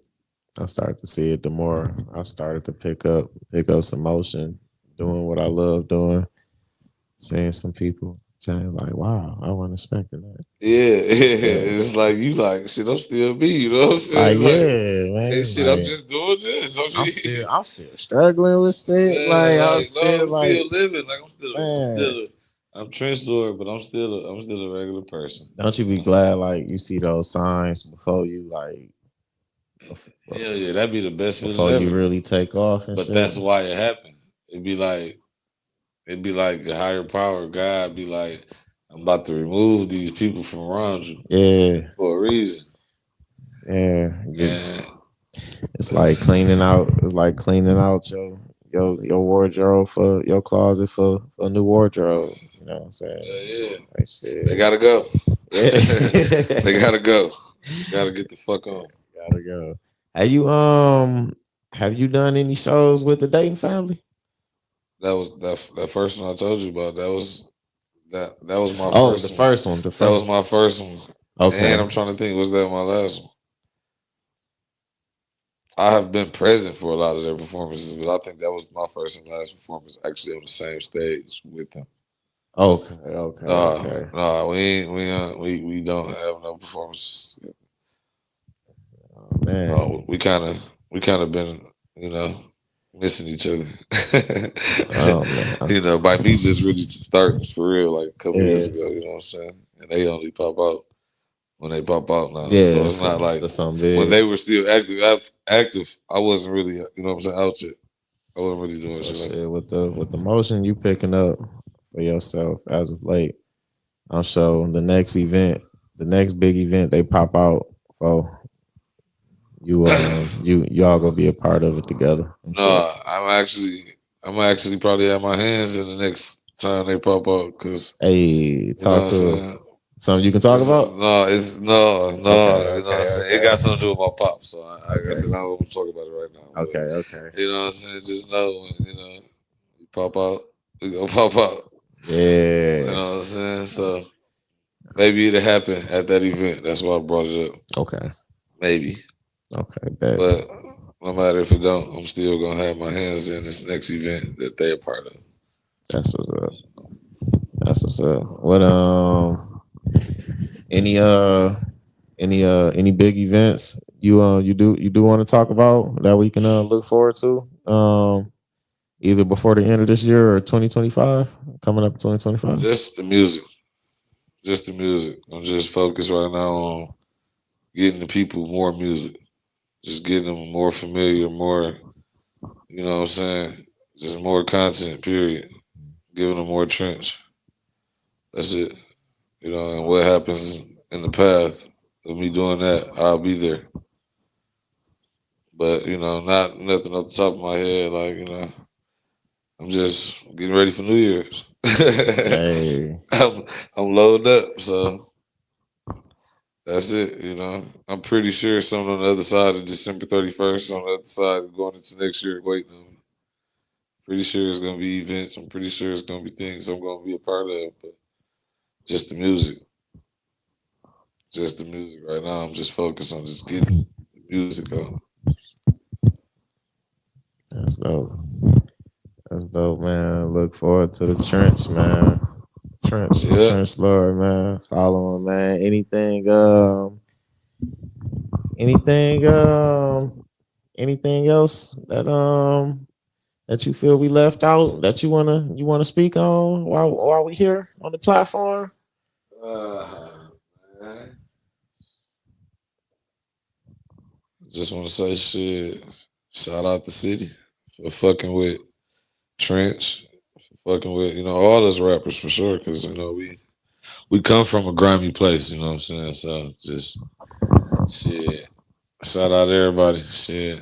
[SPEAKER 2] I started to see it the more I started to pick up some motion, doing what I love doing, seeing some people saying like, wow, I wasn't expecting that.
[SPEAKER 1] Yeah,
[SPEAKER 2] Yeah.
[SPEAKER 1] it's like you like shit. I'm still me. You know what I'm
[SPEAKER 2] Like,
[SPEAKER 1] saying? Like,
[SPEAKER 2] yeah,
[SPEAKER 1] hey,
[SPEAKER 2] man.
[SPEAKER 1] shit. I'm
[SPEAKER 2] Like
[SPEAKER 1] just doing this. I mean,
[SPEAKER 2] I'm still struggling with shit.
[SPEAKER 1] yeah,
[SPEAKER 2] Like I'm
[SPEAKER 1] like no,
[SPEAKER 2] still
[SPEAKER 1] I'm
[SPEAKER 2] like,
[SPEAKER 1] still living. Like
[SPEAKER 2] man,
[SPEAKER 1] I'm TrenchLord, but I'm still a regular person.
[SPEAKER 2] don't you be glad like you see those signs before you like
[SPEAKER 1] Hell yeah, that'd be the best feeling
[SPEAKER 2] before you
[SPEAKER 1] ever.
[SPEAKER 2] really take off and
[SPEAKER 1] But
[SPEAKER 2] shit?
[SPEAKER 1] that's why it happened. It'd be like the higher power, God, be like, I'm about to remove these people from around you
[SPEAKER 2] Yeah,
[SPEAKER 1] for a reason.
[SPEAKER 2] yeah.
[SPEAKER 1] And
[SPEAKER 2] It's like cleaning out. It's like cleaning out your wardrobe for your closet for a new wardrobe. You know what I'm saying?
[SPEAKER 1] yeah,
[SPEAKER 2] Like
[SPEAKER 1] they
[SPEAKER 2] shit.
[SPEAKER 1] gotta go.
[SPEAKER 2] Yeah.
[SPEAKER 1] They gotta go. Gotta get the fuck on.
[SPEAKER 2] Gotta go. Have you done any shows with the Dayton family?
[SPEAKER 1] That was that first one I told you about. That was my
[SPEAKER 2] Oh, the
[SPEAKER 1] first one.
[SPEAKER 2] first one. The
[SPEAKER 1] That
[SPEAKER 2] first.
[SPEAKER 1] was my first one. And
[SPEAKER 2] Okay.
[SPEAKER 1] I'm trying to think, was that my last one? I have been present for a lot of their performances, but I think that was my first and last performance actually on the same stage with them.
[SPEAKER 2] Okay. Okay.
[SPEAKER 1] No,
[SPEAKER 2] Okay.
[SPEAKER 1] no, we don't have no performances.
[SPEAKER 2] Oh, man.
[SPEAKER 1] We kind of been, you know, missing each other.
[SPEAKER 2] Oh man.
[SPEAKER 1] By me just really starting for real like a couple years
[SPEAKER 2] Yeah.
[SPEAKER 1] ago. You know what I'm saying? And they only pop out when they pop out now. So
[SPEAKER 2] Yeah.
[SPEAKER 1] it's not like
[SPEAKER 2] For something
[SPEAKER 1] when
[SPEAKER 2] big.
[SPEAKER 1] they were still active. I wasn't really, you know what I'm saying, out yet. I wasn't really doing
[SPEAKER 2] Well,
[SPEAKER 1] shit like
[SPEAKER 2] shit, with the motion you picking up for yourself as of late, I'm sure the next big event they pop out for
[SPEAKER 1] that.
[SPEAKER 2] y'all gonna be a part of it together. I'm sure.
[SPEAKER 1] No, I'm actually probably have my hands in the next time they pop out because
[SPEAKER 2] Hey,
[SPEAKER 1] you know
[SPEAKER 2] talk
[SPEAKER 1] what I'm
[SPEAKER 2] to us.
[SPEAKER 1] saying.
[SPEAKER 2] Something you can talk about?
[SPEAKER 1] It's no,
[SPEAKER 2] Okay,
[SPEAKER 1] no. You know what I'm
[SPEAKER 2] okay,
[SPEAKER 1] saying. It
[SPEAKER 2] okay,
[SPEAKER 1] got something to do with my pop. So like I
[SPEAKER 2] okay,
[SPEAKER 1] said, I don't want to talk about it right now.
[SPEAKER 2] okay,
[SPEAKER 1] But
[SPEAKER 2] okay.
[SPEAKER 1] you know what I'm saying. Just know when you pop out, we gonna pop out. You
[SPEAKER 2] Yeah.
[SPEAKER 1] know what I'm saying. So maybe it'll happen at that event. That's why I brought it up.
[SPEAKER 2] Okay.
[SPEAKER 1] Maybe,
[SPEAKER 2] Okay. Bet.
[SPEAKER 1] but no matter if it don't, I'm still gonna have my hands in this next event that they're a part of.
[SPEAKER 2] That's what's up. That's what's up. What any any big events you do want to talk about that we can look forward to? Either before the end of this year or 2025, coming up 2025.
[SPEAKER 1] Just the music. Just the music. I'm just focused right now on getting the people more music. Just getting them more familiar, more, you know what I'm saying? Just more content, period. Giving them more trench. That's it. And what happens in the path of me doing that, I'll be there. But, not nothing off the top of my head. Like, I'm just getting ready for New Year's.
[SPEAKER 2] Hey,
[SPEAKER 1] I'm, I'm loaded up, so that's it. I'm pretty sure something on the other side of December 31st, on the other side going into next year waiting on me. Pretty sure it's gonna be events. I'm pretty sure it's gonna be things I'm gonna be a part of, but just the music. Just the music. Right now I'm just focused on just getting the music out.
[SPEAKER 2] that's dope. That's dope, man. Look forward to the trench, man.
[SPEAKER 1] Yeah.
[SPEAKER 2] TrenchLord, man. Follow him, man. Anything else that you feel we left out that you wanna speak on while we here on the platform?
[SPEAKER 1] Man. Just want to say shit. Shout out the city for fucking with Trench, for fucking with all us rappers for sure. Because we come from a grimy place. You know what I'm saying? So just shit. Shout out to everybody. Shit.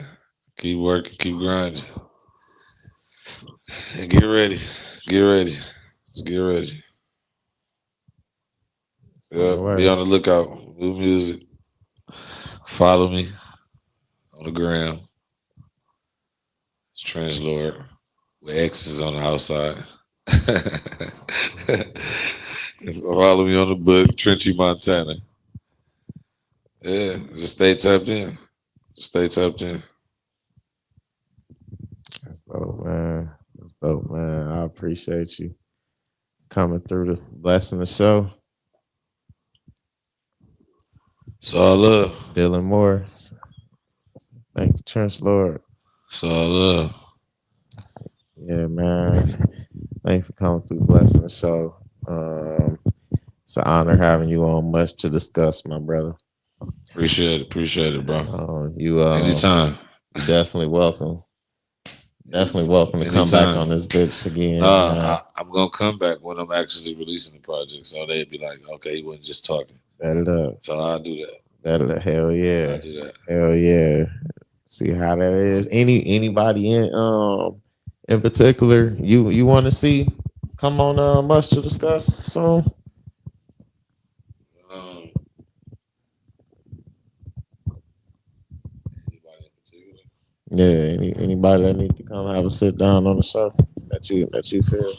[SPEAKER 1] Keep working. Keep grinding. And get ready. Get ready. Let's get ready. Yeah, be on the lookout. New music. Follow me on the gram. It's TrenchLord with X's on the outside. Follow me on the book, Trenchy Montana. Yeah, just stay tapped in. Just stay tapped in.
[SPEAKER 2] That's dope, man. That's dope, man. I appreciate you coming through the blessing the show.
[SPEAKER 1] It's all love.
[SPEAKER 2] Dylan Moore. Thank you, TrenchLord.
[SPEAKER 1] It's all love.
[SPEAKER 2] Yeah, man. Thank you for coming through blessing the show. It's an honor having you on. Much to discuss, my brother.
[SPEAKER 1] Appreciate it, bro.
[SPEAKER 2] Anytime. You're definitely welcome. Definitely welcome to come back on this bitch again.
[SPEAKER 1] I'm gonna come back when I'm actually releasing the project, so they'd be like, okay, he wasn't just talking.
[SPEAKER 2] Bet it up.
[SPEAKER 1] So I'll do that.
[SPEAKER 2] Hell yeah.
[SPEAKER 1] I'll do that.
[SPEAKER 2] Hell yeah. See how that is. Anybody in particular you want to see come on Much to Discuss soon?
[SPEAKER 1] Anybody in particular?
[SPEAKER 2] Yeah, anybody that need to come have a sit down on the show that you feel.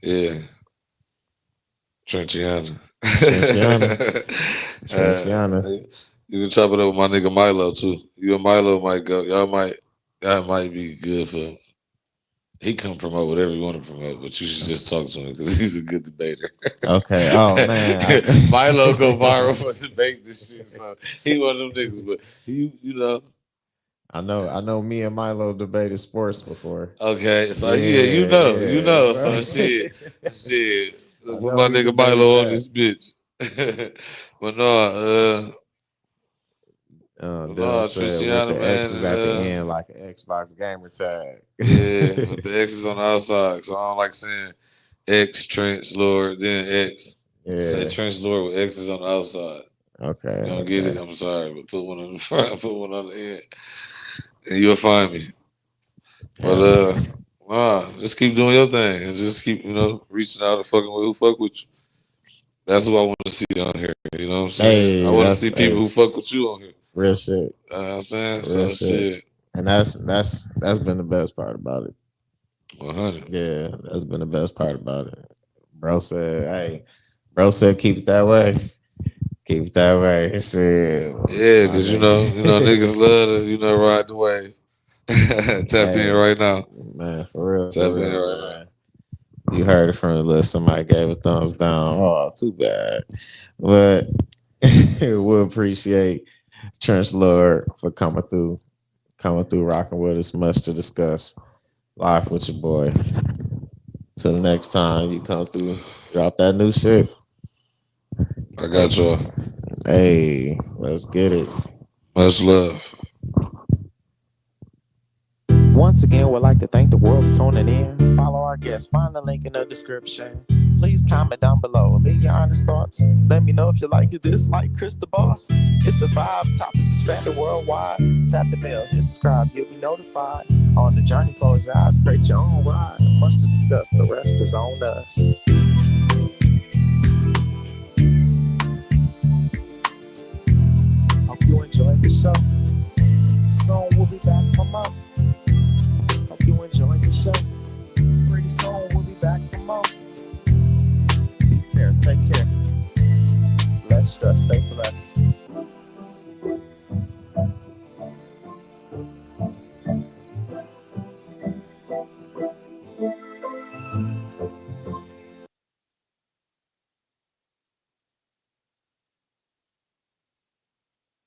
[SPEAKER 1] Yeah. Trenchiana. You can chop it up with my nigga Milo too. You and Milo might go. That might be good for him. He can promote whatever you want to promote, but you should just talk to him because he's a good debater.
[SPEAKER 2] Okay. Oh man,
[SPEAKER 1] Milo go viral for debate this shit, so he one of them niggas. But you know.
[SPEAKER 2] I know. Me and Milo debated sports before.
[SPEAKER 1] Okay, so you know. So shit. Put my nigga Milo on this bitch. But no,
[SPEAKER 2] Dylan said with the X's at the end, like an Xbox gamer tag.
[SPEAKER 1] Yeah, with the X's on the outside. So I don't like saying X TrenchLord, then X. Yeah. Say TrenchLord with X's on the outside.
[SPEAKER 2] Okay.
[SPEAKER 1] You don't get it? I'm sorry, but put one on the front, put one on the end. And you'll find me. But just keep doing your thing and just keep, reaching out and fucking with who fuck with you. That's what I want to see on here. You know what I'm saying?
[SPEAKER 2] Hey,
[SPEAKER 1] I want to see people who fuck with you on here.
[SPEAKER 2] Real shit.
[SPEAKER 1] You know what I'm saying? Real shit.
[SPEAKER 2] And that's been the best part about it.
[SPEAKER 1] 100.
[SPEAKER 2] Yeah, that's been the best part about it. Bro said keep it that way. Keep it that way. He said,
[SPEAKER 1] yeah, because niggas love to, ride the wave. Tap in right now.
[SPEAKER 2] Man, for real.
[SPEAKER 1] Tap in right now.
[SPEAKER 2] You heard it from the list. Somebody gave a thumbs down. Oh, too bad. But we appreciate TrenchLord for coming through, rocking with us. Much to discuss. Live with your boy. Till next time you come through, drop that new shit.
[SPEAKER 1] I got y'all.
[SPEAKER 2] Hey, let's get it.
[SPEAKER 1] Much love.
[SPEAKER 3] Once again, we'd like to thank the world for tuning in. Follow our guests. Find the link in the description. Please comment down below. Leave your honest thoughts. Let me know if you like or dislike Chris the Boss. It's a vibe. Topics expanded worldwide. Tap the bell. Hit subscribe. You'll be notified. On the journey, close your eyes. Create your own ride. Much to discuss. The rest is on us. Hope you enjoyed the show. Soon we'll be back for more. Hope you enjoyed the show. Pretty soon we'll be back for more. Be fair, take care. Let's just stay blessed.